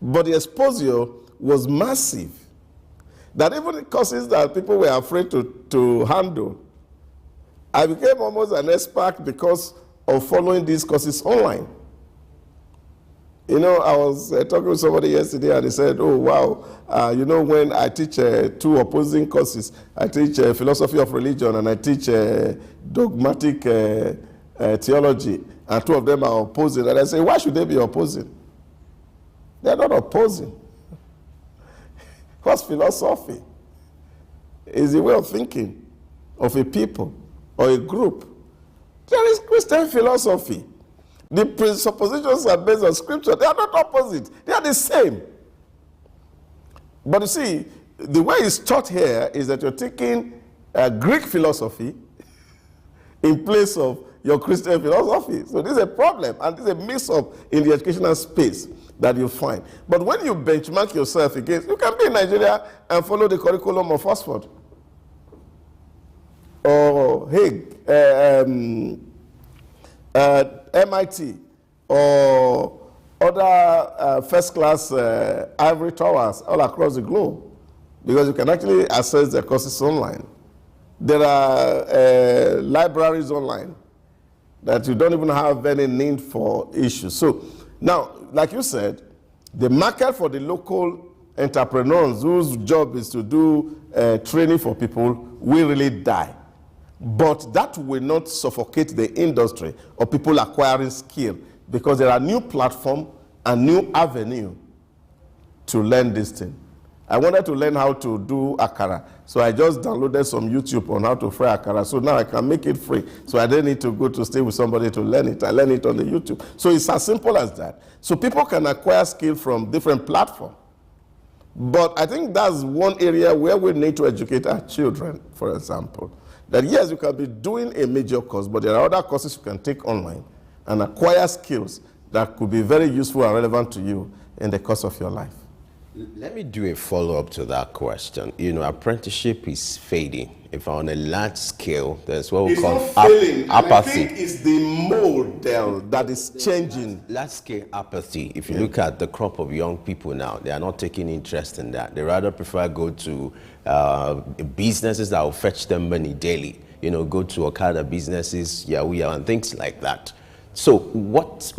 But the exposure was massive. That even the courses that people were afraid to handle, I became almost an expert because of following these courses online. You know, I was talking with somebody yesterday and he said, oh, wow, you know, when I teach two opposing courses, I teach philosophy of religion and I teach dogmatic theology, and two of them are opposing. And I say, why should they be opposing? They're not opposing. What's philosophy? It's the way of thinking of a people or a group. There is Christian philosophy. The presuppositions are based on scripture. They are not opposite. They are the same. But you see, the way it's taught here is that you're taking Greek philosophy in place of your Christian philosophy. So this is a problem, and this is a mix-up in the educational space that you find. But when you benchmark yourself against, you can be in Nigeria and follow the curriculum of Oxford or Hague, MIT, or other first-class ivory towers all across the globe, because you can actually access the courses online. There are libraries online that you don't even have any need for issues. So now, like you said, the market for the local entrepreneurs whose job is to do training for people will really die. But that will not suffocate the industry or people acquiring skill, because there are new platforms and new avenue to learn this thing. I wanted to learn how to do akara, so I just downloaded some YouTube on how to fry akara, so now I can make it free. So I didn't need to go to stay with somebody to learn it. I learn it on the YouTube. So it's as simple as that. So people can acquire skill from different platforms. But I think that's one area where we need to educate our children, for example. That yes, you can be doing a major course, but there are other courses you can take online and acquire skills that could be very useful and relevant to you in the course of your life. Let me do a follow-up to that question. You know, apprenticeship is fading. If on a large scale, there's what we call apathy. I think it's the model that is changing. Large-scale apathy. If you look at the crop of young people now, they are not taking interest in that. They rather prefer go to businesses that will fetch them money daily. You know, go to Okada businesses, Yahoo, and things like that. So what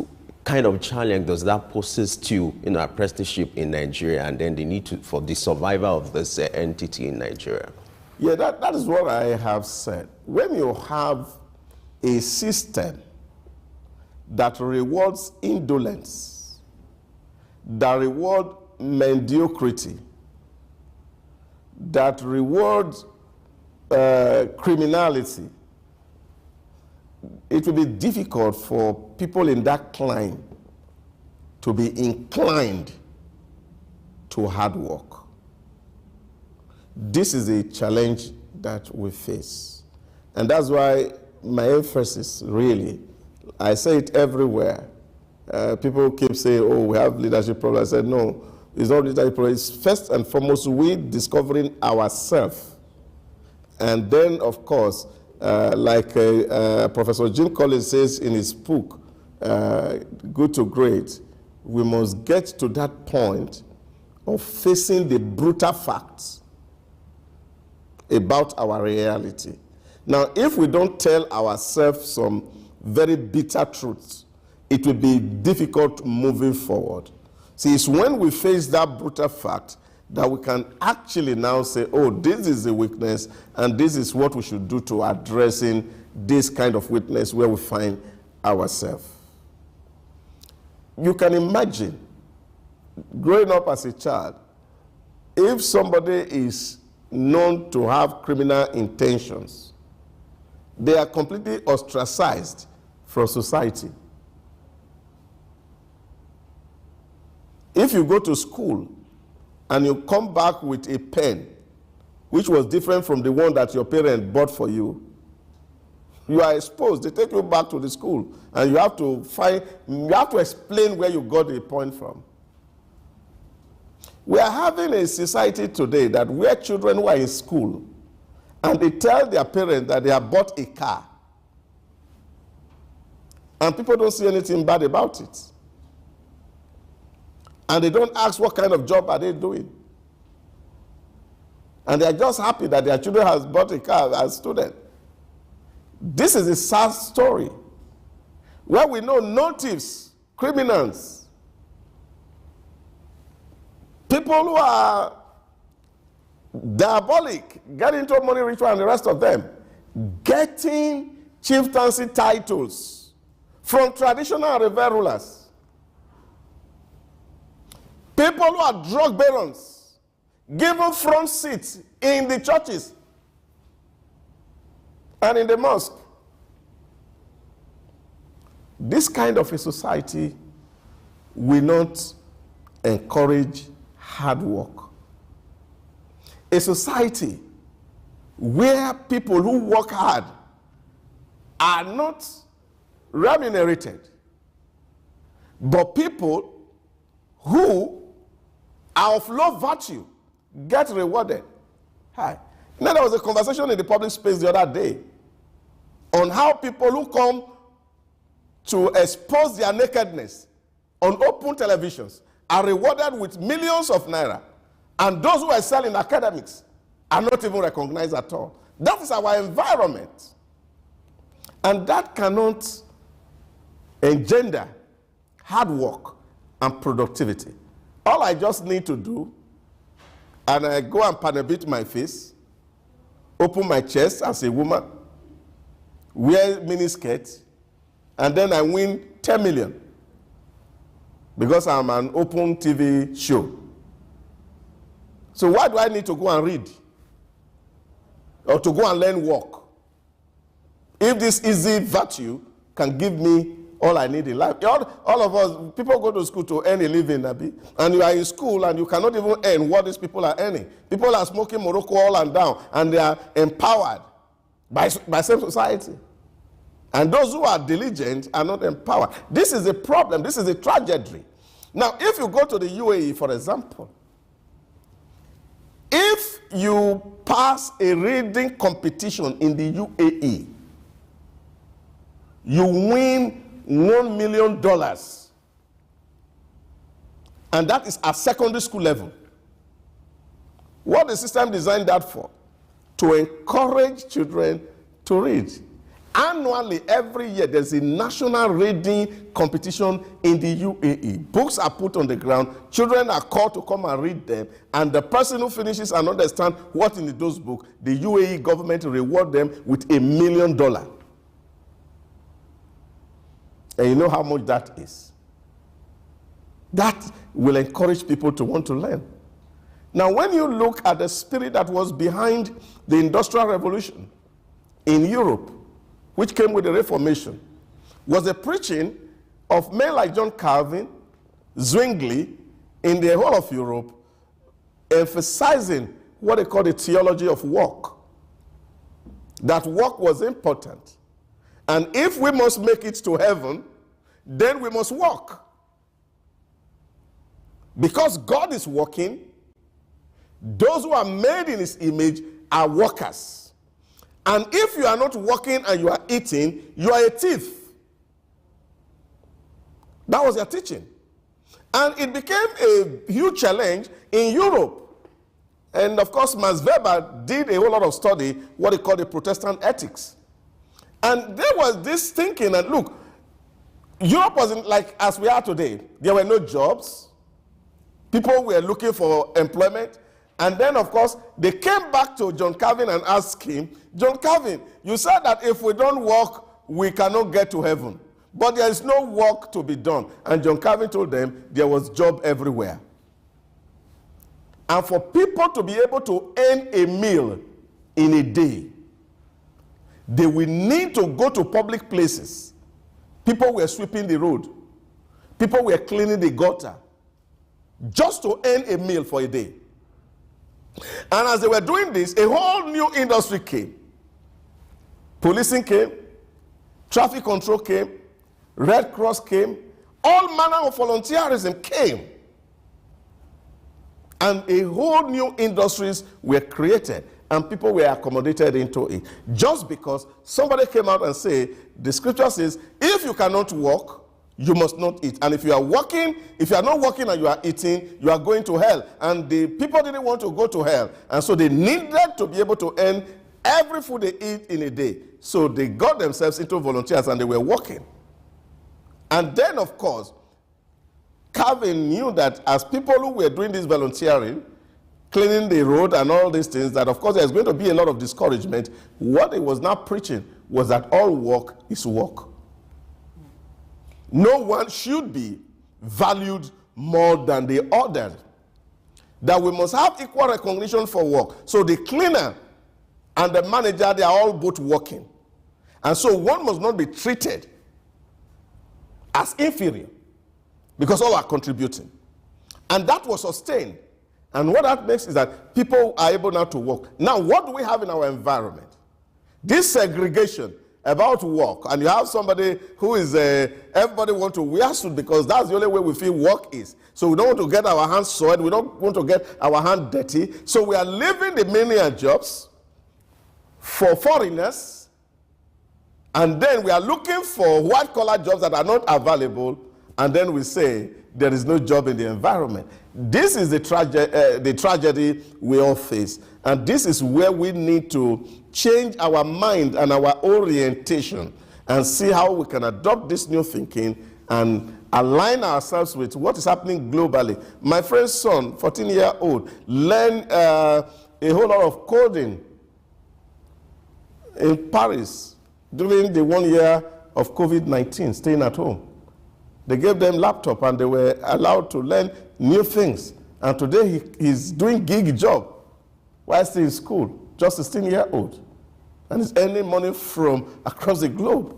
kind of challenge does that poses to apprenticeship in Nigeria, and then the need for the survival of this entity in Nigeria? Yeah, that is what I have said. When you have a system that rewards indolence, that rewards mediocrity, that rewards criminality, it will be difficult for people in that climb to be inclined to hard work. This is a challenge that we face. And that's why my emphasis really, I say it everywhere. People keep saying, oh, we have leadership problems. I said, no, it's not leadership problems. It's first and foremost, we discovering ourselves. And then, of course, like Professor Jim Collins says in his book, Good to Great, we must get to that point of facing the brutal facts about our reality. Now, if we don't tell ourselves some very bitter truths, it will be difficult moving forward. See, it's when we face that brutal fact that we can actually now say, oh, this is a weakness, and this is what we should do to addressing this kind of weakness where we find ourselves. You can imagine, growing up as a child, if somebody is known to have criminal intentions, they are completely ostracized from society. If you go to school and you come back with a pen which was different from the one that your parent bought for you, you are exposed. They take you back to the school and you have to explain where you got the point from. We are having a society today that where children who are in school and they tell their parents that they have bought a car, and people don't see anything bad about it. And they don't ask what kind of job are they doing. And they are just happy that their children has bought a car as students. This is a sad story where we know no thieves, criminals, people who are diabolic, get into money ritual and the rest of them, getting chieftaincy titles from traditional and revered rulers. People who are drug barons, given front seats in the churches and in the mosque. This kind of a society will not encourage hard work. A society where people who work hard are not remunerated, but people who are of low virtue get rewarded. Hi. Now, there was a conversation in the public space the other day on how people who come to expose their nakedness on open televisions are rewarded with millions of naira, and those who excel in academics are not even recognized at all. That is our environment. And that cannot engender hard work and productivity. All I just need to do, and I go and panabit my face, open my chest as a woman, wear miniskirt, and then I win 10 million because I'm an open TV show. So why do I need to go and read or to go and learn work if this easy virtue can give me all I need in life? All of us, people go to school to earn a living, Abi, and you are in school and you cannot even earn what these people are earning. People are smoking Morocco all and down, and they are empowered by same society. And those who are diligent are not empowered. This is a problem. This is a tragedy. Now, if you go to the UAE, for example, if you pass a reading competition in the UAE, you win $1 million. And that is at secondary school level. What the system designed that for? To encourage children to read. Annually, every year, there's a national reading competition in the UAE. Books are put on the ground, children are called to come and read them, and the person who finishes and understands what in those books, the UAE government reward them with $1 million. And you know how much that is? That will encourage people to want to learn. Now, when you look at the spirit that was behind the Industrial Revolution in Europe, which came with the Reformation, was the preaching of men like John Calvin, Zwingli, in the whole of Europe, emphasizing what they call the theology of work. That work was important. And if we must make it to heaven, then we must work. Because God is working, those who are made in his image are workers. And if you are not working and you are eating, you are a thief. That was their teaching. And it became a huge challenge in Europe. And of course, Max Weber did a whole lot of study, what he called the Protestant ethics. And there was this thinking, and look, Europe wasn't like as we are today. There were no jobs. People were looking for employment. And then, of course, they came back to John Calvin and asked him, John Calvin, you said that if we don't work, we cannot get to heaven. But there is no work to be done. And John Calvin told them there was job everywhere. And for people to be able to earn a meal in a day, they will need to go to public places. People were sweeping the road. People were cleaning the gutter just to earn a meal for a day. And as they were doing this, a whole new industry came. Policing came, traffic control came, Red Cross came, all manner of volunteerism came. And a whole new industries were created, and people were accommodated into it. Just because somebody came out and said, the scripture says, if you cannot work, you must not eat. And if you are working, if you are not working and you are eating, you are going to hell. And the people didn't want to go to hell. And so they needed to be able to earn every food they eat in a day. So they got themselves into volunteers and they were working. And then, of course, Calvin knew that as people who were doing this volunteering, cleaning the road and all these things, that of course there's going to be a lot of discouragement. What he was now preaching was that all work is work. No one should be valued more than the other. That we must have equal recognition for work. So the cleaner and the manager, they are all both working. And so one must not be treated as inferior because all are contributing. And that was sustained. And what that makes is that people are able now to work. Now, what do we have in our environment? This segregation about work, and you have somebody who is, everybody want to wear suit because that's the only way we feel work is. So we don't want to get our hands soiled, we don't want to get our hands dirty. So we are leaving the menial jobs for foreigners, and then we are looking for white-collar jobs that are not available, and then we say there is no job in the environment. This is the tragedy we all face. And this is where we need to change our mind and our orientation and see how we can adopt this new thinking and align ourselves with what is happening globally. My friend's son, 14-year-old, learned a whole lot of coding in Paris during the 1 year of COVID-19, staying at home. They gave them laptop and they were allowed to learn new things. And today he's doing gig job while still in school, just a 16-year-old. And he's earning money from across the globe.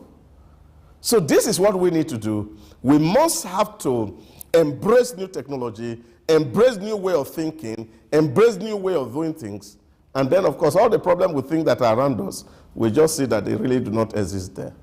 So this is what we need to do. We must have to embrace new technology, embrace new way of thinking, embrace new way of doing things. And then, of course, all the problems we think that are around us, we just see that they really do not exist there.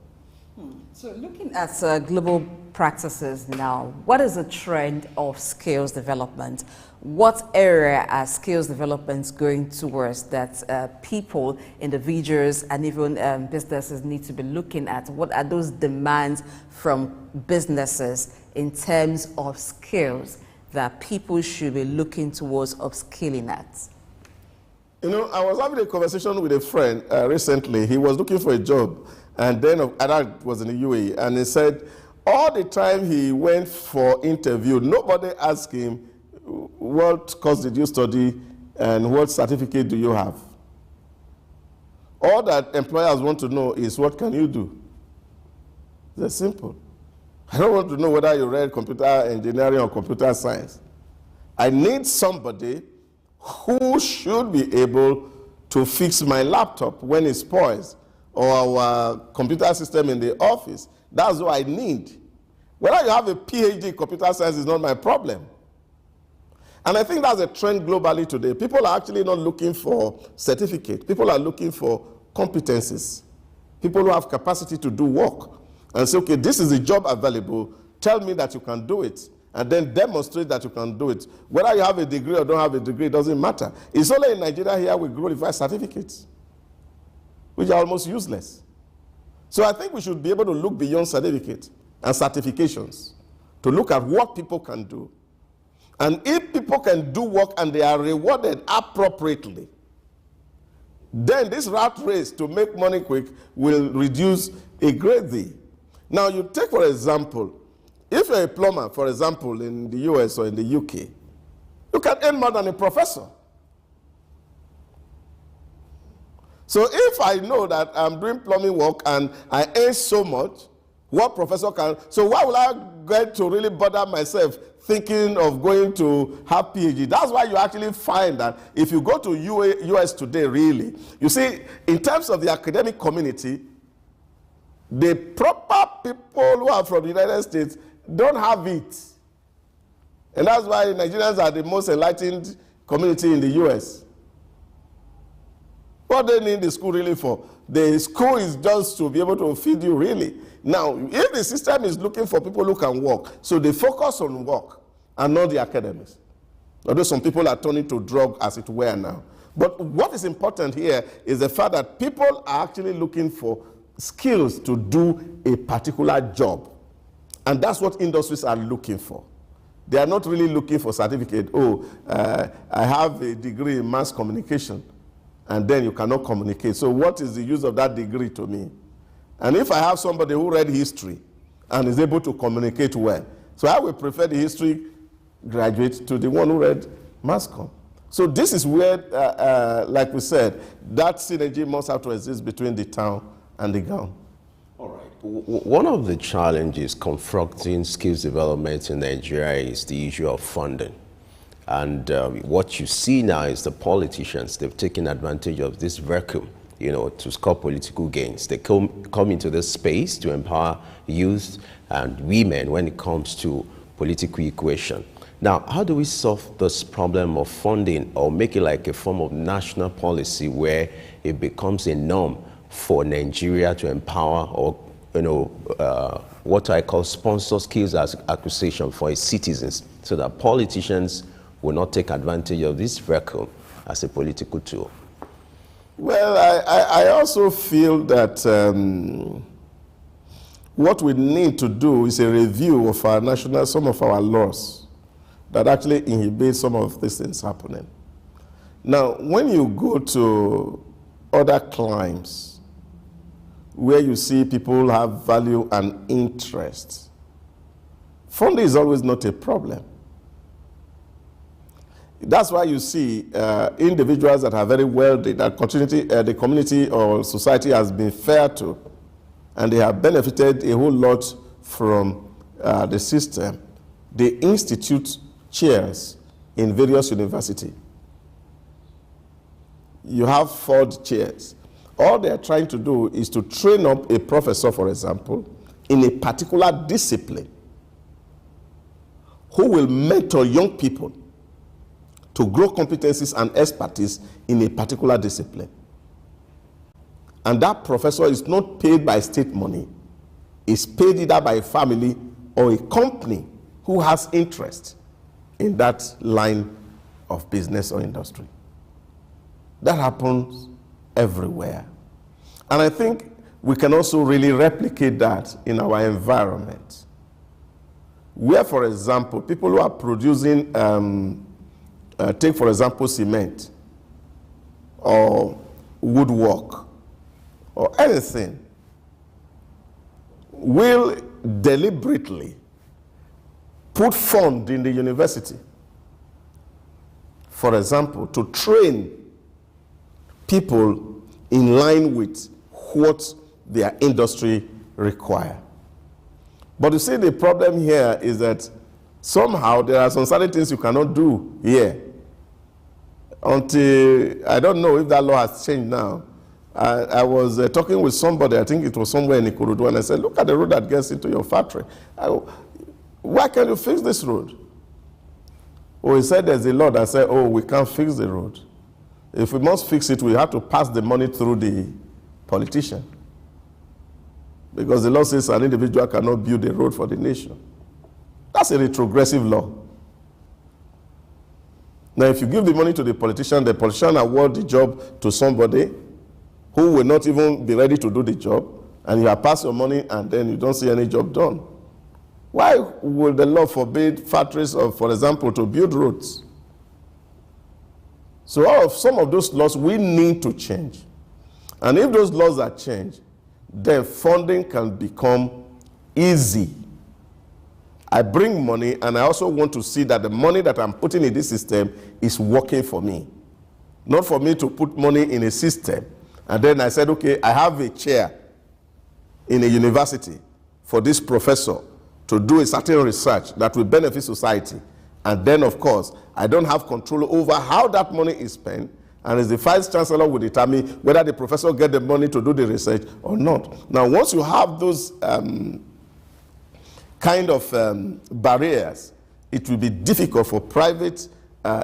So looking at global practices now, what is the trend of skills development? What area are skills development going towards that people, individuals, and even businesses need to be looking at? What are those demands from businesses in terms of skills that people should be looking towards upskilling at? You know, I was having a conversation with a friend recently. He was looking for a job, and then I was in the UAE, and he said all the time he went for interview, nobody asked him, what course did you study and what certificate do you have? All that employers want to know is, what can you do? It's simple. I don't want to know whether you read computer engineering or computer science. I need somebody who should be able to fix my laptop when it spoils, or our computer system in the office. That's what I need. Whether you have a PhD in computer science is not my problem. And I think that's a trend globally today. People are actually not looking for certificate. People are looking for competencies. People who have capacity to do work. And say, okay, this is a job available. Tell me that you can do it. And then demonstrate that you can do it. Whether you have a degree or don't have a degree, it doesn't matter. It's only in Nigeria here we glorify certificates, which are almost useless. So I think we should be able to look beyond certificates and certifications to look at what people can do. And if people can do work and they are rewarded appropriately, then this rat race to make money quick will reduce a great deal. Now you take, for example, if you're a plumber, for example, in the US or in the UK, you can earn more than a professor. So if I know that I'm doing plumbing work and I earn so much, what professor can, so why will I get to really bother myself thinking of going to have PhD? That's why you actually find that if you go to US today, really, you see, in terms of the academic community, the proper people who are from the United States don't have it. And that's why Nigerians are the most enlightened community in the US. What they need the school really for? The school is just to be able to feed you, really. Now, if the system is looking for people who can work, so they focus on work and not the academics. Although some people are turning to drug as it were now. But what is important here is the fact that people are actually looking for skills to do a particular job. And that's what industries are looking for. They are not really looking for certificate. Oh, I have a degree in mass communication, and then you cannot communicate. So what is the use of that degree to me? And if I have somebody who read history and is able to communicate well, so I would prefer the history graduate to the one who read mass comm. So this is where, like we said, that synergy must have to exist between the town and the gown. All right. One of the challenges confronting skills development in Nigeria is the issue of funding. And what you see now is the politicians, they've taken advantage of this vacuum, you know, to score political gains. They come into this space to empower youth and women when it comes to political equation. Now, how do we solve this problem of funding or make it like a form of national policy where it becomes a norm for Nigeria to empower or, you know, what I call sponsor skills as acquisition for its citizens, so that politicians will not take advantage of this vacuum as a political tool? Well, I also feel that what we need to do is a review of some of our laws that actually inhibit some of these things happening. Now, when you go to other climes where you see people have value and interest, funding is always not a problem. That's why you see individuals that are very wealthy, that the community or society has been fair to, and they have benefited a whole lot from the system. They institute chairs in various universities. You have Ford chairs. All they are trying to do is to train up a professor, for example, in a particular discipline who will mentor young people to grow competencies and expertise in a particular discipline. And that professor is not paid by state money. It's paid either by a family or a company who has interest in that line of business or industry. That happens everywhere. And I think we can also really replicate that in our environment. Where, for example, people who are producing, take for example cement or woodwork or anything, will deliberately put fund in the university, for example, to train people in line with what their industry require. But you see, the problem here is that somehow there are some certain things you cannot do here until, I don't know if that law has changed now. I was talking with somebody, I think it was somewhere in Ikorodu, and I said, look at the road that gets into your factory. Why can't you fix this road? Oh, he said there's a law that said, oh, we can't fix the road. If we must fix it, we have to pass the money through the politician. Because the law says an individual cannot build a road for the nation. That's a retrogressive law. Now, if you give the money to the politician award the job to somebody who will not even be ready to do the job, and you have passed your money and then you don't see any job done. Why would the law forbid factories, for example, to build roads? So some of those laws we need to change. And if those laws are changed, then funding can become easy. I bring money, and I also want to see that the money that I'm putting in this system is working for me. Not for me to put money in a system, and then I said, okay, I have a chair in a university for this professor to do a certain research that will benefit society. And then, of course, I don't have control over how that money is spent, and as the vice chancellor will determine whether the professor get the money to do the research or not. Now, once you have those kind of barriers, it will be difficult for private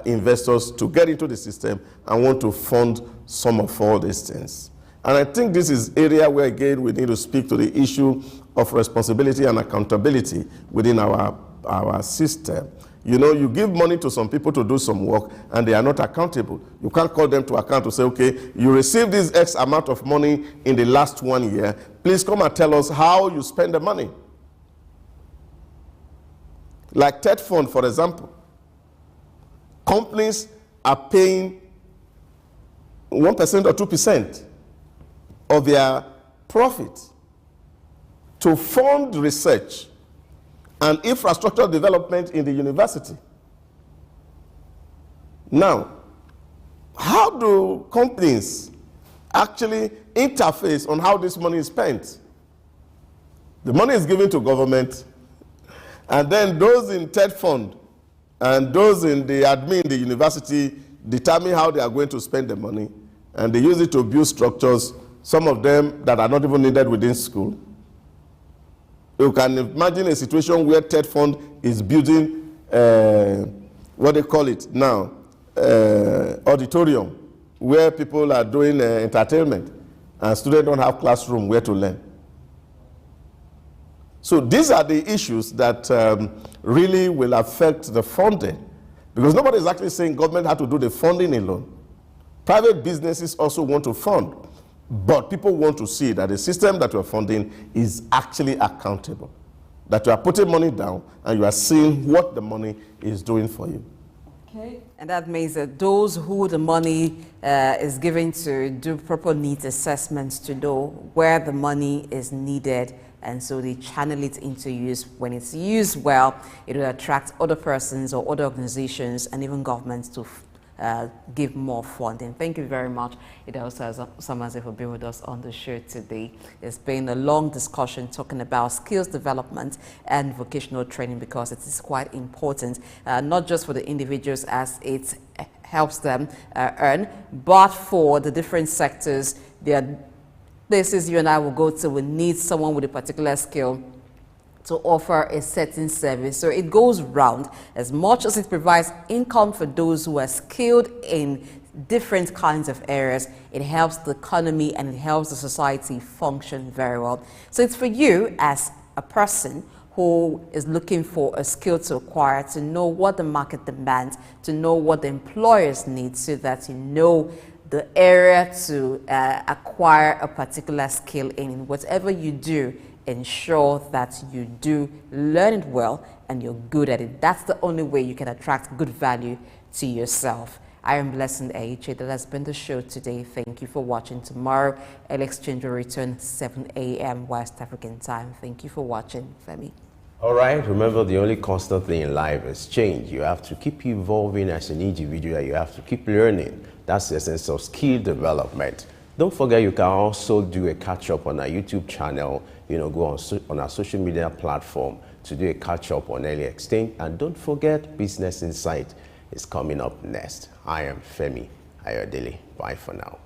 investors to get into the system and want to fund some of all these things. And I think this is area where, again, we need to speak to the issue of responsibility and accountability within our system. You know, you give money to some people to do some work, and they are not accountable. You can't call them to account to say, okay, you received this X amount of money in the last 1 year. Please come and tell us how you spend the money. Like TED Fund, for example. Companies are paying 1% or 2% of their profit to fund research and infrastructure development in the university. Now, how do companies actually interface on how this money is spent? The money is given to government, and then those in TED Fund and those in the admin in the university determine how they are going to spend the money, and they use it to build structures, some of them that are not even needed within school. You can imagine a situation where TED Fund is building, what they call it now, auditorium, where people are doing entertainment, and students don't have classroom where to learn. So these are the issues that really will affect the funding, because nobody is actually saying government has to do the funding alone. Private businesses also want to fund. But people want to see that the system that we're funding is actually accountable, that you are putting money down and you are seeing what the money is doing for you. Okay. And that means that those who the money is given to do proper needs assessments to know where the money is needed, and so they channel it into use. When it's used well, it will attract other persons or other organizations and even governments to give more funding. Thank you very much, Idahosa Samaze, for being with us on the show today. It's been a long discussion talking about skills development and vocational training, because it is quite important, not just for the individuals as it helps them earn, but for the different sectors. There are places you and I will go to, we need someone with a particular skill to offer a certain service. So it goes round. As much as it provides income for those who are skilled in different kinds of areas, it helps the economy and it helps the society function very well. So it's for you as a person who is looking for a skill to acquire, to know what the market demands, to know what the employers need, so that you know the area to acquire a particular skill in. Whatever you do, ensure that you do learn it well and you're good at it. That's the only way you can attract good value to yourself. I am Blessing Aiche. That has been the show today. Thank you for watching. Tomorrow, Exchange will return 7 a.m. West African time. Thank you for watching. Femi. All right, remember, the only constant thing in life is change. You have to keep evolving as an individual. You have to keep learning. That's the essence of skill development. Don't forget, you can also do a catch-up on our YouTube channel. Go on our social media platform to do a catch-up on early exchange. And don't forget, Business Insight is coming up next. I am Femi Ayodele. Bye for now.